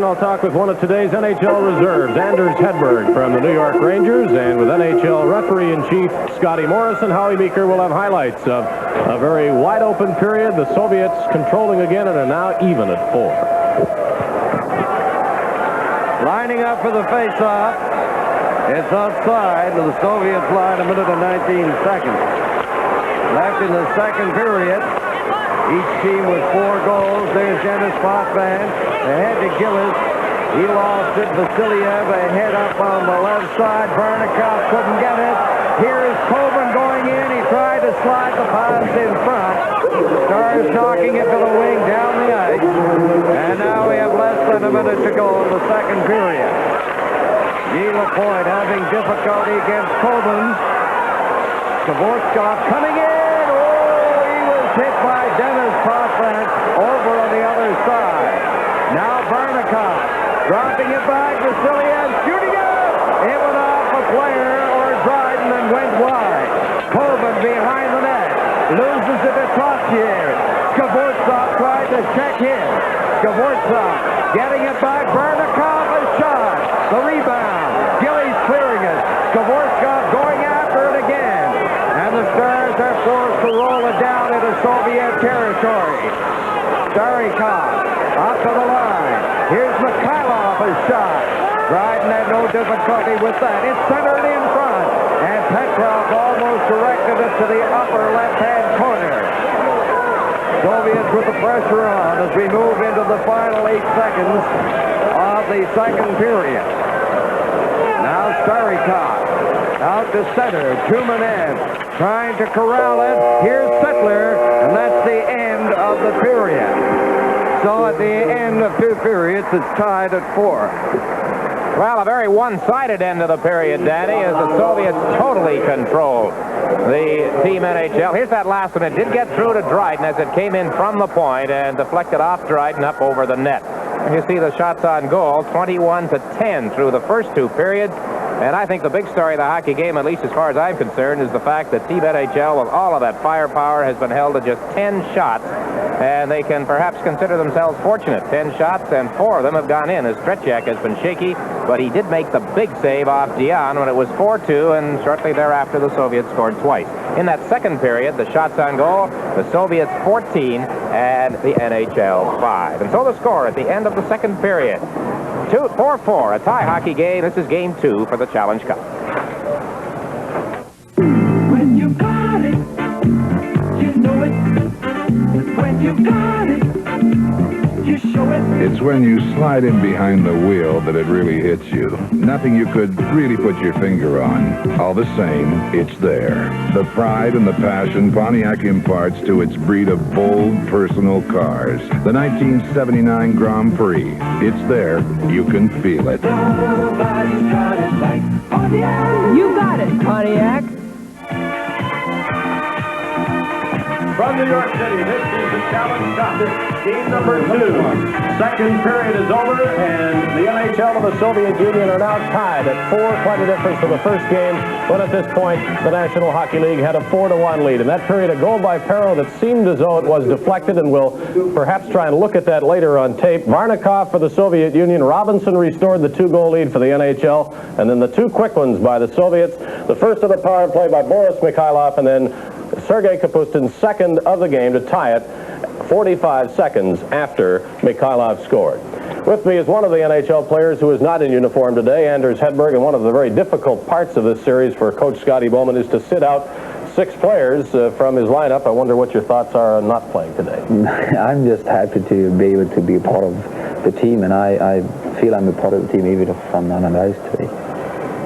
Speaker 1: I'll talk with one of today's NHL reserves, Anders Hedberg from the New York Rangers, and with NHL referee-in-chief Scotty Morrison. Howie Meeker will have highlights of a very wide-open period. The Soviets controlling again and are now even at 4.
Speaker 14: Lining up for the face-off. It's outside of the Soviets line, 1 minute and 19 seconds. Left in the second period. Each team with 4 goals. There's Dennis Potvin. Ahead to Gillis. He lost it. Vasiliev a head up on the left side. Varnikov couldn't get it. Here's Coben going in. He tried to slide the pass in front. Stars knocking it to the wing down the ice. And now we have less than a minute to go in the second period. Guy Lapointe having difficulty against Coben. Skvorskov coming in. Oh, he was hit by Dennis Potvin over on the other side. Now Varnikov dropping it back. Vasiliev shooting it. It went off a player or Dryden and went wide. Coben behind the net. Loses it to Trottier. Skvorskov tried to check in. Skvorskov getting it back. Varnikov a shot. The rebound. Gillies clearing it. Skvorskov going after it again. And the Stars are forced to roll it down into Soviet territory. Starikov up to the line. Here's Mikhailov a shot. Dryden had no difficulty with that. It's centered in front. And Petrov almost directed it to the upper left-hand corner. Soviets with the pressure on as we move into the final 8 seconds of the second period. Now Starikov out to center. Tumanev trying to corral it. Here's Settler, and that's the end of the period. So at the end of 2 periods, it's tied at 4.
Speaker 3: Well, a very one-sided end of the period, Danny, as the Soviets totally control the Team NHL. Here's that last one. It did get through to Dryden as it came in from the point and deflected off Dryden up over the net. And you see the shots on goal, 21-10 through the first 2 periods. And I think the big story of the hockey game, at least as far as I'm concerned, is the fact that Team NHL, with all of that firepower, has been held to just 10 shots. And they can perhaps consider themselves fortunate. 10 shots, and 4 of them have gone in, as Tretiak has been shaky. But he did make the big save off Dion when it was 4-2, and shortly thereafter, the Soviets scored twice. In that second period, the shots on goal, the Soviets 14 and the NHL 5. And so the score at the end of the second period. 4-4, a tie hockey game. This is game 2 for the Challenge Cup.
Speaker 11: When you got it, you know it. When you got it, you show it.
Speaker 19: It's when you slide in behind the wheel that it really hits you. Nothing you could really put your finger on. All the same, it's there. The pride and the passion Pontiac imparts to its breed of bold, personal cars. The 1979 Grand Prix. It's there. You can feel it.
Speaker 11: Nobody's got it like Pontiac.
Speaker 9: You got it, Pontiac.
Speaker 1: From New York City, this is the Challenge Cup. Game number 2. Second period is over, and the NHL and the Soviet Union are now tied at 4, quite a difference from the first game, when at this point the National Hockey League had a 4-1 lead. In that period, a goal by Perro that seemed as though it was deflected, and we'll perhaps try and look at that later on tape. Varnikov for the Soviet Union. Robinson restored the 2-goal lead for the NHL, and then the 2 quick ones by the Soviets. The first of the power play by Boris Mikhailov, and then Sergei Kapustin's second of the game to tie it 45 seconds after Mikhailov scored. With me is one of the NHL players who is not in uniform today, Anders Hedberg, and one of the very difficult parts of this series for Coach Scotty Bowman is to sit out 6 players from his lineup. I wonder what your thoughts are on not playing today.
Speaker 5: I'm just happy to be able to be a part of the team, and I feel I'm a part of the team even if I'm not on the ice today.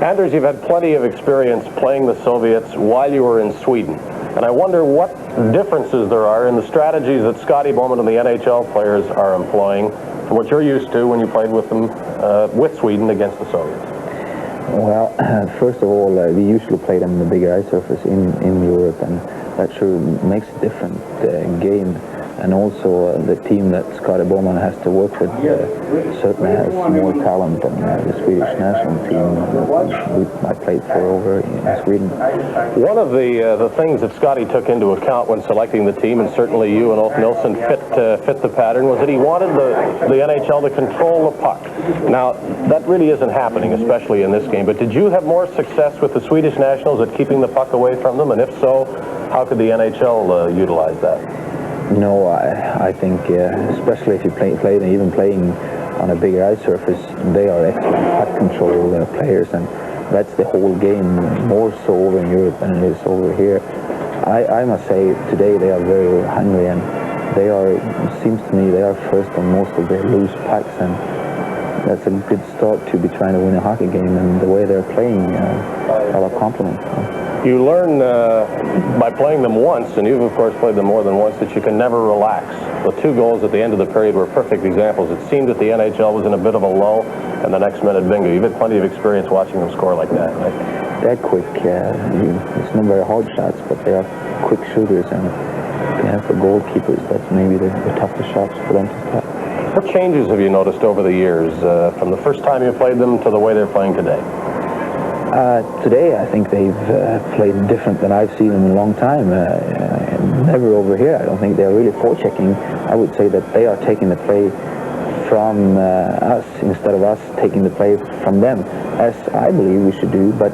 Speaker 1: Anders, you've had plenty of experience playing the Soviets while you were in Sweden. And I wonder what differences there are in the strategies that Scotty Bowman and the NHL players are employing from what you're used to when you played with them with Sweden against the Soviets.
Speaker 5: Well, first of all, we usually played on the bigger ice surface in Europe, and that sure makes a different game. And also the team that Scotty Bowman has to work with certainly has more talent than the Swedish national team I played for over in Sweden.
Speaker 1: One of the things that Scotty took into account when selecting the team, and certainly you and Ulf Nilsson fit the pattern, was that he wanted the NHL to control the puck. Now, that really isn't happening, especially in this game, but did you have more success with the Swedish nationals at keeping the puck away from them? And if so, how could the NHL utilize that?
Speaker 5: No, I think especially if you even playing on a bigger ice surface, they are excellent puck control players, and that's the whole game, more so over in Europe than it is over here. I must say today they are very hungry, and they are, seems to me, they are first on most of their loose pucks, and that's a good start to be trying to win a hockey game, and the way they're playing, I'll compliment.
Speaker 1: You learn by playing them once, and you've of course played them more than once, that you can never relax. The 2 goals at the end of the period were perfect examples. It seemed that the NHL was in a bit of a lull, and the next minute, bingo. You've had plenty of experience watching them score like that, right?
Speaker 5: They're quick. It's not very hard shots, but they are quick shooters, and for goalkeepers, that's maybe the toughest shots for them to stop.
Speaker 1: What changes have you noticed over the years, from the first time you played them to the way they're playing today?
Speaker 5: Today, I think they've played different than I've seen in a long time. Never over here. I don't think they're really forechecking. I would say that they are taking the play from us instead of us taking the play from them, as I believe we should do. But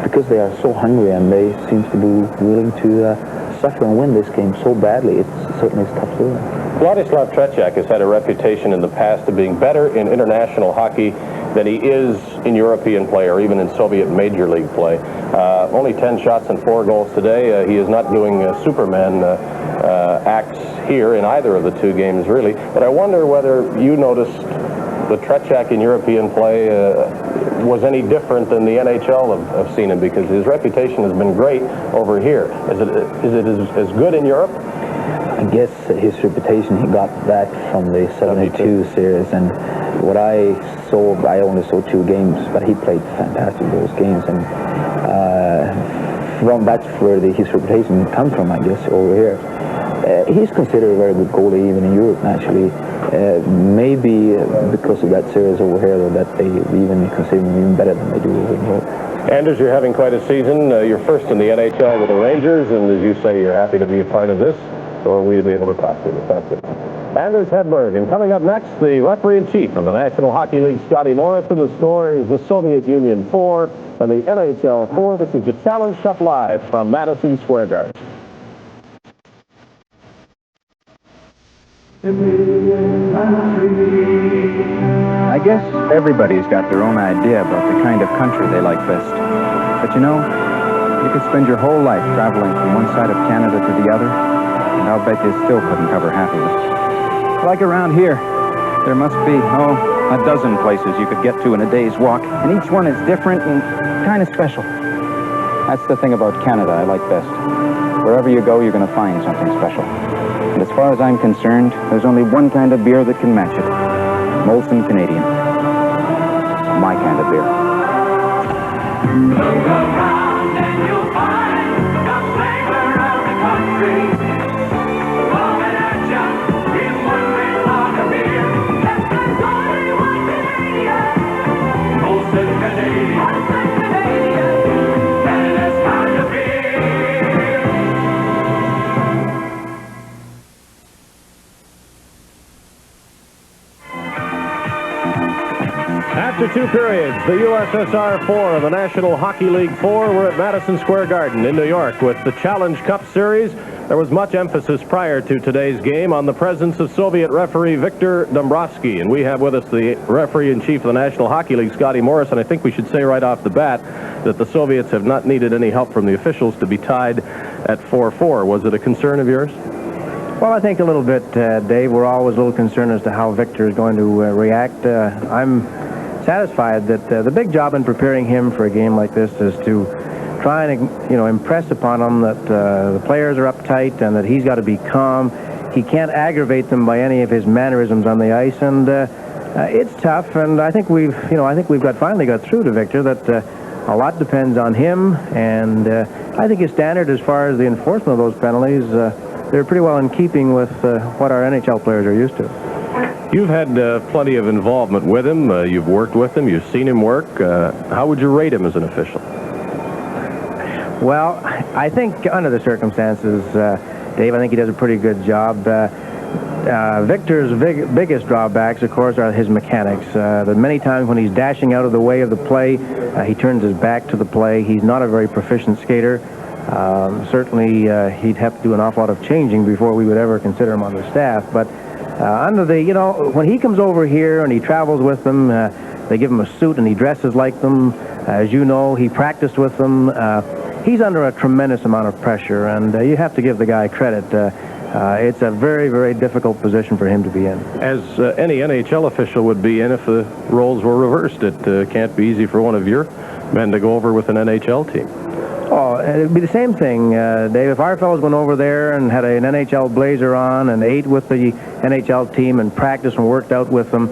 Speaker 5: because they are so hungry and they seem to be willing to suffer and win this game so badly, it's certainly tough to do.
Speaker 1: Vladislav Tretiak has had a reputation in the past of being better in international hockey than he is in European play or even in Soviet Major League play. Only 10 shots and 4 goals today. He is not doing Superman acts here in either of the 2 games, really. But I wonder whether you noticed the Tretiak in European play was any different than the NHL have seen him, because his reputation has been great over here. Is it as good in Europe?
Speaker 5: I guess his reputation, he got that from the 72 series, and what I saw, I only saw 2 games, but he played fantastic those games, and that's where his reputation comes from, I guess, over here. He's considered a very good goalie even in Europe, actually. Maybe because of that series over here, though, that they even consider him even better than they do over in Europe.
Speaker 1: Anders, you're having quite a season. You're first in the NHL with the Rangers, and as you say, you're happy to be a part of this. So we'll be able to talk to you. That's it. Anders Hedberg. And coming up next, the referee-in-chief of the National Hockey League, Scotty Morris. And the score is the Soviet Union 4 and the NHL 4. This is the Challenge Cup Live from Madison Square Garden.
Speaker 7: I guess everybody's got their own idea about the kind of country they like best. But you know, you could spend your whole life traveling from one side of Canada to the other, and I'll bet you still couldn't cover half of it. Like around here, there must be, a dozen places you could get to in a day's walk, and each one is different and kind of special. That's the thing about Canada I like best. Wherever you go, you're going to find something special. And as far as I'm concerned, there's only one kind of beer that can match it. Molson Canadian. My kind of beer.
Speaker 11: Look around and you'll find the flavor of the country. Coming at ya in one big log of beer. That's only one Canadian. Molson Canadian. Molson Canadian. Canada's kind of beer.
Speaker 1: After 2 periods, the USSR 4 and the National Hockey League 4 were at Madison Square Garden in New York with the Challenge Cup Series. There was much emphasis prior to today's game on the presence of Soviet referee Viktor Dombrowski. And we have with us the referee-in-chief of the National Hockey League, Scotty Morris. And I think we should say right off the bat that the Soviets have not needed any help from the officials to be tied at 4-4. Was it a concern of yours?
Speaker 20: Well, I think a little bit, Dave. We're always a little concerned as to how Victor is going to react. I'm satisfied that the big job in preparing him for a game like this is to try and impress upon him that the players are uptight and that he's got to be calm. He can't aggravate them by any of his mannerisms on the ice, and it's tough. And I think we've finally got through to Victor that a lot depends on him, and I think his standard as far as the enforcement of those penalties, they're pretty well in keeping with what our NHL players are used to.
Speaker 1: You've had plenty of involvement with him. You've worked with him. You've seen him work. How would you rate him as an official?
Speaker 20: Well, I think under the circumstances, Dave, I think he does a pretty good job. Victor's biggest drawbacks, of course, are his mechanics. That many times when he's dashing out of the way of the play, he turns his back to the play. He's not a very proficient skater. Certainly, he'd have to do an awful lot of changing before we would ever consider him on the staff. But under the, when he comes over here and he travels with them, they give him a suit and he dresses like them. As you know, he practiced with them. He's under a tremendous amount of pressure, and you have to give the guy credit. it's a very, very difficult position for him to be in.
Speaker 1: As any NHL official would be in if the roles were reversed. It can't be easy for one of your men to go over with an NHL team.
Speaker 20: Oh, it'd be the same thing, Dave. If our fellows went over there and had an NHL blazer on and ate with the NHL team and practiced and worked out with them,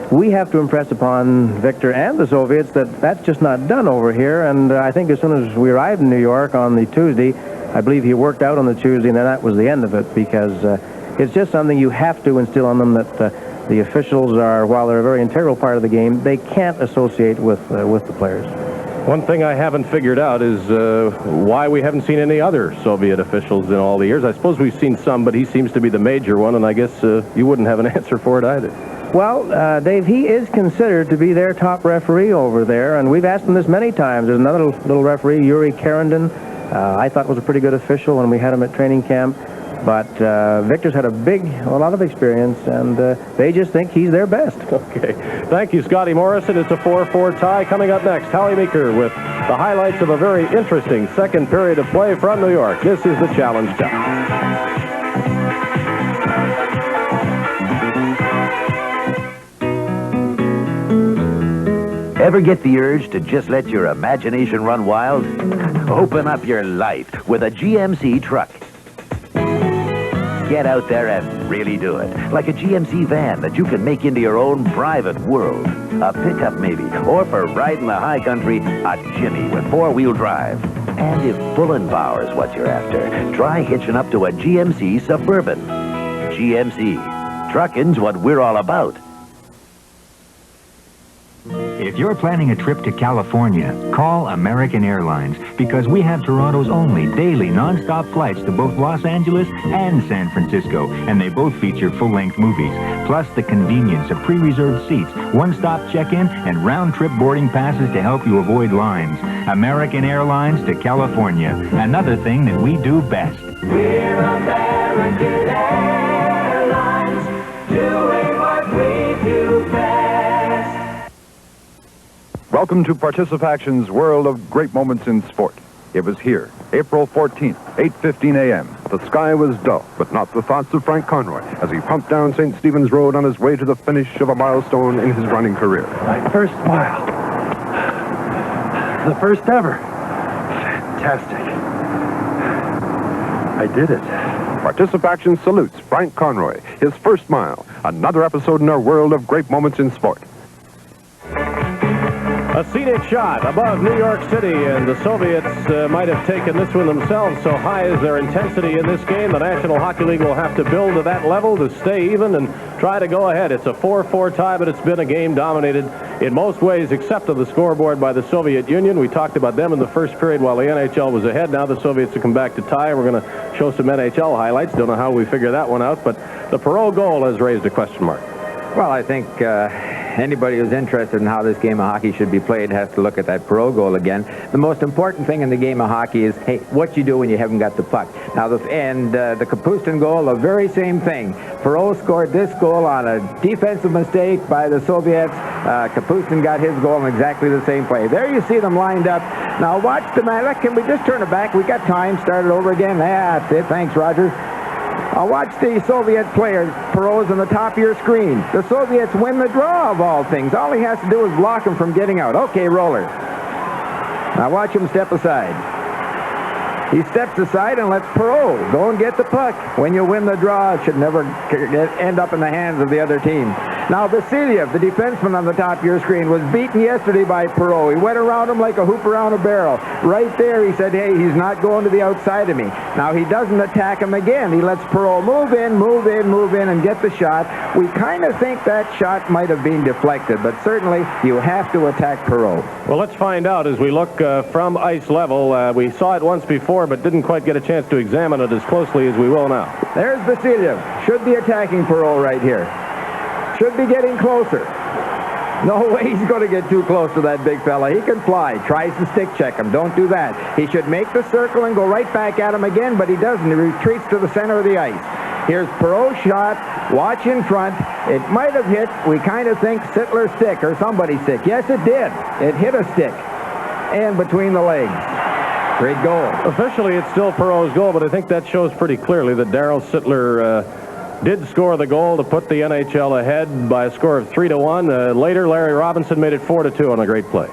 Speaker 20: we have to impress upon Victor and the Soviets that that's just not done over here. And I think as soon as we arrived in New York on the Tuesday, I believe he worked out on the Tuesday, and then that was the end of it, because it's just something you have to instill on them, that the officials are, while they're a very integral part of the game, they can't associate with the players.
Speaker 1: One thing I haven't figured out is why we haven't seen any other Soviet officials in all the years. I suppose we've seen some, but he seems to be the major one, and I guess you wouldn't have an answer for it either.
Speaker 20: Well, Dave, he is considered to be their top referee over there, and we've asked him this many times. There's another little referee, Yuri Karandin. I thought was a pretty good official when we had him at training camp. But Victor's had a lot of experience, and they just think he's their best.
Speaker 1: Okay. Thank you, Scotty Morrison. It's a 4-4 tie. Coming up next, Howie Meeker with the highlights of a very interesting second period of play from New York. This is the Challenge Cup.
Speaker 12: Ever get the urge to just let your imagination run wild? Open up your life with a GMC truck. Get out there and really do it. Like a GMC van that you can make into your own private world. A pickup maybe, or for riding the high country, a Jimmy with 4-wheel drive. And if pulling power is what you're after, try hitching up to a GMC Suburban. GMC. Trucking's what we're all about.
Speaker 8: If you're planning a trip to California, call American Airlines, because we have Toronto's only daily non-stop flights to both Los Angeles and San Francisco, and they both feature full-length movies, plus the convenience of pre-reserved seats, one-stop check-in, and round-trip boarding passes to help you avoid lines. American Airlines to California, another thing that we do best.
Speaker 11: We're American Airlines, doing what we do best.
Speaker 21: Welcome to Participaction's world of great moments in sport. It was here, April 14th, 8:15 a.m. The sky was dull, but not the thoughts of Frank Conroy as he pumped down St. Stephen's Road on his way to the finish of a milestone in his running career.
Speaker 22: My first mile. The first ever. Fantastic. I did it.
Speaker 21: Participaction salutes Frank Conroy, his first mile. Another episode in our world of great moments in sport.
Speaker 1: A scenic shot above New York City, and the Soviets might have taken this one themselves. So high is their intensity in this game. The National Hockey League will have to build to that level to stay even and try to go ahead. It's a 4-4 tie, but it's been a game dominated in most ways except on the scoreboard by the Soviet Union. We talked about them in the first period while the NHL was ahead. Now the Soviets have come back to tie. We're going to show some NHL highlights. Don't know how we figure that one out, but the Perot goal has raised a question mark.
Speaker 3: Well, I think anybody who's interested in how this game of hockey should be played has to look at that Perot goal again. The most important thing in the game of hockey is, hey, what you do when you haven't got the puck. Now, the Kapustin goal, the very same thing. Perot scored this goal on a defensive mistake by the Soviets. Kapustin got his goal in exactly the same play. There you see them lined up. Now, watch the man. Can we just turn it back? We got time. Start it over again. That's it. Thanks, Roger. Watch the Soviet players. Perot's on the top of your screen. The Soviets win the draw of all things. All he has to do is block him from getting out. Okay, roller. Now watch him step aside. He steps aside and lets Perot go and get the puck. When you win the draw, it should never end up in the hands of the other team. Now Vasilyev, the defenseman on the top of your screen, was beaten yesterday by Perot. He went around him like a hoop around a barrel. Right there, he said, hey, he's not going to the outside of me. Now he doesn't attack him again. He lets Perot move in, and get the shot. We kind of think that shot might have been deflected, but certainly you have to attack Perot.
Speaker 1: Well, let's find out as we look from ice level. We saw it once before, but didn't quite get a chance to examine it as closely as we will now.
Speaker 3: There's Vasilyev. Should be attacking Perot right here. Should be getting closer. No way he's going to get too close to that big fella. He can fly. Tries to stick check him. Don't do that. He should make the circle and go right back at him again, but he doesn't. He retreats to the center of the ice. Here's Perot's shot. Watch in front. It might have hit, we kind of think, Sittler's stick or somebody's stick. Yes, it did. It hit a stick and between the legs.
Speaker 14: Great goal.
Speaker 1: Officially, it's still Perot's goal, but I think that shows pretty clearly that Darryl Sittler did score the goal to put the NHL ahead by a score of 3-1. Later, Larry Robinson made it 4-2 on a great play.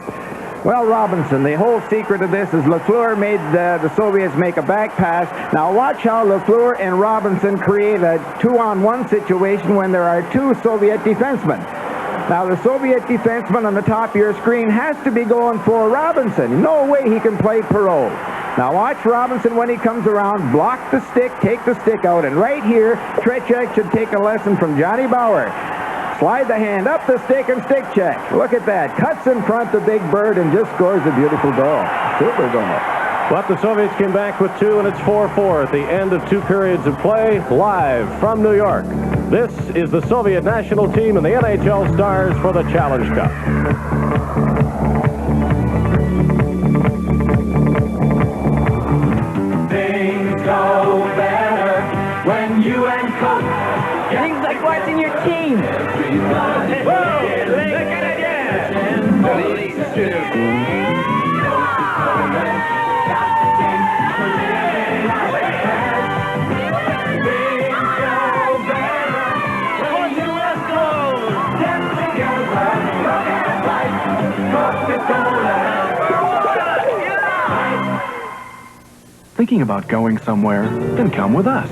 Speaker 14: Well, Robinson, the whole secret of this is Lafleur made the Soviets make a back pass. Now watch how Lafleur and Robinson create a 2-on-1 situation when there are two Soviet defensemen. Now the Soviet defenseman on the top of your screen has to be going for Robinson. No way he can play Perot. Now watch Robinson when he comes around, block the stick, take the stick out, and right here, Tretiak should take a lesson from Johnny Bauer. Slide the hand up the stick and stick check. Look at that. Cuts in front the big bird and just scores a beautiful goal. Super goal.
Speaker 1: But the Soviets came back with two, and it's 4-4 at the end of 2 periods of play, live from New York. This is the Soviet national team and the NHL Stars for the Challenge Cup.
Speaker 11: Things go better when you and Coach.
Speaker 9: Things like watching your team.
Speaker 11: Whoa, look at it again.
Speaker 13: Thinking about going somewhere? Then come with us.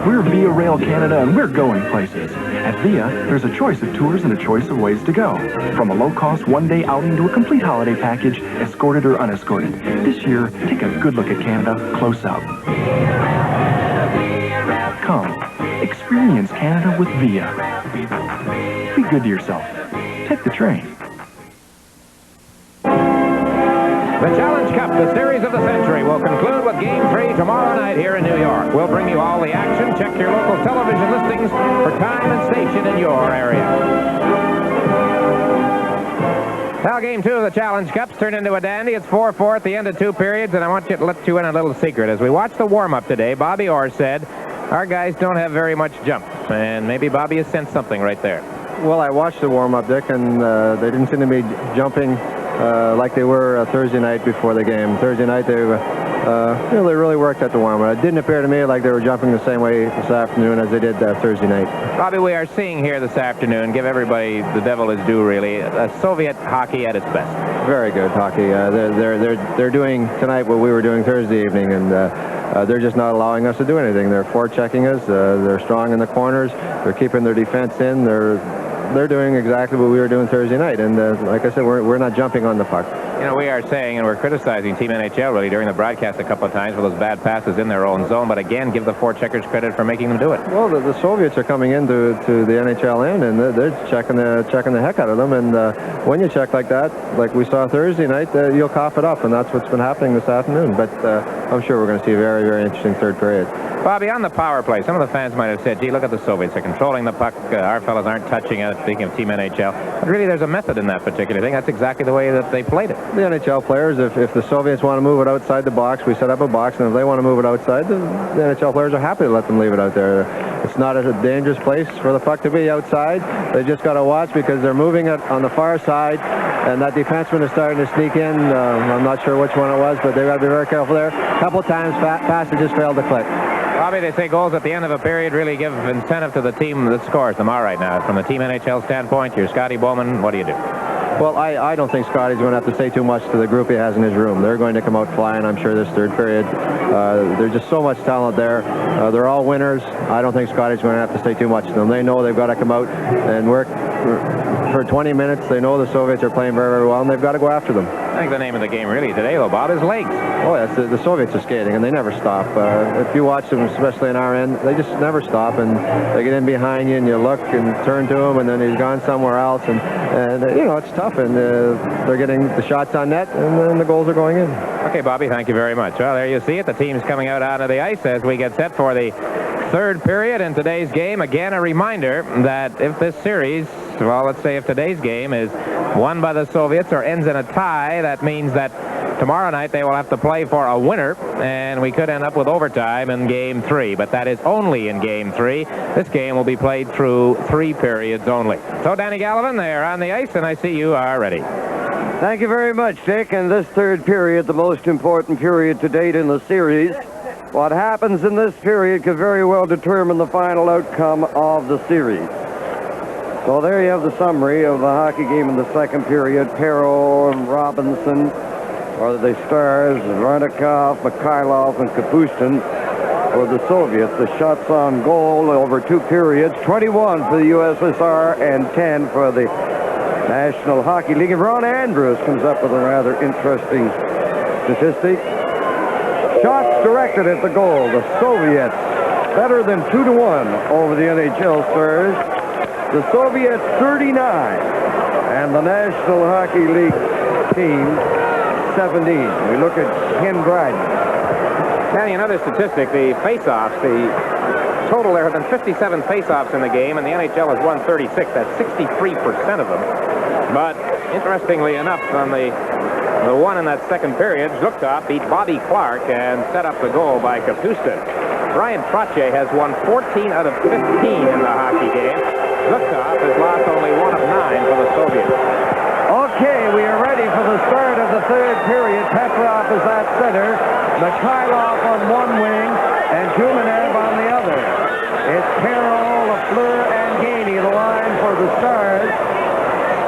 Speaker 13: We're Via Rail Canada, and we're going places. At Via, there's a choice of tours and a choice of ways to go. From a low-cost one-day outing to a complete holiday package, escorted or unescorted. This year, take a good look at Canada close up. Come, experience Canada with Via. Be good to yourself. Take the train.
Speaker 3: The Challenge Cup, the series of the century, will conclude with Game 3 tomorrow night here in New York. We'll bring you all the action. Check your local television listings for time and station in your area. Now, Game 2 of the Challenge Cup's turned into a dandy. It's 4-4 at the end of 2 periods, and I want to let you in a little secret. As we watched the warm-up today, Bobby Orr said, our guys don't have very much jump, and maybe Bobby has sensed something right there.
Speaker 2: Well, I watched the warm-up, Dick, and they didn't seem to be jumping like they were Thursday night before the game. Thursday night, they really worked at the warm-up. It didn't appear to me like they were jumping the same way this afternoon as they did Thursday night.
Speaker 3: Bobby, we are seeing here this afternoon, give everybody the devil his due, really, Soviet hockey at its best.
Speaker 2: Very good hockey. They're doing tonight what we were doing Thursday evening, and they're just not allowing us to do anything. They're forechecking us. They're strong in the corners. They're keeping their defense in. They're doing exactly what we were doing Thursday night, and like I said, we're not jumping on the puck.
Speaker 3: You know, we are saying, and we're criticizing Team NHL really during the broadcast a couple of times for those bad passes in their own zone, but again, give the forecheckers credit for making them do it.
Speaker 2: Well, the Soviets are coming into the NHL end, and they're checking the heck out of them, and when you check like that, like we saw Thursday night, you'll cough it up, and that's what's been happening this afternoon. But I'm sure we're going to see a very, very interesting third period.
Speaker 3: Bobby, on the power play, some of the fans might have said, gee, look at the Soviets. They're controlling the puck. Our fellas aren't touching it, speaking of Team NHL. But really, there's a method in that particular thing. That's exactly the way that they played it.
Speaker 2: The NHL players, if the Soviets want to move it outside the box, we set up a box, and if they want to move it outside, the NHL players are happy to let them leave it out there. It's not a dangerous place for the puck to be outside. They just got to watch because they're moving it on the far side, and that defenseman is starting to sneak in. I'm not sure which one it was, but they've got to be very careful there. A couple times, passes just failed to click.
Speaker 3: Bobby, they say goals at the end of a period really give incentive to the team that scores them. All right, now, from the Team NHL standpoint, you're Scotty Bowman. What do you do?
Speaker 2: Well, I don't think Scotty's going to have to say too much to the group he has in his room. They're going to come out flying, I'm sure, this third period. There's just so much talent there. They're all winners. I don't think Scotty's going to have to say too much to them. They know they've got to come out and work for 20 minutes. They know the Soviets are playing very, very well, and they've got to go after them.
Speaker 3: I think the name of the game really today, though, Bob, is legs.
Speaker 2: Oh, yes, the Soviets are skating, and they never stop. If you watch them, especially in our end, they just never stop, and they get in behind you, and you look and turn to him, and then he's gone somewhere else, and you know, it's tough, and they're getting the shots on net, and then the goals are going in.
Speaker 3: Okay, Bobby, thank you very much. Well, there you see it. The team's coming out onto the ice as we get set for the third period in today's game. Again, a reminder that if this series, well, let's say if today's game is won by the Soviets or ends in a tie, that means that Tomorrow night they will have to play for a winner, and we could end up with overtime in Game 3, but that is only in Game 3. This game will be played through 3 periods only. So, Danny Gallivan, they are on the ice, and I see you are ready.
Speaker 14: Thank you very much, Dick. And this third period, the most important period to date in the series. What happens in this period could very well determine the final outcome of the series. So there you have the summary of the hockey game in the second period. Perro and Robinson are the Stars, Varnikov, Mikhailov, and Kapustin for the Soviets. The shots on goal over 2 periods, 21 for the USSR and 10 for the National Hockey League. And Ron Andrews comes up with a rather interesting statistic. Shots directed at the goal. The Soviets better than 2-1 over the NHL Stars. The Soviets 39, and the National Hockey League team 17. We look at Ken Dryden.
Speaker 3: Danny, another statistic, the face-offs, the total, there have been 57 face-offs in the game, and the NHL has won 36. That's 63% of them. But interestingly enough, on the one in that second period, Zhuktov beat Bobby Clark and set up the goal by Kapustin. Brian Trottier has won 14 out of 15 in the hockey game. Zhuktov has lost only 1 of 9 for the Soviets.
Speaker 14: Okay, we are ready for the start of the third period. Petrov is at center, Mikhailov on one wing, and Tumanev on the other. It's Perro, Lafleur, and Gainey, the line for the Stars.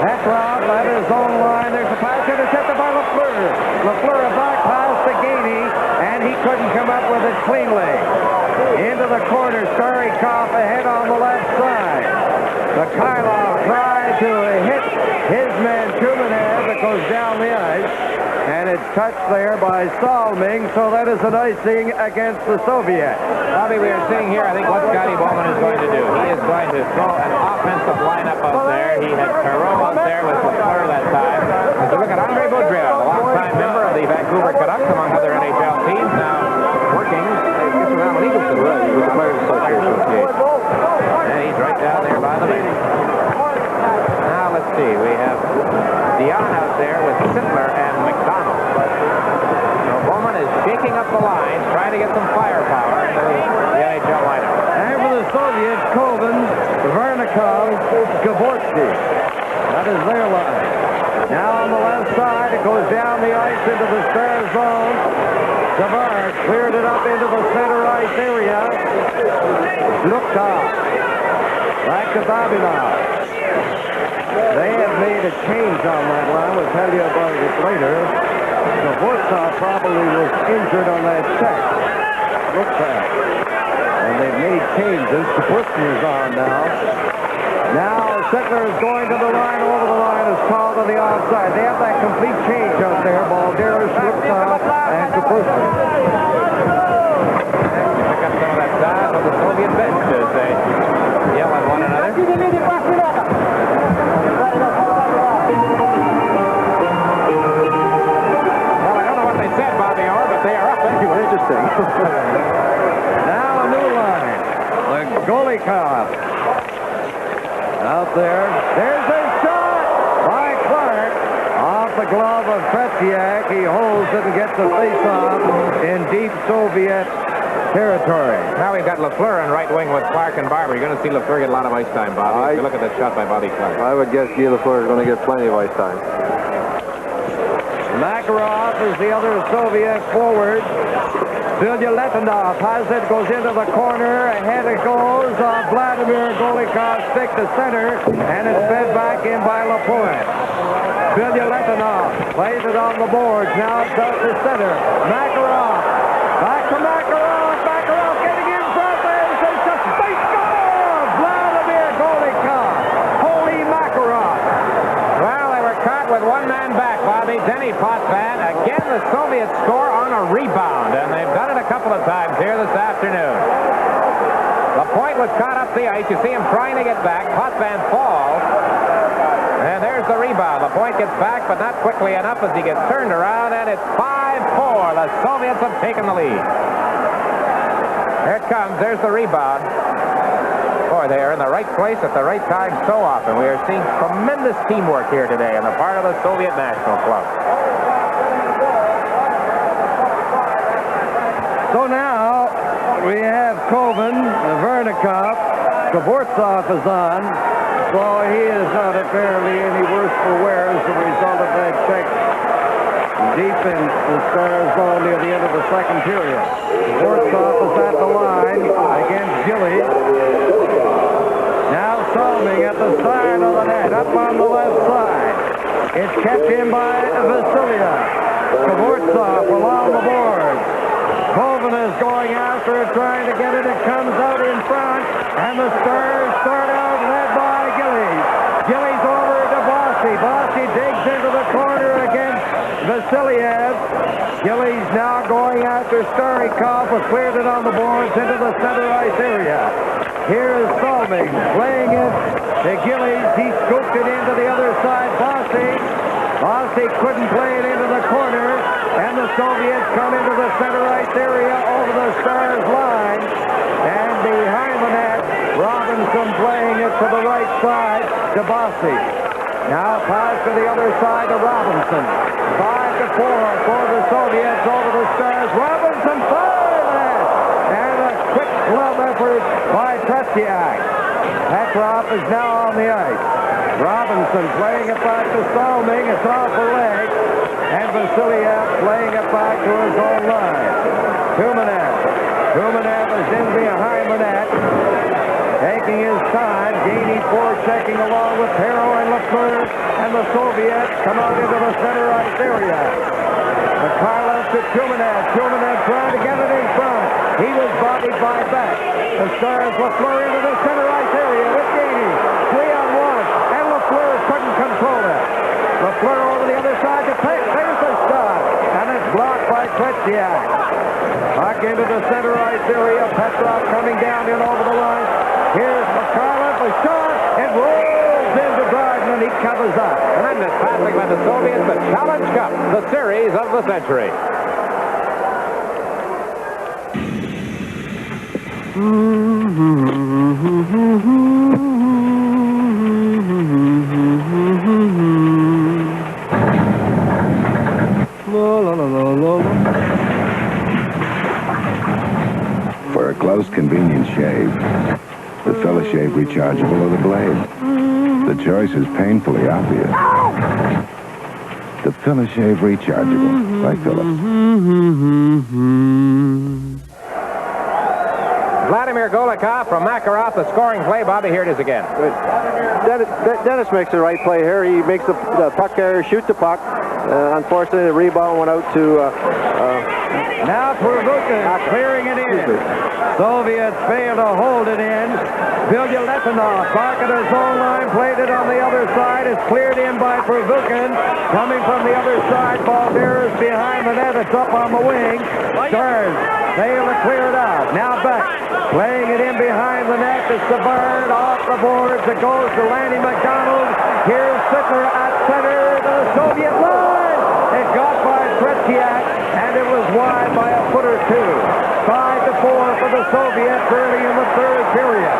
Speaker 14: Petrov at his own line. There's a pass intercepted by Lafleur. Lafleur a back pass to Gainey, and he couldn't come up with it cleanly. Into the corner, Starikov ahead on the left side. Mikhailov tried to hit his man Tumanev that goes down the ice, and it's touched there by Salming, so that is an icing against the Soviets.
Speaker 3: Bobby, we are seeing here, I think, what Scotty Bowman is going to do. He is going to throw an offensive lineup up there. He had Perot up there with Lafleur that time. As you look at Andre Boudreau, a long-time member of the Vancouver Canucks, among other NHL teams, now working, gets around with Eagleton, with the Players Association. And he's right down there by the bench. Now, let's see, we have Dion out there with Sittler and McDonald. So Bowman is shaking up the lines, trying to get some firepower into the NHL lineup.
Speaker 14: And for the Soviets, Kovens, Vernikov, Gavortsky. That is their line. Now on the left side, it goes down the ice into the Star zone. Savard cleared it up into the center ice area. Zhuktov. Back to Babinov. They have made a change on that line. We'll tell you about it later. Gavortsky probably was injured on that check. Zhuktov. And they've made changes. Kapustin is on now. Now Sittler is going to the line, over the line, is called to the offside. They have that complete change out there. Balderas, Zhuktov, and Kapustin.
Speaker 3: Pick up some of that time on the Soviet bench as they yell at one another. Well, I don't know what they said, Bobby Orr, but they are up anyway. Interesting.
Speaker 14: Now a new line. Golikov. Out there. There's a shot by Clark. Off the glove of Tretiak. He holds it and gets a face-off in deep Soviet territory.
Speaker 3: Now we've got Lafleur in right wing with Clark and Barber. You're going to see Lafleur get a lot of ice time, Bobby. If you look at that shot by Bobby Clark.
Speaker 2: I would guess Guy Lafleur is going to get plenty of ice time.
Speaker 14: Makarov is the other Soviet forward. Vilyaletdinov has it, goes into the corner, ahead it goes. Vladimir Golikov stick to center, and it's fed back in by Lapointe. Vilyaletdinov plays it on the boards, now it's out to center. Makarov, back to Makarov, Makarov getting in front, there's a space goal! Vladimir Golikov, holy Makarov.
Speaker 3: Well, they were caught with one man back, Bobby. Denny Potvin. Again, the Soviets score on a rebound, and they've done it a couple of times here this afternoon. Lapointe was caught up the ice. You see him trying to get back. Potvin falls, and there's the rebound. Lapointe gets back, but not quickly enough as he gets turned around, and it's 5-4. The Soviets have taken the lead. Here it comes. There's the rebound. Boy, they are in the right place at the right time so often. We are seeing tremendous teamwork here today on the part of the Soviet National Club.
Speaker 14: So now we have Koven, Vernikov, Kvortsov is on. So he is not apparently any worse for wear as a result of that check deep in the Stars zone near the end of the second period. Kvortsov is at the line against Gilly. Now Salming at the side of the net, up on the left side. It's kept in by Vasiliev. Kvortsov along the boards. Koven is going after it, trying to get it. It comes out in front, and the Stars start out led by Gillies. Gillies over to Bossy. Bossy digs into the corner against Vasiliev. Gillies now going after Starikov, but cleared it on the boards into the center ice area. Here is Salming playing it to Gillies. He scooped it into the other side. Bossy couldn't play it into the corner, and the Soviets come into the center ice area over the Stars line. And behind the net, Robinson playing it to the right side to Bossy. Now pass to the other side to Robinson. 5-4 for the Soviets over the Stars. Robinson fired that! And a quick glove effort by Tretiak. Petrov is now on the ice. Robinson playing it back to Salming. It's off the leg. And Vasiliev playing it back to his own line. Tumanev is in behind the net. Taking his time. Gainey forechecking along with Perro and Lafleur. And the Soviets come out into the center ice area. Mikhailov to Tumanev. Tumanev trying to get it in front. He was bodied by Beck. The Stars, Lafleur into the center ice area with Gainey. 3-on-1. And Lafleur couldn't control it. Lafleur over the other side to Peck. There's the shot. And it's blocked by Tretiak. Back into the center ice area. Petrov coming down in over the line. Here's Mikhailov. A shot. It rolls into Dryden, and he covers up.
Speaker 3: Tremendous passing by the Soviets. The Challenge Cup, the series of the century.
Speaker 19: For a close, convenient shave, the Phillips Shave Rechargeable or the Blade. The choice is painfully obvious. The Phillips Shave Rechargeable by Phillips.
Speaker 3: Vladimir Golikov from Makarov, the scoring play. Bobby, here it is again.
Speaker 2: Dennis makes the right play here. He makes the puck carrier shoot the puck. Unfortunately, the rebound went out to...
Speaker 14: Now Pervuka clearing it in. Soviets fail to hold it in. Bilyaletdinov back at his own line, played it on the other side. It's cleared in by Pervukin. Coming from the other side, Balderas behind the net. It's up on the wing. Stars fail to clear it out. Now back, playing it in behind the net. It's Savard off the boards. It goes to Lanny McDonald. Here's Sittler at center to the Soviet line. It got by Tretiak, and it was wide by a foot or two. 5-4 for the Soviets early in the third period.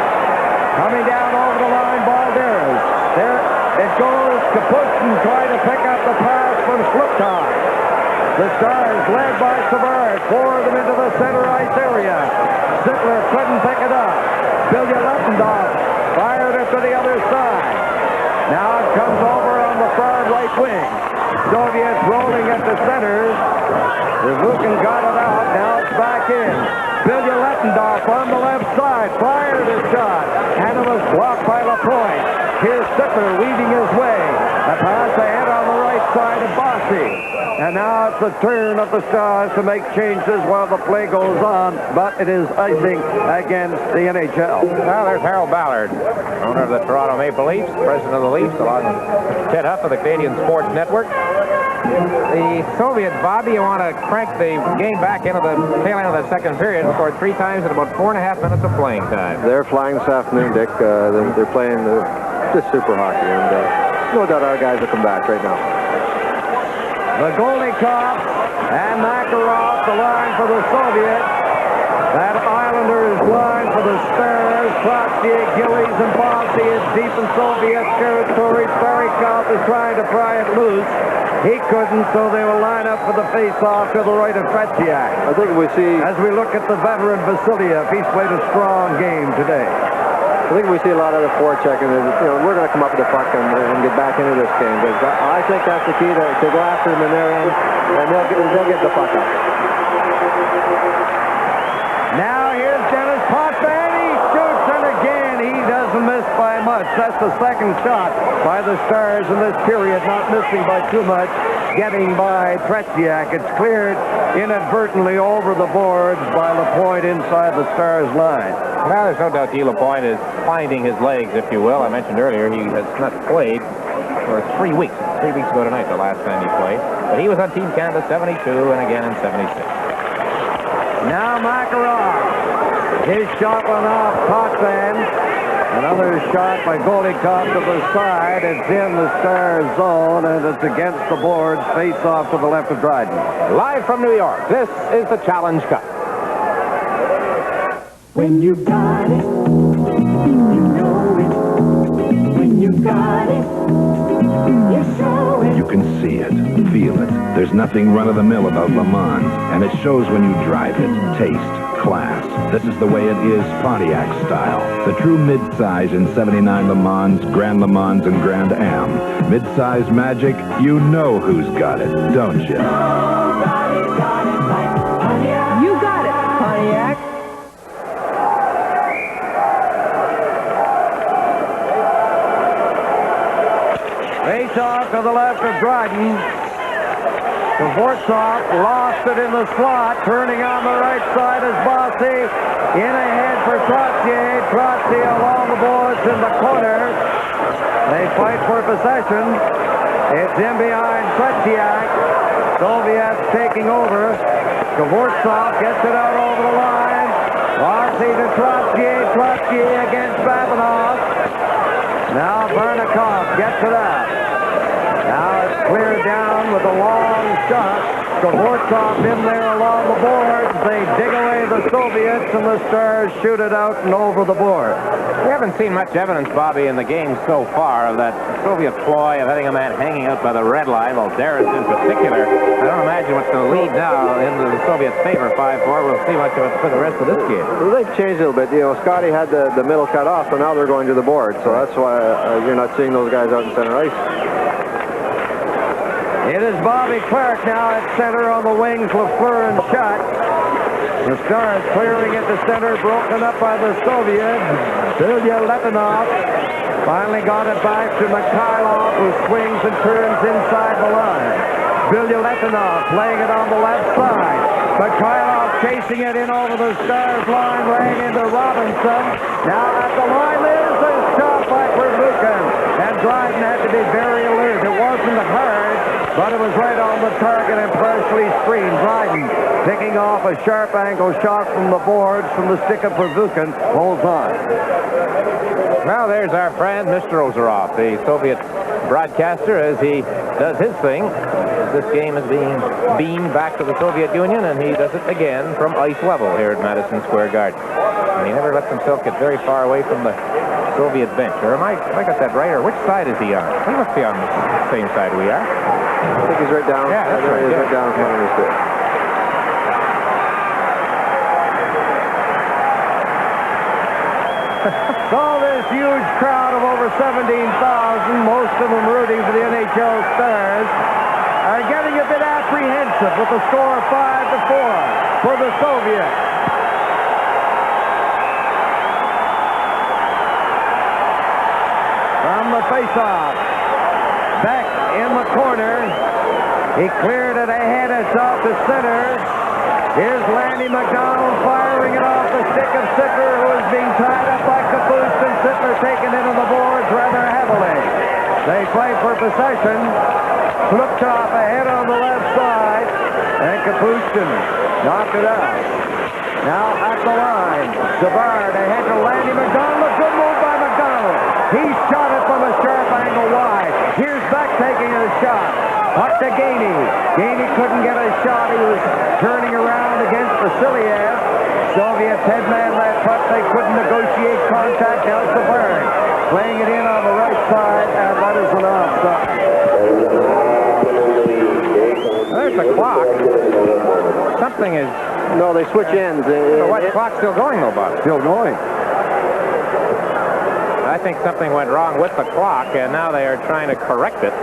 Speaker 14: Coming down over the line, Balderas. There it goes. Kapustin trying to pick up the pass from Slipkov. The Stars led by Savard. 4 of them into the center ice area. Sittler couldn't pick it up. Bilyaletdinov fired it to the other side. Now it comes over on the far right wing. Soviets rolling at the center. Pervukin got it out. Now it's back in. Bilyaletdinov on the left side. Fired a shot. And it was blocked by Lapointe. Here's Sittler leading his way. A pass ahead on the right side of Bossy. And now it's the turn of the Stars to make changes while the play goes on. But it is icing against the NHL.
Speaker 3: Well, there's Harold Ballard, owner of the Toronto Maple Leafs, president of the Leafs, along with Ted Huff of the Canadian Sports Network. The Soviets, Bobby, you want to crank the game back into the tail end of the second period, scored 3 times in about 4.5 minutes of playing time.
Speaker 2: They're flying this afternoon, Dick. They're playing just super hockey, and no doubt our guys will come back right now.
Speaker 14: The Golikov and Makarov, the line for the Soviets. That Islanders line for the Stars. Trotsky, Gillies, and Bossy is deep in Soviet territory. Starikov is trying to pry it loose. He couldn't, so they will line up for the face-off to the right of Tretiak.
Speaker 2: I think we see...
Speaker 14: As we look at the veteran Vasiliev, he's played a strong game today.
Speaker 2: I think we see a lot of the forechecking. We're going to come up with the puck and get back into this game. Because I think that's the key to go after them in their end, and they'll get the puck up.
Speaker 14: Now here's Dennis Potvin. He shoots, and again he doesn't miss by much. That's the second shot by the Stars in this period, not missing by too much, getting by Tretiak. It's cleared inadvertently over the boards by Lapointe inside the Stars line.
Speaker 3: Well, there's no doubt Guy Lapointe is finding his legs, if you will. I mentioned earlier he has not played for 3 weeks. 3 weeks ago tonight, the last time he played. But he was on Team Canada 72 and again in 76.
Speaker 14: Now Makarov. His shot went off Potvin. Another shot by Golikov to the side. It's in the Stars zone, and it's against the boards. Face off to the left of Dryden.
Speaker 3: Live from New York, this is the Challenge Cup.
Speaker 11: When you got it, you know it. When you got it, you show it.
Speaker 19: You can see it, feel it. There's nothing run-of-the-mill about Le Mans, and it shows when you drive it. Taste, class. This is the way it is Pontiac style. The true mid-size in 79 Le Mans, Grand Le Mans, and Grand Am. Mid-size magic, you know who's got it, don't you?
Speaker 11: Nobody's got it like Pontiac.
Speaker 9: You got it, Pontiac.
Speaker 14: Face off to the left of Dryden. Dvorak lost it in the slot. Turning on the right side is Bossy. In ahead for Trottier. Trottier along the boards in the corner. They fight for possession. It's in behind Tretiak. Soviets taking over. Dvorak gets it out over the line. Bossy to Trottier. Trottier against Babanov. Now Vernikov gets it out. Now it's cleared down with a long shot. Dvorak in there along the boards. They dig away the Soviets, and the Stars shoot it out and over the board.
Speaker 3: We haven't seen much evidence, Bobby, in the game so far of that Soviet ploy of having a man hanging out by the red line, Valderas in particular. I don't imagine what's the lead now into the Soviets' favor, 5-4. We'll see much of it for the rest of this game.
Speaker 2: Well, they've changed a little bit. Scotty had the middle cut off, so now they're going to the board. So that's why you're not seeing those guys out in center ice.
Speaker 14: It is Bobby Clark now at center on the wings. Lafleur and shot. The Stars clearing it to center, broken up by the Soviets. Ilya Letinov finally got it back to Mikhailov, who swings and turns inside the line. Ilya Letinov playing it on the left side. Mikhailov chasing it in over the Stars line, laying into Robinson. Now at the line, there's a shot by Pervukin. And Dryden had to be very alert. It wasn't hard, but it was right on the target and partially screened. Dryden picking off a sharp angle shot from the boards from the stick of Pervukin. Holds on.
Speaker 3: Well, there's our friend, Mr. Ozerov, the Soviet broadcaster, as he does his thing. This game is being beamed back to the Soviet Union, and he does it again from ice level here at Madison Square Garden. And he never lets himself get very far away from the Soviet bench. Or am I got that right, or which side is he on? He must be on the same side we are.
Speaker 2: I think he's right down.
Speaker 3: Yeah, that's right.
Speaker 2: He's right down in front of us there.
Speaker 14: So this huge crowd of over 17,000, most of them rooting for the NHL Stars, are getting a bit apprehensive with the score of 5-4 for the Soviets. From the faceoff, Beck in the corner. He cleared it ahead. It's out to center. Here's Landy McDonald firing it off the stick of Sittler, who is being tied up by Caboose, and Sittler taken into the boards rather heavily. They play for possession. Fluktoff ahead on the left side, and Caboose knocked it out. Now at the line, Savard ahead to Landy McDonald. A good move by McDonald. He shot it from a sharp angle wide. Here's Beck taking a shot. Up to Gainey. Gainey couldn't get a shot. He was turning around against Vasiliev. Soviets headman that puck. They couldn't negotiate contact. Now it's the Bird playing it in on the right side, and that is an offside.
Speaker 3: with the clock. Something is...
Speaker 2: No, they switch ends.
Speaker 3: So what clock's still going, though, Bob?
Speaker 2: Still going.
Speaker 3: I think something went wrong with the clock, and now they are trying to correct it.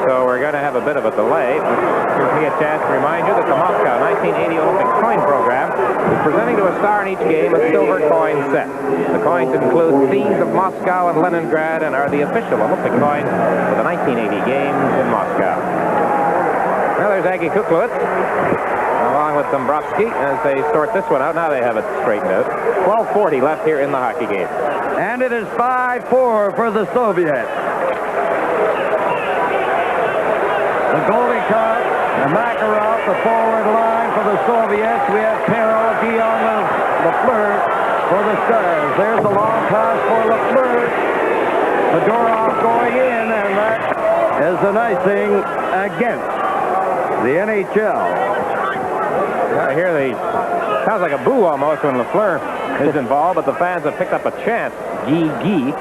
Speaker 3: So we're going to have a bit of a delay, which gives me a chance to remind you that the Moscow 1980 Olympic coin program is presenting to a star in each game a silver coin set. The coins include themes of Moscow and Leningrad and are the official Olympic coins for the 1980 Games in Moscow. Well, there's Aggie Kuklowitz along with Dombrowski as they sort this one out. Now they have it straightened out. 12:40 left here in the hockey game.
Speaker 14: And it is 5-4 for the Soviets. The goalie cut, the Makarov, the forward line for the Soviets. We have Perrault, Dion, Lafleur for the Stars. There's a long pass for Lafleur. Fedorov going in, and that is an icing against the NHL.
Speaker 3: I hear sounds like a boo almost when Lafleur is involved, but the fans have picked up a chant. Gee.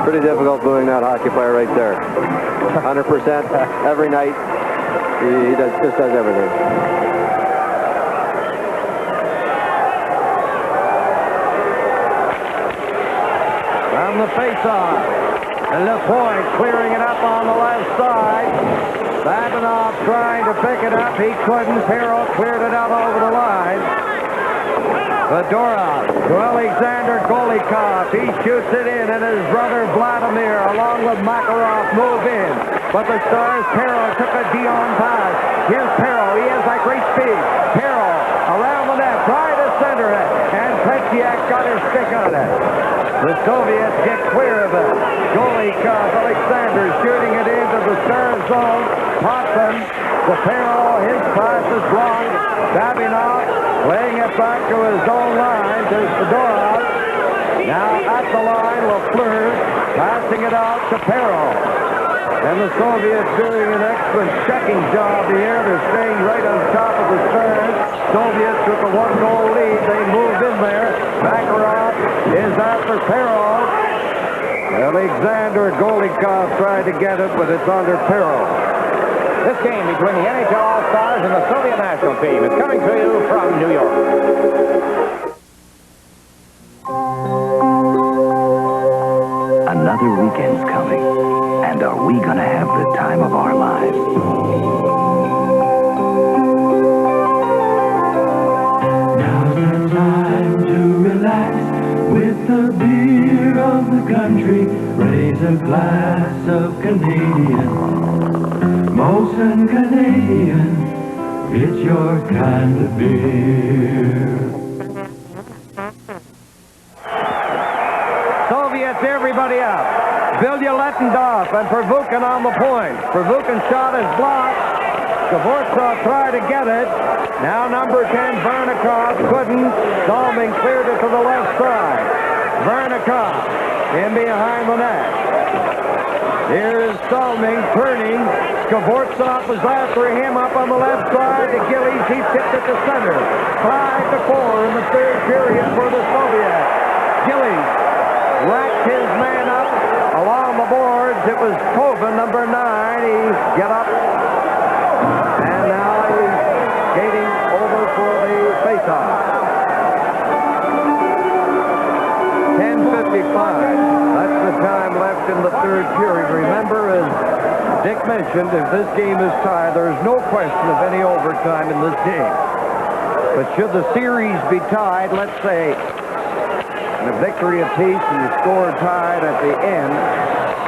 Speaker 2: Pretty difficult booing that hockey player right there. 100% every night. He just does everything.
Speaker 14: From the face-off. And LaPointe clearing it up on the left side. Babinov trying to pick it up. He couldn't. Perrault cleared it out over the line. Fedorov to Alexander Golikov. He shoots it in, and his brother Vladimir, along with Makarov, move in. But the Stars, Perrault took a Dion pass. Here's Perrault. He has that great speed. Perrault around the net, trying to center it, and Tretiak got his stick on it. The Soviets get clear of it. Golikov, Alexander shooting it into the Stars zone. Potson to Perrault. His pass is blocked. Babinov laying it back to his own line to Fedorov. Now at the line, Lafleur passing it out to Perrault. And the Soviets doing an excellent checking job here. They're staying right on top of the Stars. Soviets took a 1-goal lead. They moved in there. Makarov is after Perrault. Alexander Golikov tried to get it, but it's under Perrault.
Speaker 3: This game between the NHL All-Stars and the Soviet national team is coming to you from New York.
Speaker 4: Another weekend's coming, and are we gonna have the time of our lives?
Speaker 11: Now's the time to relax with the beer of the country. Raise a glass of Canadian. Molson Canadian, it's your kind of beer.
Speaker 14: Soviets, everybody up. Vilya-Letendorf and Pervukin on the point. Pervukin's shot is blocked. Skvortsov tried to get it. Now number 10, Vernikov, couldn't. Salming cleared it to the left side. Vernikov in behind the net. Here's Salming turning. Skvortsov was after him up on the left side to Gillies. He tipped it to center. 5-4 in the third period for the Soviets. Gillies racked his man up along the boards. It was Koven, number 9. He got up. And now he's skating over for the faceoff. 10:55. That's the time left in the third period. Remember, as Dick mentioned, if this game is tied, there's no question of any overtime in this game. But should the series be tied, let's say, in a victory apiece and the score tied at the end,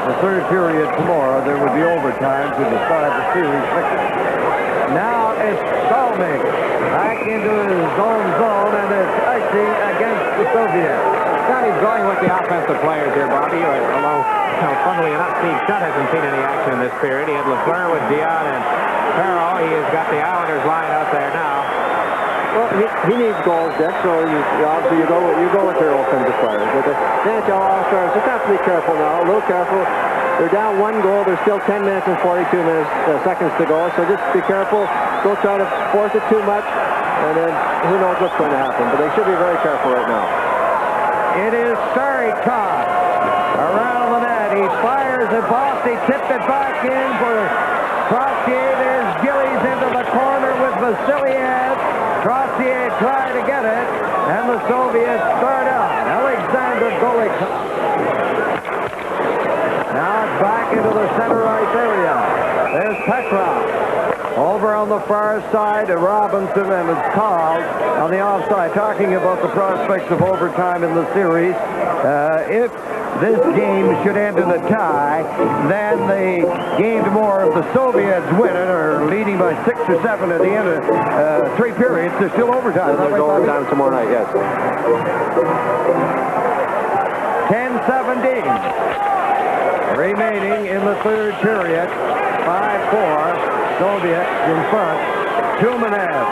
Speaker 14: the third period tomorrow, there would be overtime to decide the series victory. Now it's Salming back into his own zone, and it's icing against the Soviets.
Speaker 3: Now he's going with the offensive players here, Bobby, although, funnily enough, Steve Shutt hasn't seen any action in this period. He had Lafleur with Dion and Perrault. He has got the Islanders line out there now.
Speaker 2: Well, he needs goals, Dick, so obviously you go with your offensive players. But the NHL All-Stars just have to be careful now, a little careful. They're down 1 goal. There's still 10 minutes and 42 seconds to go, so just be careful. Don't try to force it too much, and then who knows what's going to happen. But they should be very careful right now.
Speaker 14: It is Starikov around the net. He fires it off. He tipped it back in for Trossier, there's Gillies into the corner with Vasiliev. Trossier tried to get it, and the Soviets start out. Alexander Golik. Now it's back into the center ice area. There's Petrov. Over on the far side, Robinson, and it's called on the offside. Talking about the prospects of overtime in the series. If this game should end in a tie, then the game tomorrow, if the Soviets win it, or leading by 6 or 7 at the end of 3 periods, there's still overtime.
Speaker 2: There's overtime tomorrow night, yes.
Speaker 14: 10-17 remaining in the third period. 5-4. Soviets in front. Tumanev.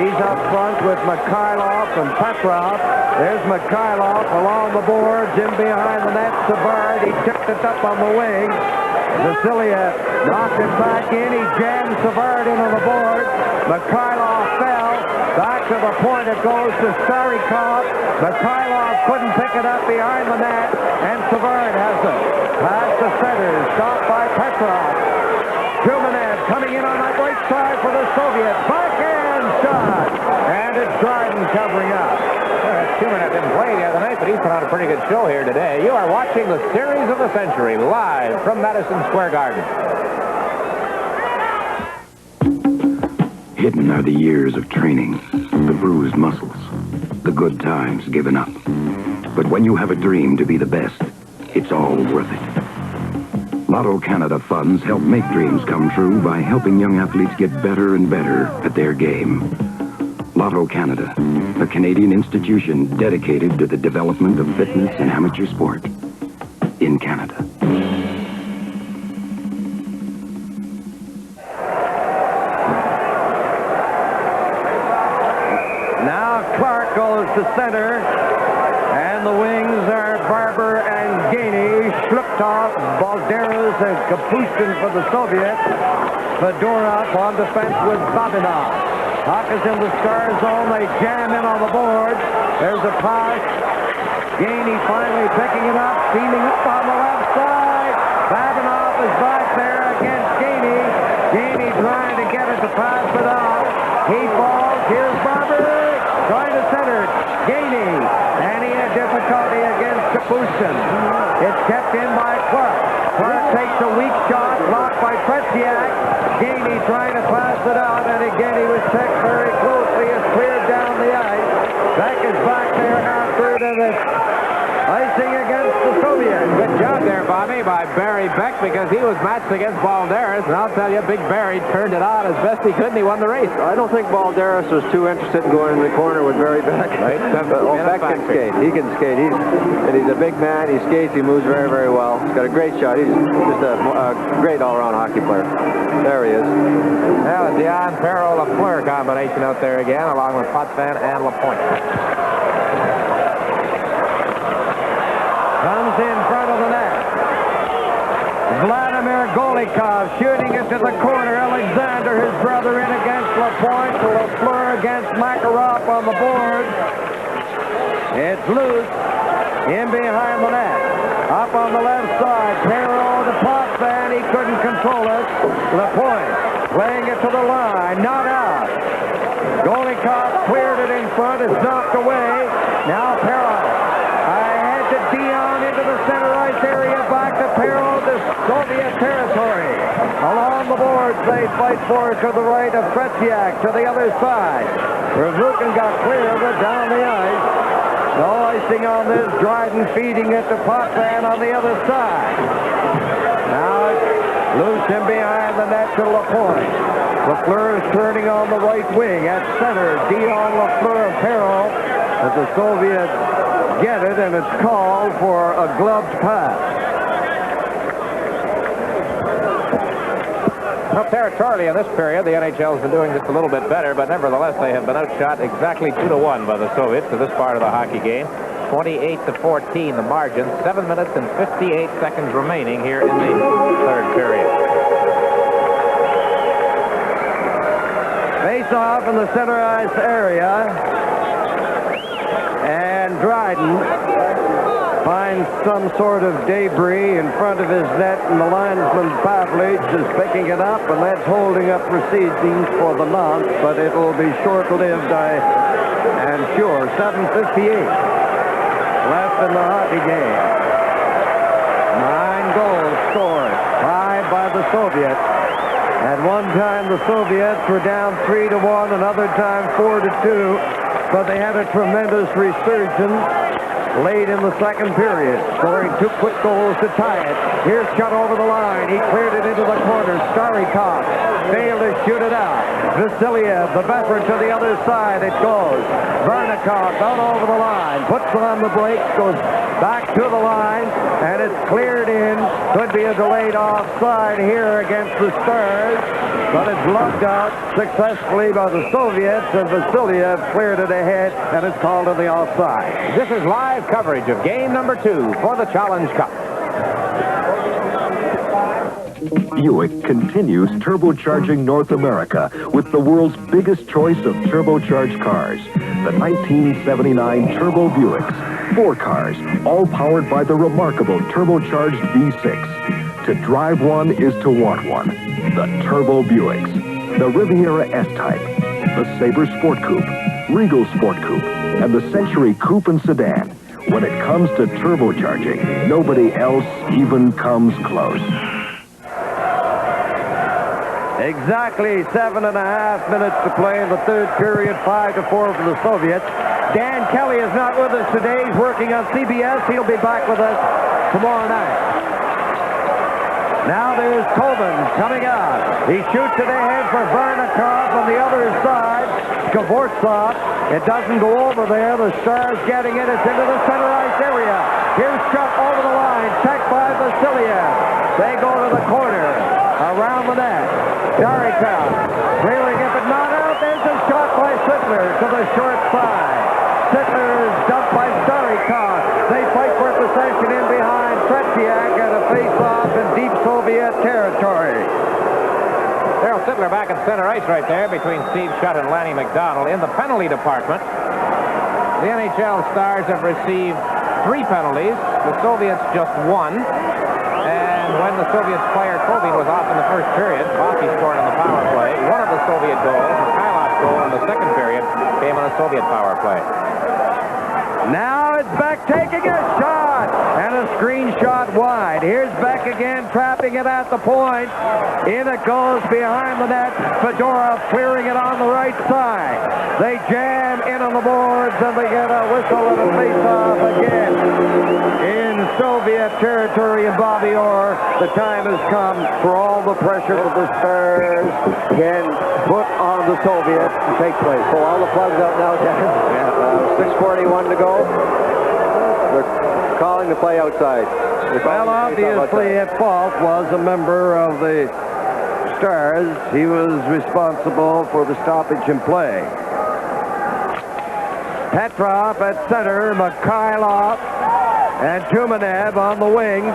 Speaker 14: He's up front with Mikhailov and Petrov. There's Mikhailov along the boards, in behind the net. Savard, he tipped it up on the wing. Vasiliev knocked it back in. He jammed Savard in on the board. Mikhailov fell. Back to the point it goes to Starikov. Mikhailov couldn't pick it up behind the net, and Savard has it. Pass to center, stopped by Petrov. Tumanev coming in on that right side for the Soviets. Backhand shot. And it's Dryden covering up.
Speaker 3: Tumanev didn't play the other night, but he's put on a pretty good show here today. You are watching the Series of the Century live from Madison Square Garden.
Speaker 15: Hidden are the years of training, the bruised muscles, the good times given up. But when you have a dream to be the best, it's all worth it. Lotto Canada funds help make dreams come true by helping young athletes get better and better at their game. Lotto Canada, a Canadian institution dedicated to the development of fitness and amateur sport in Canada.
Speaker 14: Now Clark goes to center, and the wings are Barber and Gainey. Shluptov, Balderas, and Kapustin for the Soviets. Fedorov on defense with Babinov. Puck is in the star zone. They jam in on the board. There's a pass. Gainey finally picking it up, steaming up on the left side. Babinov is back there against Gainey. Gainey trying to get it to pass it out. He falls. Here's Barber trying to center. Gainey. And he had difficulty against Kapustin. It's kept in by Clark. Clark takes a weak shot, blocked by Tretiak. Gainey trying to pass it out, and again he was checked very closely. It's cleared down the ice. Beck is back there after it, and it's icing against the Soviets.
Speaker 3: Good job there, Bobby, by Barry Beck, because he was matched against Balderas, and I'll tell you, Big Barry turned it on as best he could, and he won the race.
Speaker 2: I don't think Balderas was too interested in going in the corner with Barry Beck.
Speaker 3: Right.
Speaker 2: Beck can skate. He can skate. He's a big man. He skates. He moves very, very well. He's got a great shot. He's just a great all-around hockey player. There he is.
Speaker 3: Now, Dion Perreault-Lafleur combination out there again, along with Potvin and Lapointe.
Speaker 14: Comes in front of the net. Vladimir Golikov shooting it to the corner. Alexander, his brother, in against Lapointe. Lafleur against Makarov on the board. It's loose. In behind the net. Up on the left side. Perreault to Potvin. He couldn't control it. Lapointe playing it to the line. Not out. Golikov cleared it in front. It's knocked away. Now Perreault. Ahead to Dion into the center ice area. Back to Perreault, to Soviet territory. Along the boards, they fight for it to the right of Tretiak, to the other side. Ravukin got clear, but down the ice. No icing on this. Dryden feeding it to Potvin on the other side. Now it's loose in behind the net to Lapointe. Lafleur is turning on the right wing at center. Dion, Lafleur, and Perreault as the Soviets get it, and it's called for a gloved pass.
Speaker 3: Well, territorially in this period, the NHL has been doing just a little bit better, but nevertheless, they have been outshot exactly 2-1 by the Soviets to this part of the hockey game. 28-14, the margin. 7 minutes and 58 seconds remaining here in the third period.
Speaker 14: Face off in the center ice area. And Dryden finds some sort of debris in front of his net, and the linesman Pavlich is picking it up, and that's holding up proceedings for the nonce, but it will be short-lived, I am sure. 7:58 left in the hockey game. 9 goals scored, 5 by the Soviets. At one time, the Soviets were down 3-1, another time 4-2, but they had a tremendous resurgence late in the second period, scoring 2 quick goals to tie it. Here's shot over the line. He cleared it into the corner. Starikov failed to shoot it out. Vasiliev, the veteran, to the other side. It goes. Vernikov out over the line. Puts it on the brakes. Goes back to the line. And it's cleared in. Could be a delayed offside here against the Stars. But it's lugged out successfully by the Soviets. And Vasiliev cleared it ahead. And it's called on the offside.
Speaker 3: This is live coverage of game number 2 for the Challenge Cup.
Speaker 16: Buick continues turbocharging North America with the world's biggest choice of turbocharged cars. The 1979 Turbo Buicks. 4 cars, all powered by the remarkable turbocharged V6. To drive one is to want one. The Turbo Buicks. The Riviera S-Type. The Sabre Sport Coupe. Regal Sport Coupe. And the Century Coupe and Sedan. When it comes to turbocharging, nobody else even comes close.
Speaker 14: Exactly 7.5 minutes to play in the third period, 5-4 for the Soviets. Dan Kelly is not with us today. He's working on CBS. He'll be back with us tomorrow night. Now there's Tobin coming out. He shoots it ahead for Vernikov on the other side. Skvortsov. It doesn't go over there. The Stars getting it. It's into the center ice area. Here's shot over the line. Checked by Vasiliev. They go to the corner. Around the net. Starikov reeling it, but not out. There's a shot by Sittler to the short side. Sittler is dumped by Starikov. They fight for possession in behind Tretiak and a face-off in deep Soviet territory.
Speaker 3: Darryl Sittler back at center ice right there between Steve Shutt and Lanny McDonald. In the penalty department, the NHL Stars have received 3 penalties. The Soviets just 1. And when the Soviets player Kovin was off in the first period, Bossy scored on the power play. One of the Soviet goals, Mikhailov's goal in the second period, came on a Soviet power play.
Speaker 14: Now it's Beck taking a shot, and a screen shot wide. Here's Beck again, trapping it at the point. In it goes behind the net. Fedorov clearing it on the right side. They jam in on the boards, and they get a whistle and a face-off again. In Soviet territory in Bobby Orr, the time has come for all the pressure that the Stars can put on the Soviets to take place.
Speaker 2: Pull all the plugs out now, Dan. Yeah, 6:41 to go. They're calling the play outside.
Speaker 14: Well, obviously at fault was a member of the Stars. He was responsible for the stoppage in play. Petrov at center, Mikhailov and Tumanev on the wings.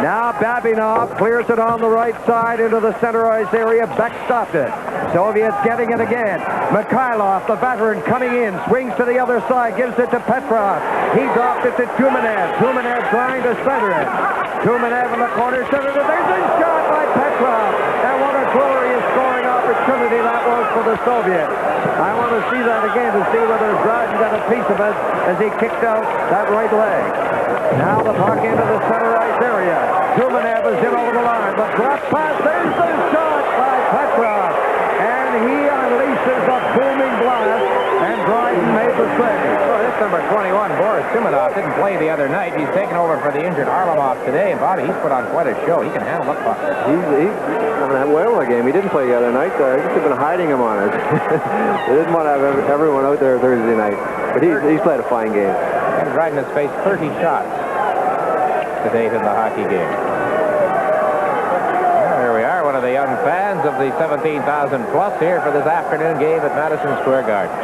Speaker 14: Now Babinov clears it on the right side into the center ice area. Beck stopped it. Soviets getting it again. Mikhailov, the veteran, coming in, swings to the other side, gives it to Petrov. He dropped it to Tumanev. Tumanev trying to center it. Tumanev in the corner, center it. There's a shot by Petrov. And what a glorious scoring opportunity that was for the Soviets. I want to see that again to see whether Dryden got a piece of it as he kicked out that right leg. Now the puck into the center ice area. Tumanev is in over the line, but drop pass. There's the shot by Petrov. And he unleashes a booming blast, and Dryden made the save.
Speaker 3: Well, this number 21, Boris Tumanov, didn't play the other night. He's taken over for the injured Arlamov today, and Bobby, he's put on quite a show. He can handle the puck.
Speaker 2: He's having a whale of a game. He didn't play the other night. I guess they've been hiding him on it. They didn't want to have everyone out there Thursday night. But he's played a fine game.
Speaker 3: And Dryden has faced 30 shots to date in the hockey game. One of the young fans of the 17,000 plus here for this afternoon game at Madison Square Garden.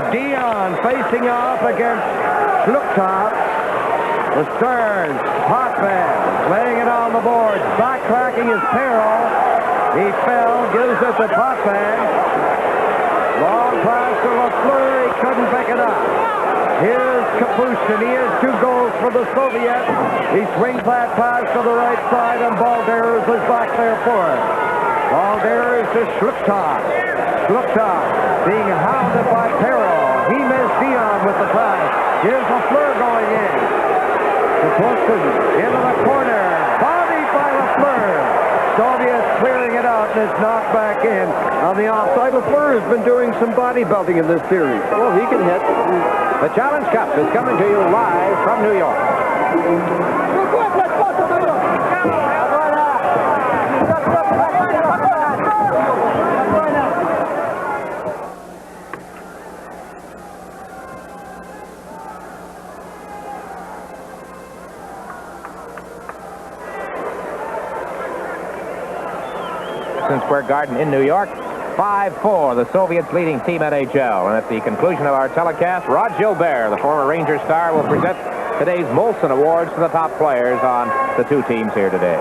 Speaker 14: Dion facing off against Luktov. The Stars, Potvin laying it on the board, backtracking his peril. He fell, gives it to Potvin. Long pass to Lafleur, he couldn't pick it up. Here's Kapushin. He has 2 goals for the Soviets. He swings that pass to the right side, and Balderas is back there for it. Balderas to Shluptak. Shluptak being hounded by Perro. He missed Dion with the pass. Here's Lafleur going in. Kapushin into the corner. Bodied by Lafleur. Soviets clearing it out, and it's knocked back in on the offside. Lafleur has been doing some bodybuilding in this series.
Speaker 3: Well, he can hit. The Challenge Cup is coming to you live from New York. Square Garden in New York. 5-4, the Soviets leading Team NHL. And at the conclusion of our telecast, Rod Gilbert, the former Ranger star, will present today's Molson Awards to the top players on the 2 teams here today.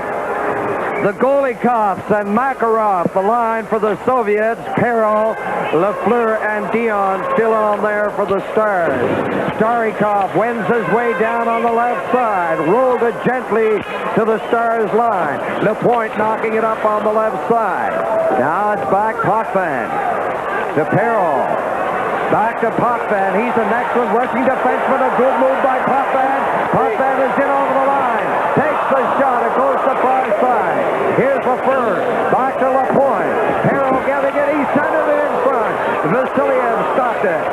Speaker 14: The Golikovs and Makarov, the line for the Soviets. Perro, Lafleur, and Dion still on there for the Stars. Starikov wins his way down on the left side. Rolled it gently to the Stars line. LaPointe knocking it up on the left side. Now it's back Potvin to Perro. Back to Potvin. He's an excellent rushing defenseman. A good move by Potvin. Potvin is in over the line. Takes the shot. It goes to far side. Here's Lafleur. Back to LaPointe. Perro getting it. He centered it in front. Vasiliev stopped it.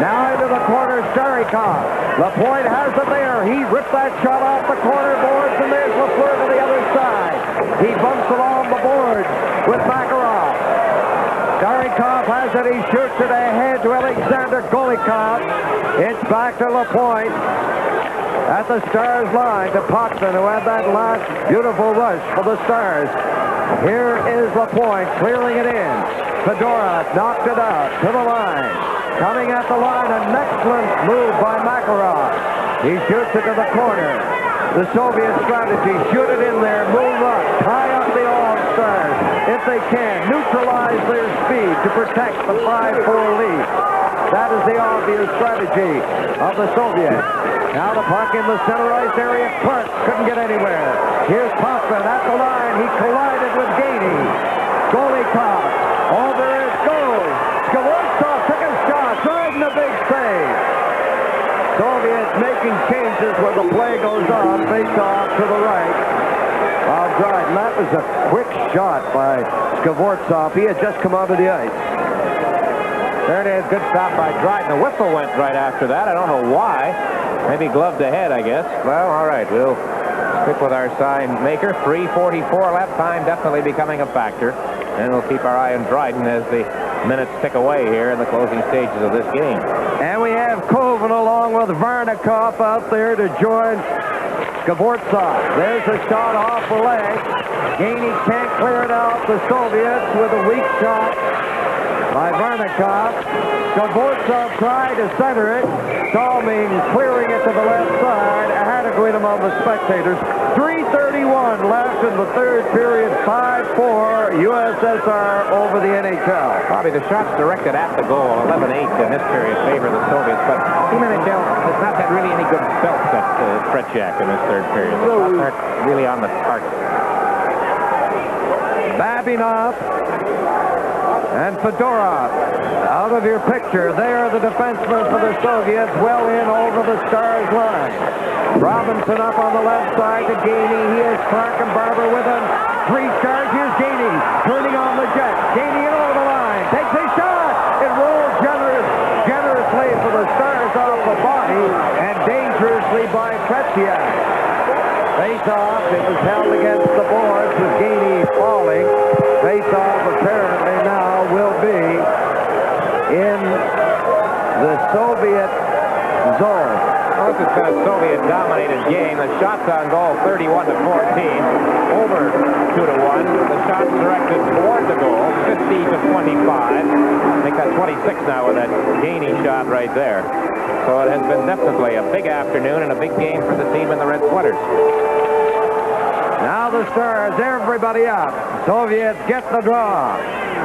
Speaker 14: Now into the corner, Starikov. LaPointe has it there. He ripped that shot off the corner boards, and there's Lafleur to the other side. He bumps along the boards with Makarov. Starikov has it. He shoots it ahead to Alexander Golikov. It's back to LaPointe at the Stars line to Potvin, who had that last beautiful rush for the Stars. Here is LaPointe clearing it in. Fedorov knocked it out to the line. Coming at the line, an excellent move by Makarov. He shoots it to the corner. The Soviet strategy, shoot it in there, move up, tie up the All-Stars. If they can, neutralize their speed to protect the 5-4 lead. That is the obvious strategy of the Soviets. Now the puck in the center ice area. Clark couldn't get anywhere. Here's Potvin at the line. He collided with Gainey. Golikov. Over it goes. Skvortsov took a shot. Driving a big save. Soviets making changes when the play goes on. Face off to the right of Dryden. That was a quick shot by Skvortsov. He had just come out of the ice.
Speaker 3: There it is. Good stop by Dryden. The whistle went right after that. I don't know why. Maybe gloved ahead, I guess. Well, all right. We'll stick with our sign maker. 3:44 left. Time definitely becoming a factor. And we'll keep our eye on Dryden as the minutes tick away here in the closing stages of this game.
Speaker 14: And we have Koven along with Varnikov out there to join Skvortsov. There's a shot off the leg. Gainey can't clear it out. The Soviets with a weak shot by Varnikov. Skvortsov tried to center it. Salming clearing it to the left side. Ahead of Guido on the spectators. 3:31 left in the third period. 5-4 USSR over the NHL.
Speaker 3: Bobby, the shots directed at the goal, 11-8 in this period, favor the Soviets. But Team NHL has not had really any good belts at Tretiak in this third period. The shots aren't really on the target.
Speaker 14: Babinov and Fedorov out of your picture. They are the defensemen for the Soviets, well in over the Stars line. Robinson up on the left side to Gainey. He has Clark and Barber with him. 3 Stars. Here's Gainey turning on the jet. Gainey in over the line. Takes a shot. It rolls generously for the Stars off the body and dangerously by Tretiak. Face off. It was held against the boards with Gainey falling. Face off apparently now will be in the Soviet zone.
Speaker 3: Well, this has been a Soviet-dominated game. The shots on goal 31-14, over 2-1. The shots directed toward the goal 50-25. I think that's 26 now with that Gainey shot right there. So it has been definitely a big afternoon and a big game for the team in the red sweaters.
Speaker 14: Now the Stars, everybody up. Soviets get the draw.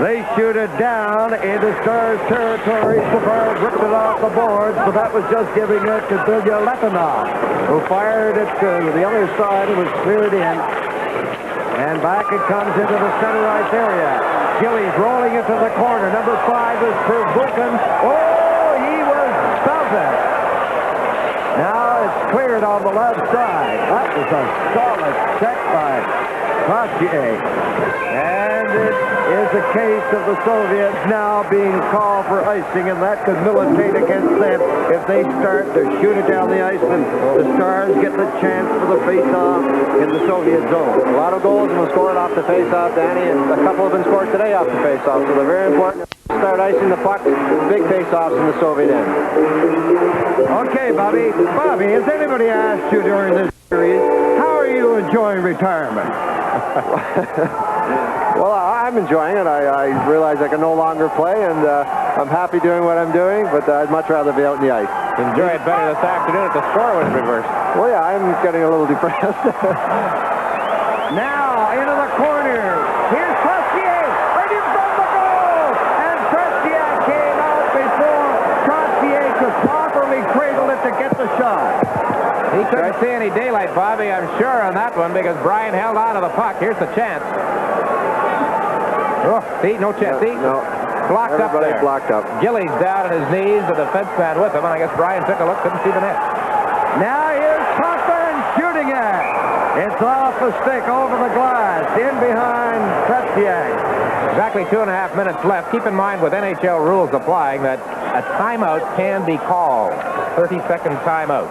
Speaker 14: They shoot it down into Stars territory. Savard ripped it off the boards, but that was just giving it to Letonov, who fired it to the other side and was cleared in. And back it comes into the center ice area. Gillies rolling into the corner. Number 5 is Pervukin. Oh, he was belted. Now it's cleared on the left side. That was a solid check by Trottier. And it is a case of the Soviets now being called for icing, and that could militate against them if they start to shoot it down the ice, and the Stars get the chance for the face-off in the Soviet zone.
Speaker 2: A lot of goals have been scored off the face-off, Danny, and a couple have been scored today off the face-off, so they're very important. Start icing the puck, big face-offs in the Soviet end.
Speaker 14: Okay, Bobby. Bobby, has anybody asked you during this series, how are you enjoying retirement?
Speaker 2: Well, I'm enjoying it. I realize I can no longer play, and I'm happy doing what I'm doing, but I'd much rather be out in the ice.
Speaker 3: Enjoy it better this afternoon if the score was reversed.
Speaker 2: Well, yeah, I'm getting a little depressed.
Speaker 14: Now, into the corner. Here's Trottier, right in front of the goal. And Trottier came out before Trottier could properly cradle it to get the shot.
Speaker 3: He couldn't see any daylight, Bobby, I'm sure, on that one, because Brian held on to the puck. Here's the chance. Oh, see, no chance. See?
Speaker 2: No.
Speaker 3: Blocked up there.
Speaker 2: Blocked up.
Speaker 3: Gillies down on his knees, the defenseman with him, and I guess Brian took a look, couldn't see the net.
Speaker 14: Now here's Cochran shooting it. It's off the stick, over the glass, in behind Trottier.
Speaker 3: Exactly 2.5 minutes left. Keep in mind with NHL rules applying that a timeout can be called. 30-second timeout.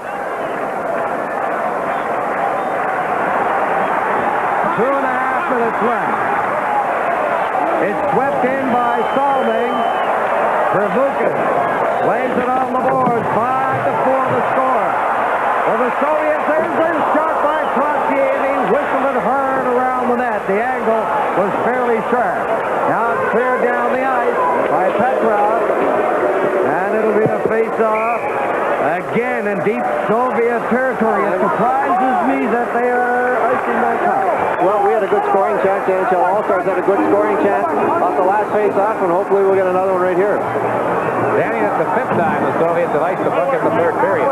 Speaker 14: 2.5 minutes left. It's swept in by Salming. Pervukin lays it on the board. 5-4 the score. Well, the Soviets, there's a shot by Trottier, and he whistled it hard around the net. The angle was fairly sharp. Now it's cleared down the ice by Petrov, and it'll be a face-off again in deep Soviet territory. It surprises me that they are icing that puck.
Speaker 2: Well, we had a good scoring chance. The NHL All-Stars had a good scoring chance off the last face-off, and hopefully we'll get another one right here.
Speaker 3: Danny, that's the 5th time the Soviets have iced the puck in the 3rd period.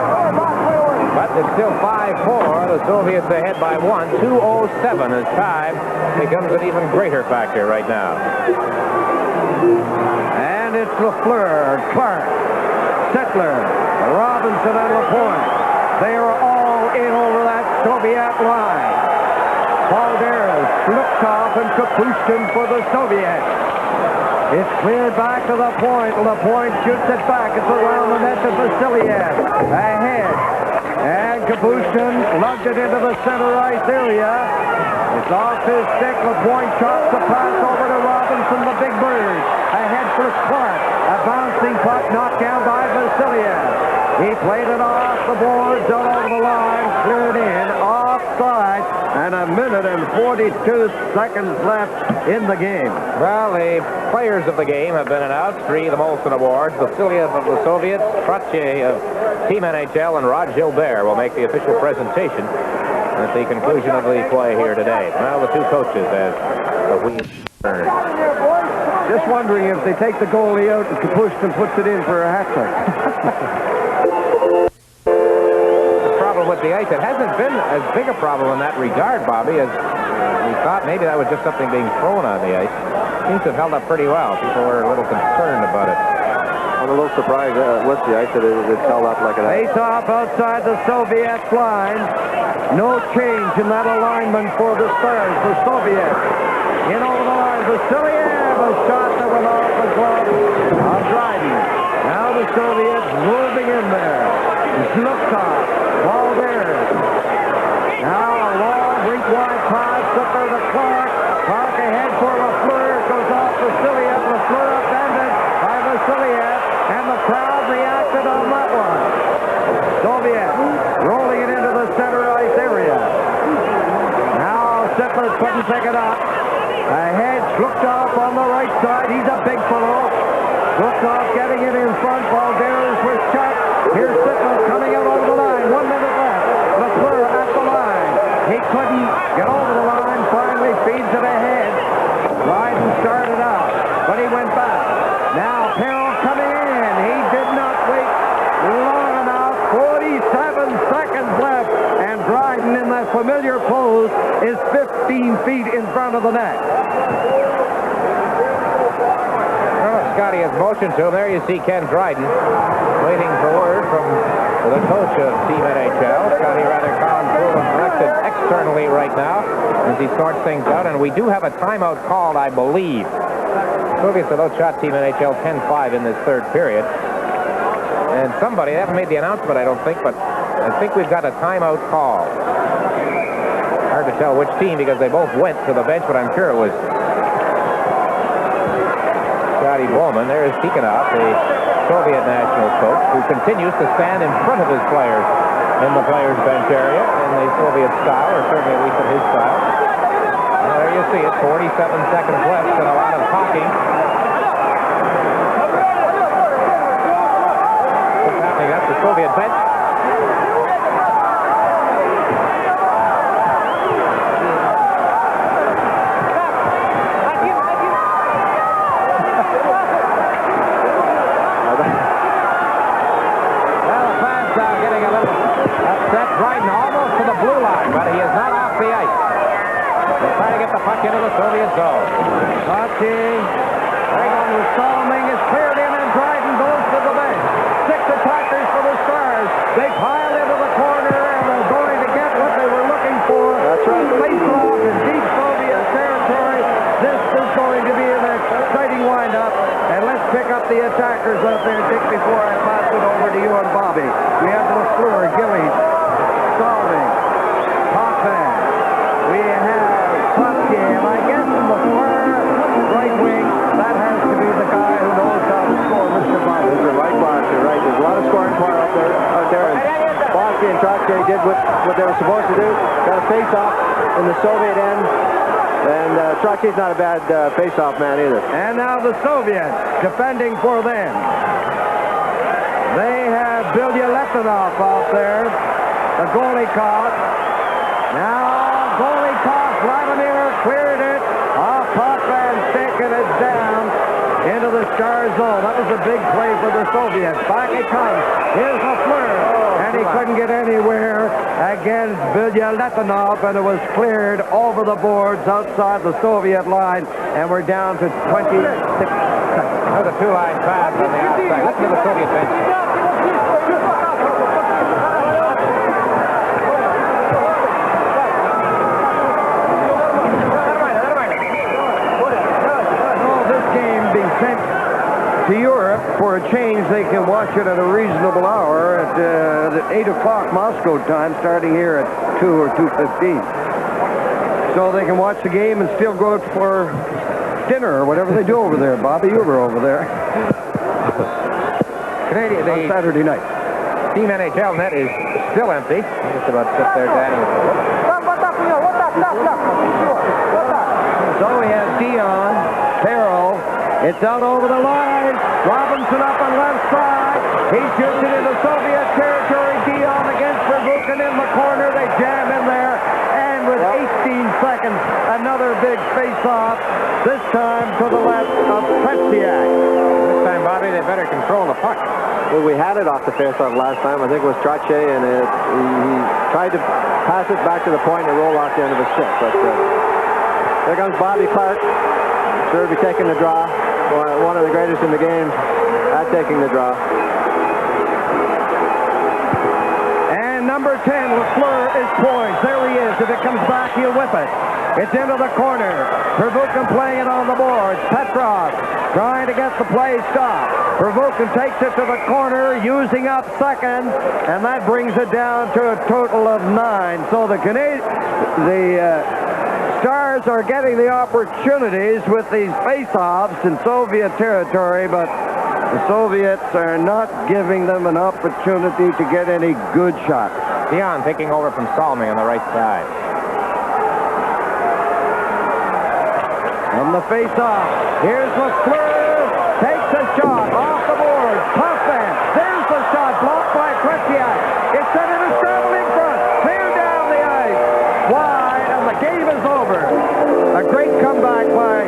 Speaker 3: But it's still 5-4. The Soviets ahead by 1. 2:07 as time becomes an even greater factor right now.
Speaker 14: And it's Lafleur, Clark, Settler, Robinson, and Lapointe. They are all in over that Soviet line. Balderas, Lukov, and Kapushkin for the Soviets. It's cleared back to the point. Lapointe shoots it back. It's around the net to Vasiliev. Ahead. And Kapushkin lugged it into the center ice area. It's off his stick. Lapointe chops the pass over to Robinson, the big bird. Ahead for Clark. A bouncing puck knocked down by Vasiliev. He played it off the boards, out over the line, cleared in, offside, and 1 minute and 42 seconds left in the game.
Speaker 3: Well, the players of the game have been announced. 3 of the Molson Awards. Vasiliev of the Soviets, Trottier of Team NHL, and Rod Gilbert will make the official presentation at the conclusion of the play here today. Now the 2 coaches as we turn.
Speaker 14: Just wondering if they take the goalie out and Kapushkin puts it in for a hat trick.
Speaker 3: The problem with the ice, it hasn't been as big a problem in that regard, Bobby, as we thought. Maybe that was just something being thrown on the ice. Seems to have held up pretty well. People were a little concerned about it.
Speaker 2: I'm a little surprised with the ice that it's held up like it has.
Speaker 14: Face off outside the Soviet line. No change in that alignment for the Stars. The Soviets in over the line. Vasiliev, a shot that went off the glove of Dryden. Now the Soviets moving in there. Zlukov, Balderas. Now a long rink-wide pass up there to Clark. Clark ahead for Lafleur. Goes off Vasiliev. Lafleur upended by Vasiliev. And the crowd reacted on that one. Soviet rolling it into the center ice area. Now Settlers couldn't pick it up. Ahead, Shlukov on the right side. He's a big fellow. Shlukov getting it in front. Balderas was checked. Here's Sittler coming out over the line. 1 minute left. Lafleur at the line. He couldn't get over the line. Finally feeds it ahead. is 15 feet in front of the net.
Speaker 3: Well, Scotty has motioned to him. There you see Ken Dryden waiting for word from the coach of Team NHL. Scotty rather calm, cool, and collected externally right now as he sorts things out. And we do have a timeout called, I believe. Soviets have outshot Team NHL 10-5 in this third period. And somebody, they haven't made the announcement, I don't think, but I think we've got a timeout call. Hard to tell which team because they both went to the bench, but I'm sure it was Scotty Bowman. There is Tikhonov, the Soviet national coach, who continues to stand in front of his players in the players' bench area in the Soviet style, or certainly at least in his style. Well, there you see it, 47 seconds left and a lot of talking. What's happening? That's the Soviet bench. Puck into the Soviet zone.
Speaker 14: Hockey. Reagan with Salming is cleared in, and Dryden goes to the bench. 6 attackers for the Stars. They pile into the corner, and they're going to get what they were looking for. That's right. Face-off in deep Soviet territory. This is going to be an exciting wind-up. And let's pick up the attackers out there, Dick, before I pass it over to you and Bobby. We have LaFleur, Gillies, Salming, Hoffman. We have Putke, and I guess in the far right wing, that has to be the guy who knows how to score, Mr. Bobby.
Speaker 2: You're right, Boss. You're right. There's a lot of scoring power out there, and Bosky and Trotke did what they were supposed to do. Got a face-off in the Soviet end, and Trotke's not a bad face-off man either.
Speaker 14: And now the Soviets defending for them. They have Bilyaletdinov out there, the goalie caught. Now goalie caught. Vladimir cleared it off puck and taking it down into the Star zone. That was a big play for the Soviets. Back it comes. Here's LaFleur. And he couldn't get anywhere against Bilyaletdinov, and it was cleared over the boards outside the Soviet line, and we're down to 26 seconds.
Speaker 3: There's a two-line pass on the outside. Listen to the Soviet bench.
Speaker 14: To Europe for a change. They can watch it at a reasonable hour at 8 o'clock Moscow time, starting here at 2 or 2:15. So they can watch the game and still go out for dinner or whatever they do over there. Bobby, you were over there.
Speaker 3: Canadian
Speaker 14: on Saturday night.
Speaker 3: Team NHL net is still empty. Just about sit there, Danny.
Speaker 14: So we have Dion, Carroll. It's out over the line. Robinson up on left side. He shoots it into Soviet territory. Dion against Verbuchen in the corner. They jam in there. And with 18 seconds, another big face-off. This time to the left of Tretiak.
Speaker 3: This time, Bobby, they better control the puck.
Speaker 2: Well, we had it off the face-off last time. I think it was Trotche, and he tried to pass it back to the point and roll off the end of his stick. But there comes Bobby Clark. Sure to be taking the draw. One of the greatest in the game at taking the draw.
Speaker 14: And number 10, LaFleur is poised. There he is. If it comes back, he'll whip it. It's into the corner. Verbuchen playing it on the boards. Petrov trying to get the play stopped. Verbuchen takes it to the corner, using up seconds, and that brings it down to a total of 9. So the Stars are getting the opportunities with these face-offs in Soviet territory, but the Soviets are not giving them an opportunity to get any good shots.
Speaker 3: Dion taking over from Salming on the right side.
Speaker 14: From the face-off, here's LaFleur, takes a shot off the board, Puffman, there's the shot, blocked by Tretiak. It's sent in a scramble in front, clear down the ice, wide, and the game is over. A great comeback by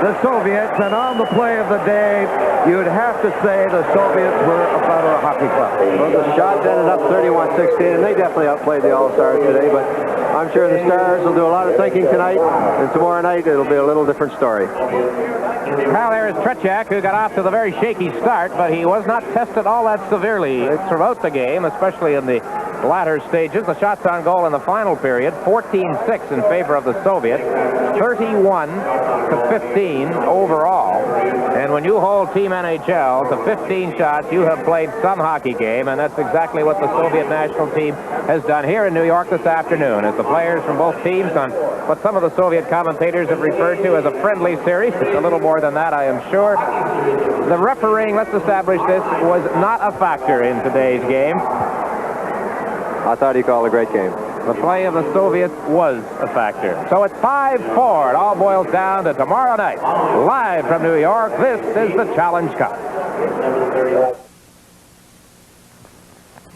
Speaker 14: the Soviets, and on the play of the day, you'd have to say the Soviets were a better hockey club.
Speaker 2: Well, the shots ended up 31-16, and they definitely outplayed the All-Stars today, but I'm sure the Stars will do a lot of thinking tonight, and tomorrow night it'll be a little different story.
Speaker 3: Well, there is Tretiak, who got off to the very shaky start, but he was not tested all that severely throughout the game, especially in the latter stages. The shots on goal in the final period, 14-6 in favor of the Soviets, 31-15 overall. And when you hold Team NHL to 15 shots, you have played some hockey game, and that's exactly what the Soviet national team has done here in New York this afternoon. As the players from both teams on what some of the Soviet commentators have referred to as a friendly series, it's a little more than that, I am sure. The refereeing, let's establish this, was not a factor in today's game.
Speaker 2: I thought he called a great game.
Speaker 3: The play of the Soviets was a factor. So it's 5-4. It all boils down to tomorrow night. Live from New York, this is the Challenge Cup.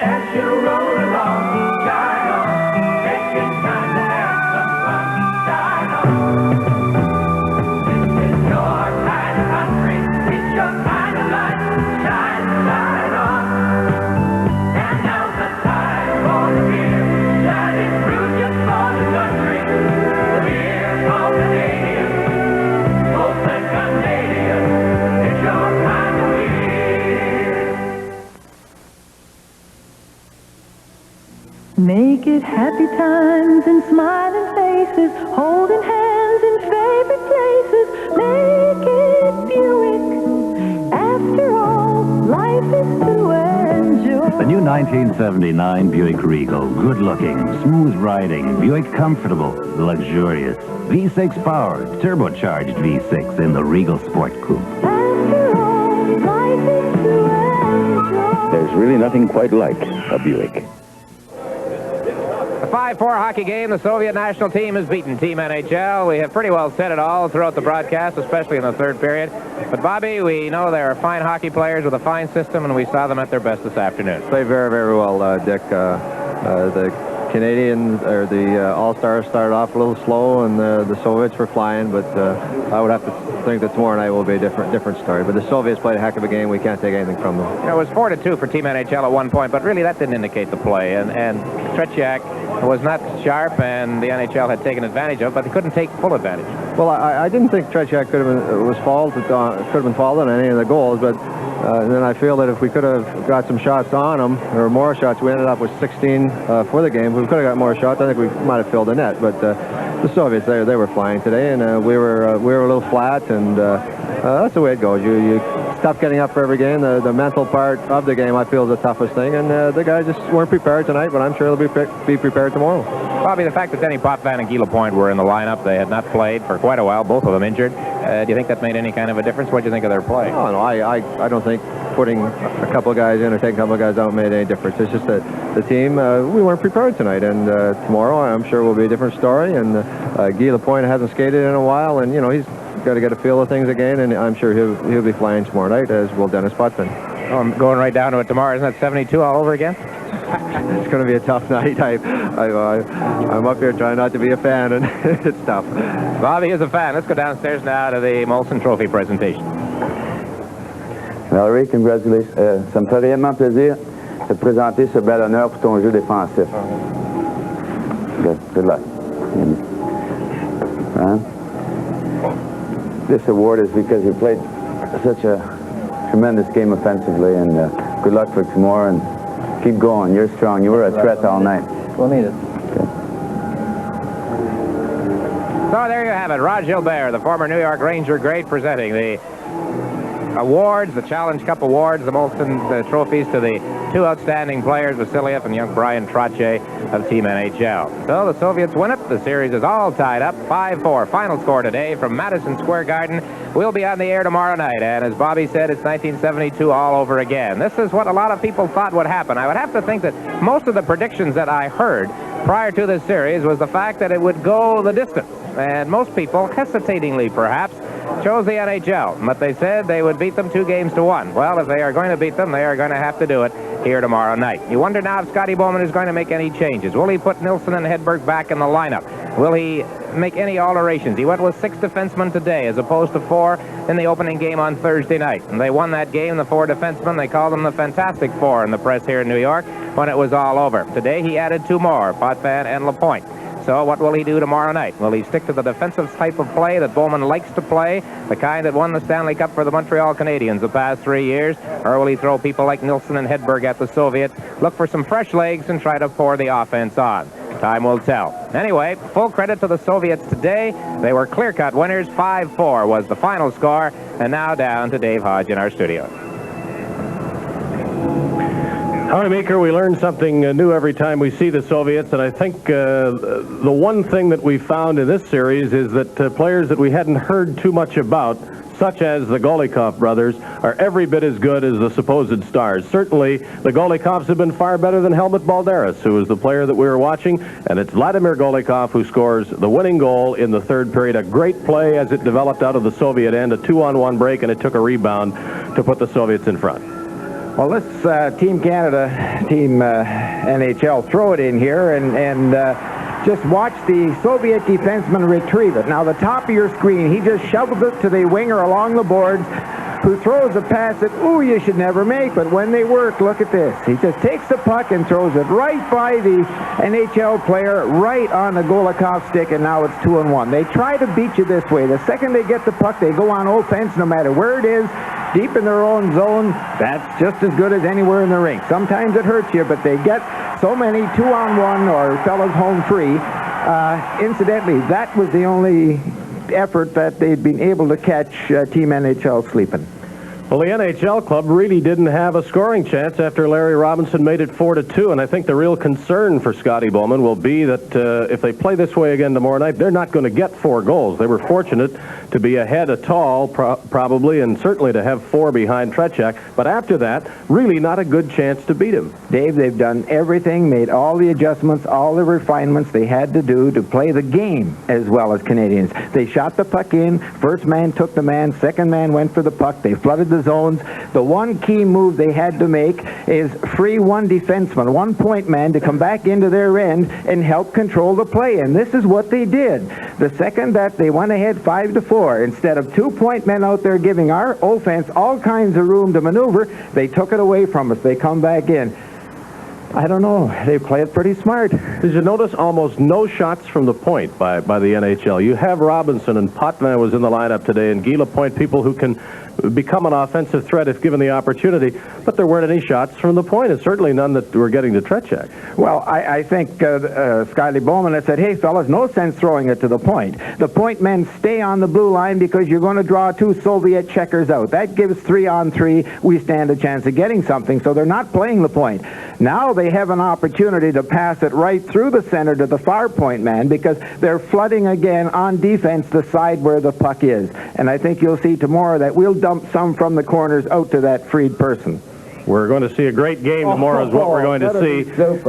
Speaker 11: As you roll along, shine on, taking time to have some fun, shine on. This is your kind of country, it's your kind of life, shine, shine on. And now's the time for the beer, shining through just for the country. The beer for Canadian, both the Canadian, it's your kind of beer.
Speaker 24: Make it happy times and smiling faces, holding hands in favorite places. Make it Buick. After all, life is to enjoy.
Speaker 4: The new 1979 Buick Regal. Good looking, smooth riding, Buick comfortable, luxurious. V6 powered, turbocharged V6 in the Regal Sport Coupe.
Speaker 24: After all, life is to enjoy.
Speaker 15: There's really nothing quite like a Buick.
Speaker 3: A 5-4 hockey game. The Soviet national team has beaten Team NHL. We have pretty well said it all throughout the broadcast, especially in the third period. But, Bobby, we know there are fine hockey players with a fine system, and we saw them at their best this afternoon.
Speaker 2: Played very, very well, Dick. The Canadians, or the All-Stars, started off a little slow, and the Soviets were flying, but I would have to think that tomorrow night will be a different story. But the Soviets played a heck of a game. We can't take anything from them.
Speaker 3: You know, it was 4-2 for Team NHL at one point, but really that didn't indicate the play. And Tretiak was not sharp, and the NHL had taken advantage of it, but they couldn't take full advantage.
Speaker 2: Well, I didn't think Tretiak could have been faulted on any of the goals, but then I feel that if we could have got some shots on him, or more shots, we ended up with 16 for the game. If we could have got more shots, I think we might have filled the net. But the Soviets, they were flying today, and we were a little flat, and that's the way it goes. You stop getting up for every game. The mental part of the game, I feel, is the toughest thing, and the guys just weren't prepared tonight, but I'm sure they'll be prepared tomorrow.
Speaker 3: Bobby, the fact that Denny Potvin and Guy Lapointe were in the lineup, they had not played for quite a while, both of them injured. Do you think that made any kind of a difference? What do you think of their play?
Speaker 2: Oh, no, I don't think putting a couple of guys in or taking a couple of guys out made any difference. It's just that the team, we weren't prepared tonight, and tomorrow I'm sure will be a different story, and Guy Lapointe hasn't skated in a while, and, you know, he's got to get a feel of things again, and I'm sure he'll be flying tomorrow night, as will Dennis Potvin.
Speaker 3: Oh, I'm going right down to it tomorrow. Isn't that 72 all over again?
Speaker 2: It's going to be a tough night. I'm up here trying not to be a fan, and it's tough.
Speaker 3: Bobby is a fan. Let's go downstairs now to the Molson Trophy presentation.
Speaker 10: Valerie, congratulations. Ça me fait réellement plaisir de te présenter ce bel honneur pour ton jeu défensif. Good luck. This award is because you played such a tremendous game offensively, and good luck for tomorrow, and keep going. You're strong. You were a threat all night.
Speaker 2: We'll need it.
Speaker 3: So there you have it. Rod Gilbert, the former New York Ranger great, presenting the awards, the Challenge Cup awards, the Molson trophies to the two outstanding players, Vasiliev and young Brian Trottier of Team NHL. So the Soviets win it. The series is all tied up, 5-4. Final score today from Madison Square Garden. We'll be on the air tomorrow night, and as Bobby said, it's 1972 all over again. This is what a lot of people thought would happen. I would have to think that most of the predictions that I heard prior to this series was the fact that it would go the distance, and most people, hesitatingly perhaps, chose the NHL, but they said they would beat them 2-1. Well, if they are going to beat them, they are going to have to do it here tomorrow night. You wonder now if Scotty Bowman is going to make any changes. Will he put Nilsson and Hedberg back in the lineup? Will he make any alterations? He went with 6 defensemen today as opposed to 4 in the opening game on Thursday night. And they won that game, the 4 defensemen. They called them the Fantastic Four in the press here in New York when it was all over. Today he added 2 more, Potvin and Lapointe. So what will he do tomorrow night? Will he stick to the defensive type of play that Bowman likes to play, the kind that won the Stanley Cup for the Montreal Canadiens the past 3 years? Or will he throw people like Nilsson and Hedberg at the Soviets, look for some fresh legs, and try to pour the offense on? Time will tell. Anyway, full credit to the Soviets today. They were clear-cut winners. 5-4 was the final score. And now down to Dave Hodge in our studio.
Speaker 1: Howie Meeker, we learn something new every time we see the Soviets, and I think the one thing that we found in this series is that players that we hadn't heard too much about, such as the Golikov brothers, are every bit as good as the supposed stars. Certainly, the Golikovs have been far better than Helmut Balderas, who was the player that we were watching, and it's Vladimir Golikov who scores the winning goal in the third period. A great play as it developed out of the Soviet end, a 2-on-1 break, and it took a rebound to put the Soviets in front.
Speaker 6: Well, let's Team Canada, Team NHL throw it in here and just watch the Soviet defenseman retrieve it. Now, the top of your screen, he just shovels it to the winger along the boards, who throws a pass that, ooh, you should never make. But when they work, look at this. He just takes the puck and throws it right by the NHL player, right on the Golikov stick, and now it's 2-on-1. They try to beat you this way. The second they get the puck, they go on offense no matter where it is, deep in their own zone. That's just as good as anywhere in the rink. Sometimes it hurts you, but they get so many 2-on-1 or fellas home free. Incidentally, that was the only effort that they'd been able to catch Team NHL sleeping.
Speaker 1: Well, the NHL club really didn't have a scoring chance after Larry Robinson made it 4-2, and I think the real concern for Scotty Bowman will be that if they play this way again tomorrow night, they're not going to get 4 goals. They were fortunate to be ahead at all, probably, and certainly to have 4 behind Tretiak, but after that, really not a good chance to beat him.
Speaker 6: Dave, they've done everything, made all the adjustments, all the refinements they had to do to play the game as well as Canadians. They shot the puck in, first man took the man, second man went for the puck, they flooded the zones. The one key move they had to make is free one defenseman, 1 point man, to come back into their end and help control the play, and this is what they did. The second that they went ahead 5-4, instead of 2 point men out there giving our offense all kinds of room to maneuver, they took it away from us. They come back in. I don't know. They play it pretty smart.
Speaker 1: Did you notice almost no shots from the point by the NHL? You have Robinson, and Potvin was in the lineup today, and Guy Lapointe, people who can become an offensive threat if given the opportunity, but there weren't any shots from the point, and certainly none that were getting to Tretiak.
Speaker 6: Well, I think Scotty Bowman had said, hey, fellas, no sense throwing it to the point. The point men stay on the blue line because you're going to draw 2 Soviet checkers out. That gives 3-on-3. We stand a chance of getting something, so they're not playing the point. Now they have an opportunity to pass it right through the center to the far point man because they're flooding again on defense the side where the puck is. And I think you'll see tomorrow that we'll dump some from the corners out to that freed person.
Speaker 1: We're going to see a great game tomorrow is what we're going to see.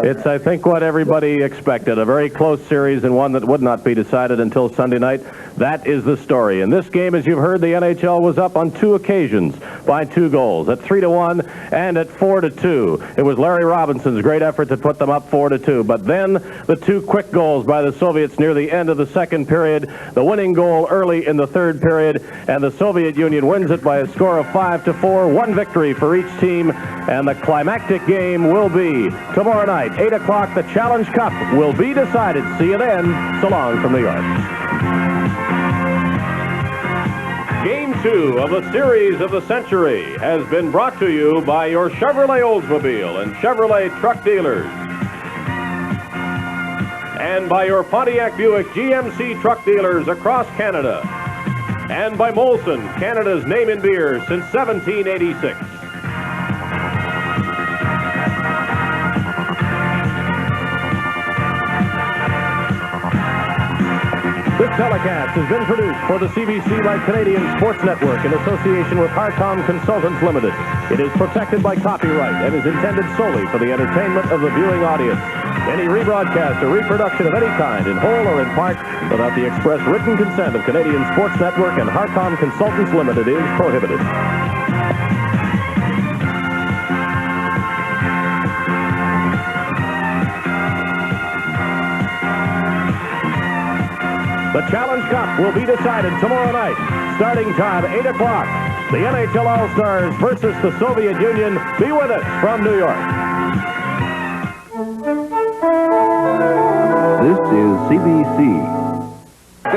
Speaker 1: It's, I think, what everybody expected. A very close series and one that would not be decided until Sunday night. That is the story. In this game, as you've heard, the NHL was up on 2 occasions by 2 goals, at 3-1 and at 4-2. It was Larry Robinson's great effort to put them up 4-2. But then the 2 quick goals by the Soviets near the end of the second period, the winning goal early in the third period, and the Soviet Union wins it by a score of 5-4. 1 victory for each team. And the climactic game will be tomorrow night, 8 o'clock. The Challenge Cup will be decided. See you then. So long from New York. Game 2 of the Series of the Century has been brought to you by your Chevrolet Oldsmobile and Chevrolet truck dealers. And by your Pontiac Buick GMC truck dealers across Canada. And by Molson, Canada's name in beer since 1786. This telecast has been produced for the CBC by Canadian Sports Network in association with Harcom Consultants Limited. It is protected by copyright and is intended solely for the entertainment of the viewing audience. Any rebroadcast or reproduction of any kind, in whole or in part, without the express written consent of Canadian Sports Network and Harcom Consultants Limited is prohibited. The Challenge Cup will be decided tomorrow night, starting time 8 o'clock. The NHL All-Stars versus the Soviet Union. Be with us from New York.
Speaker 17: This
Speaker 16: is CBC.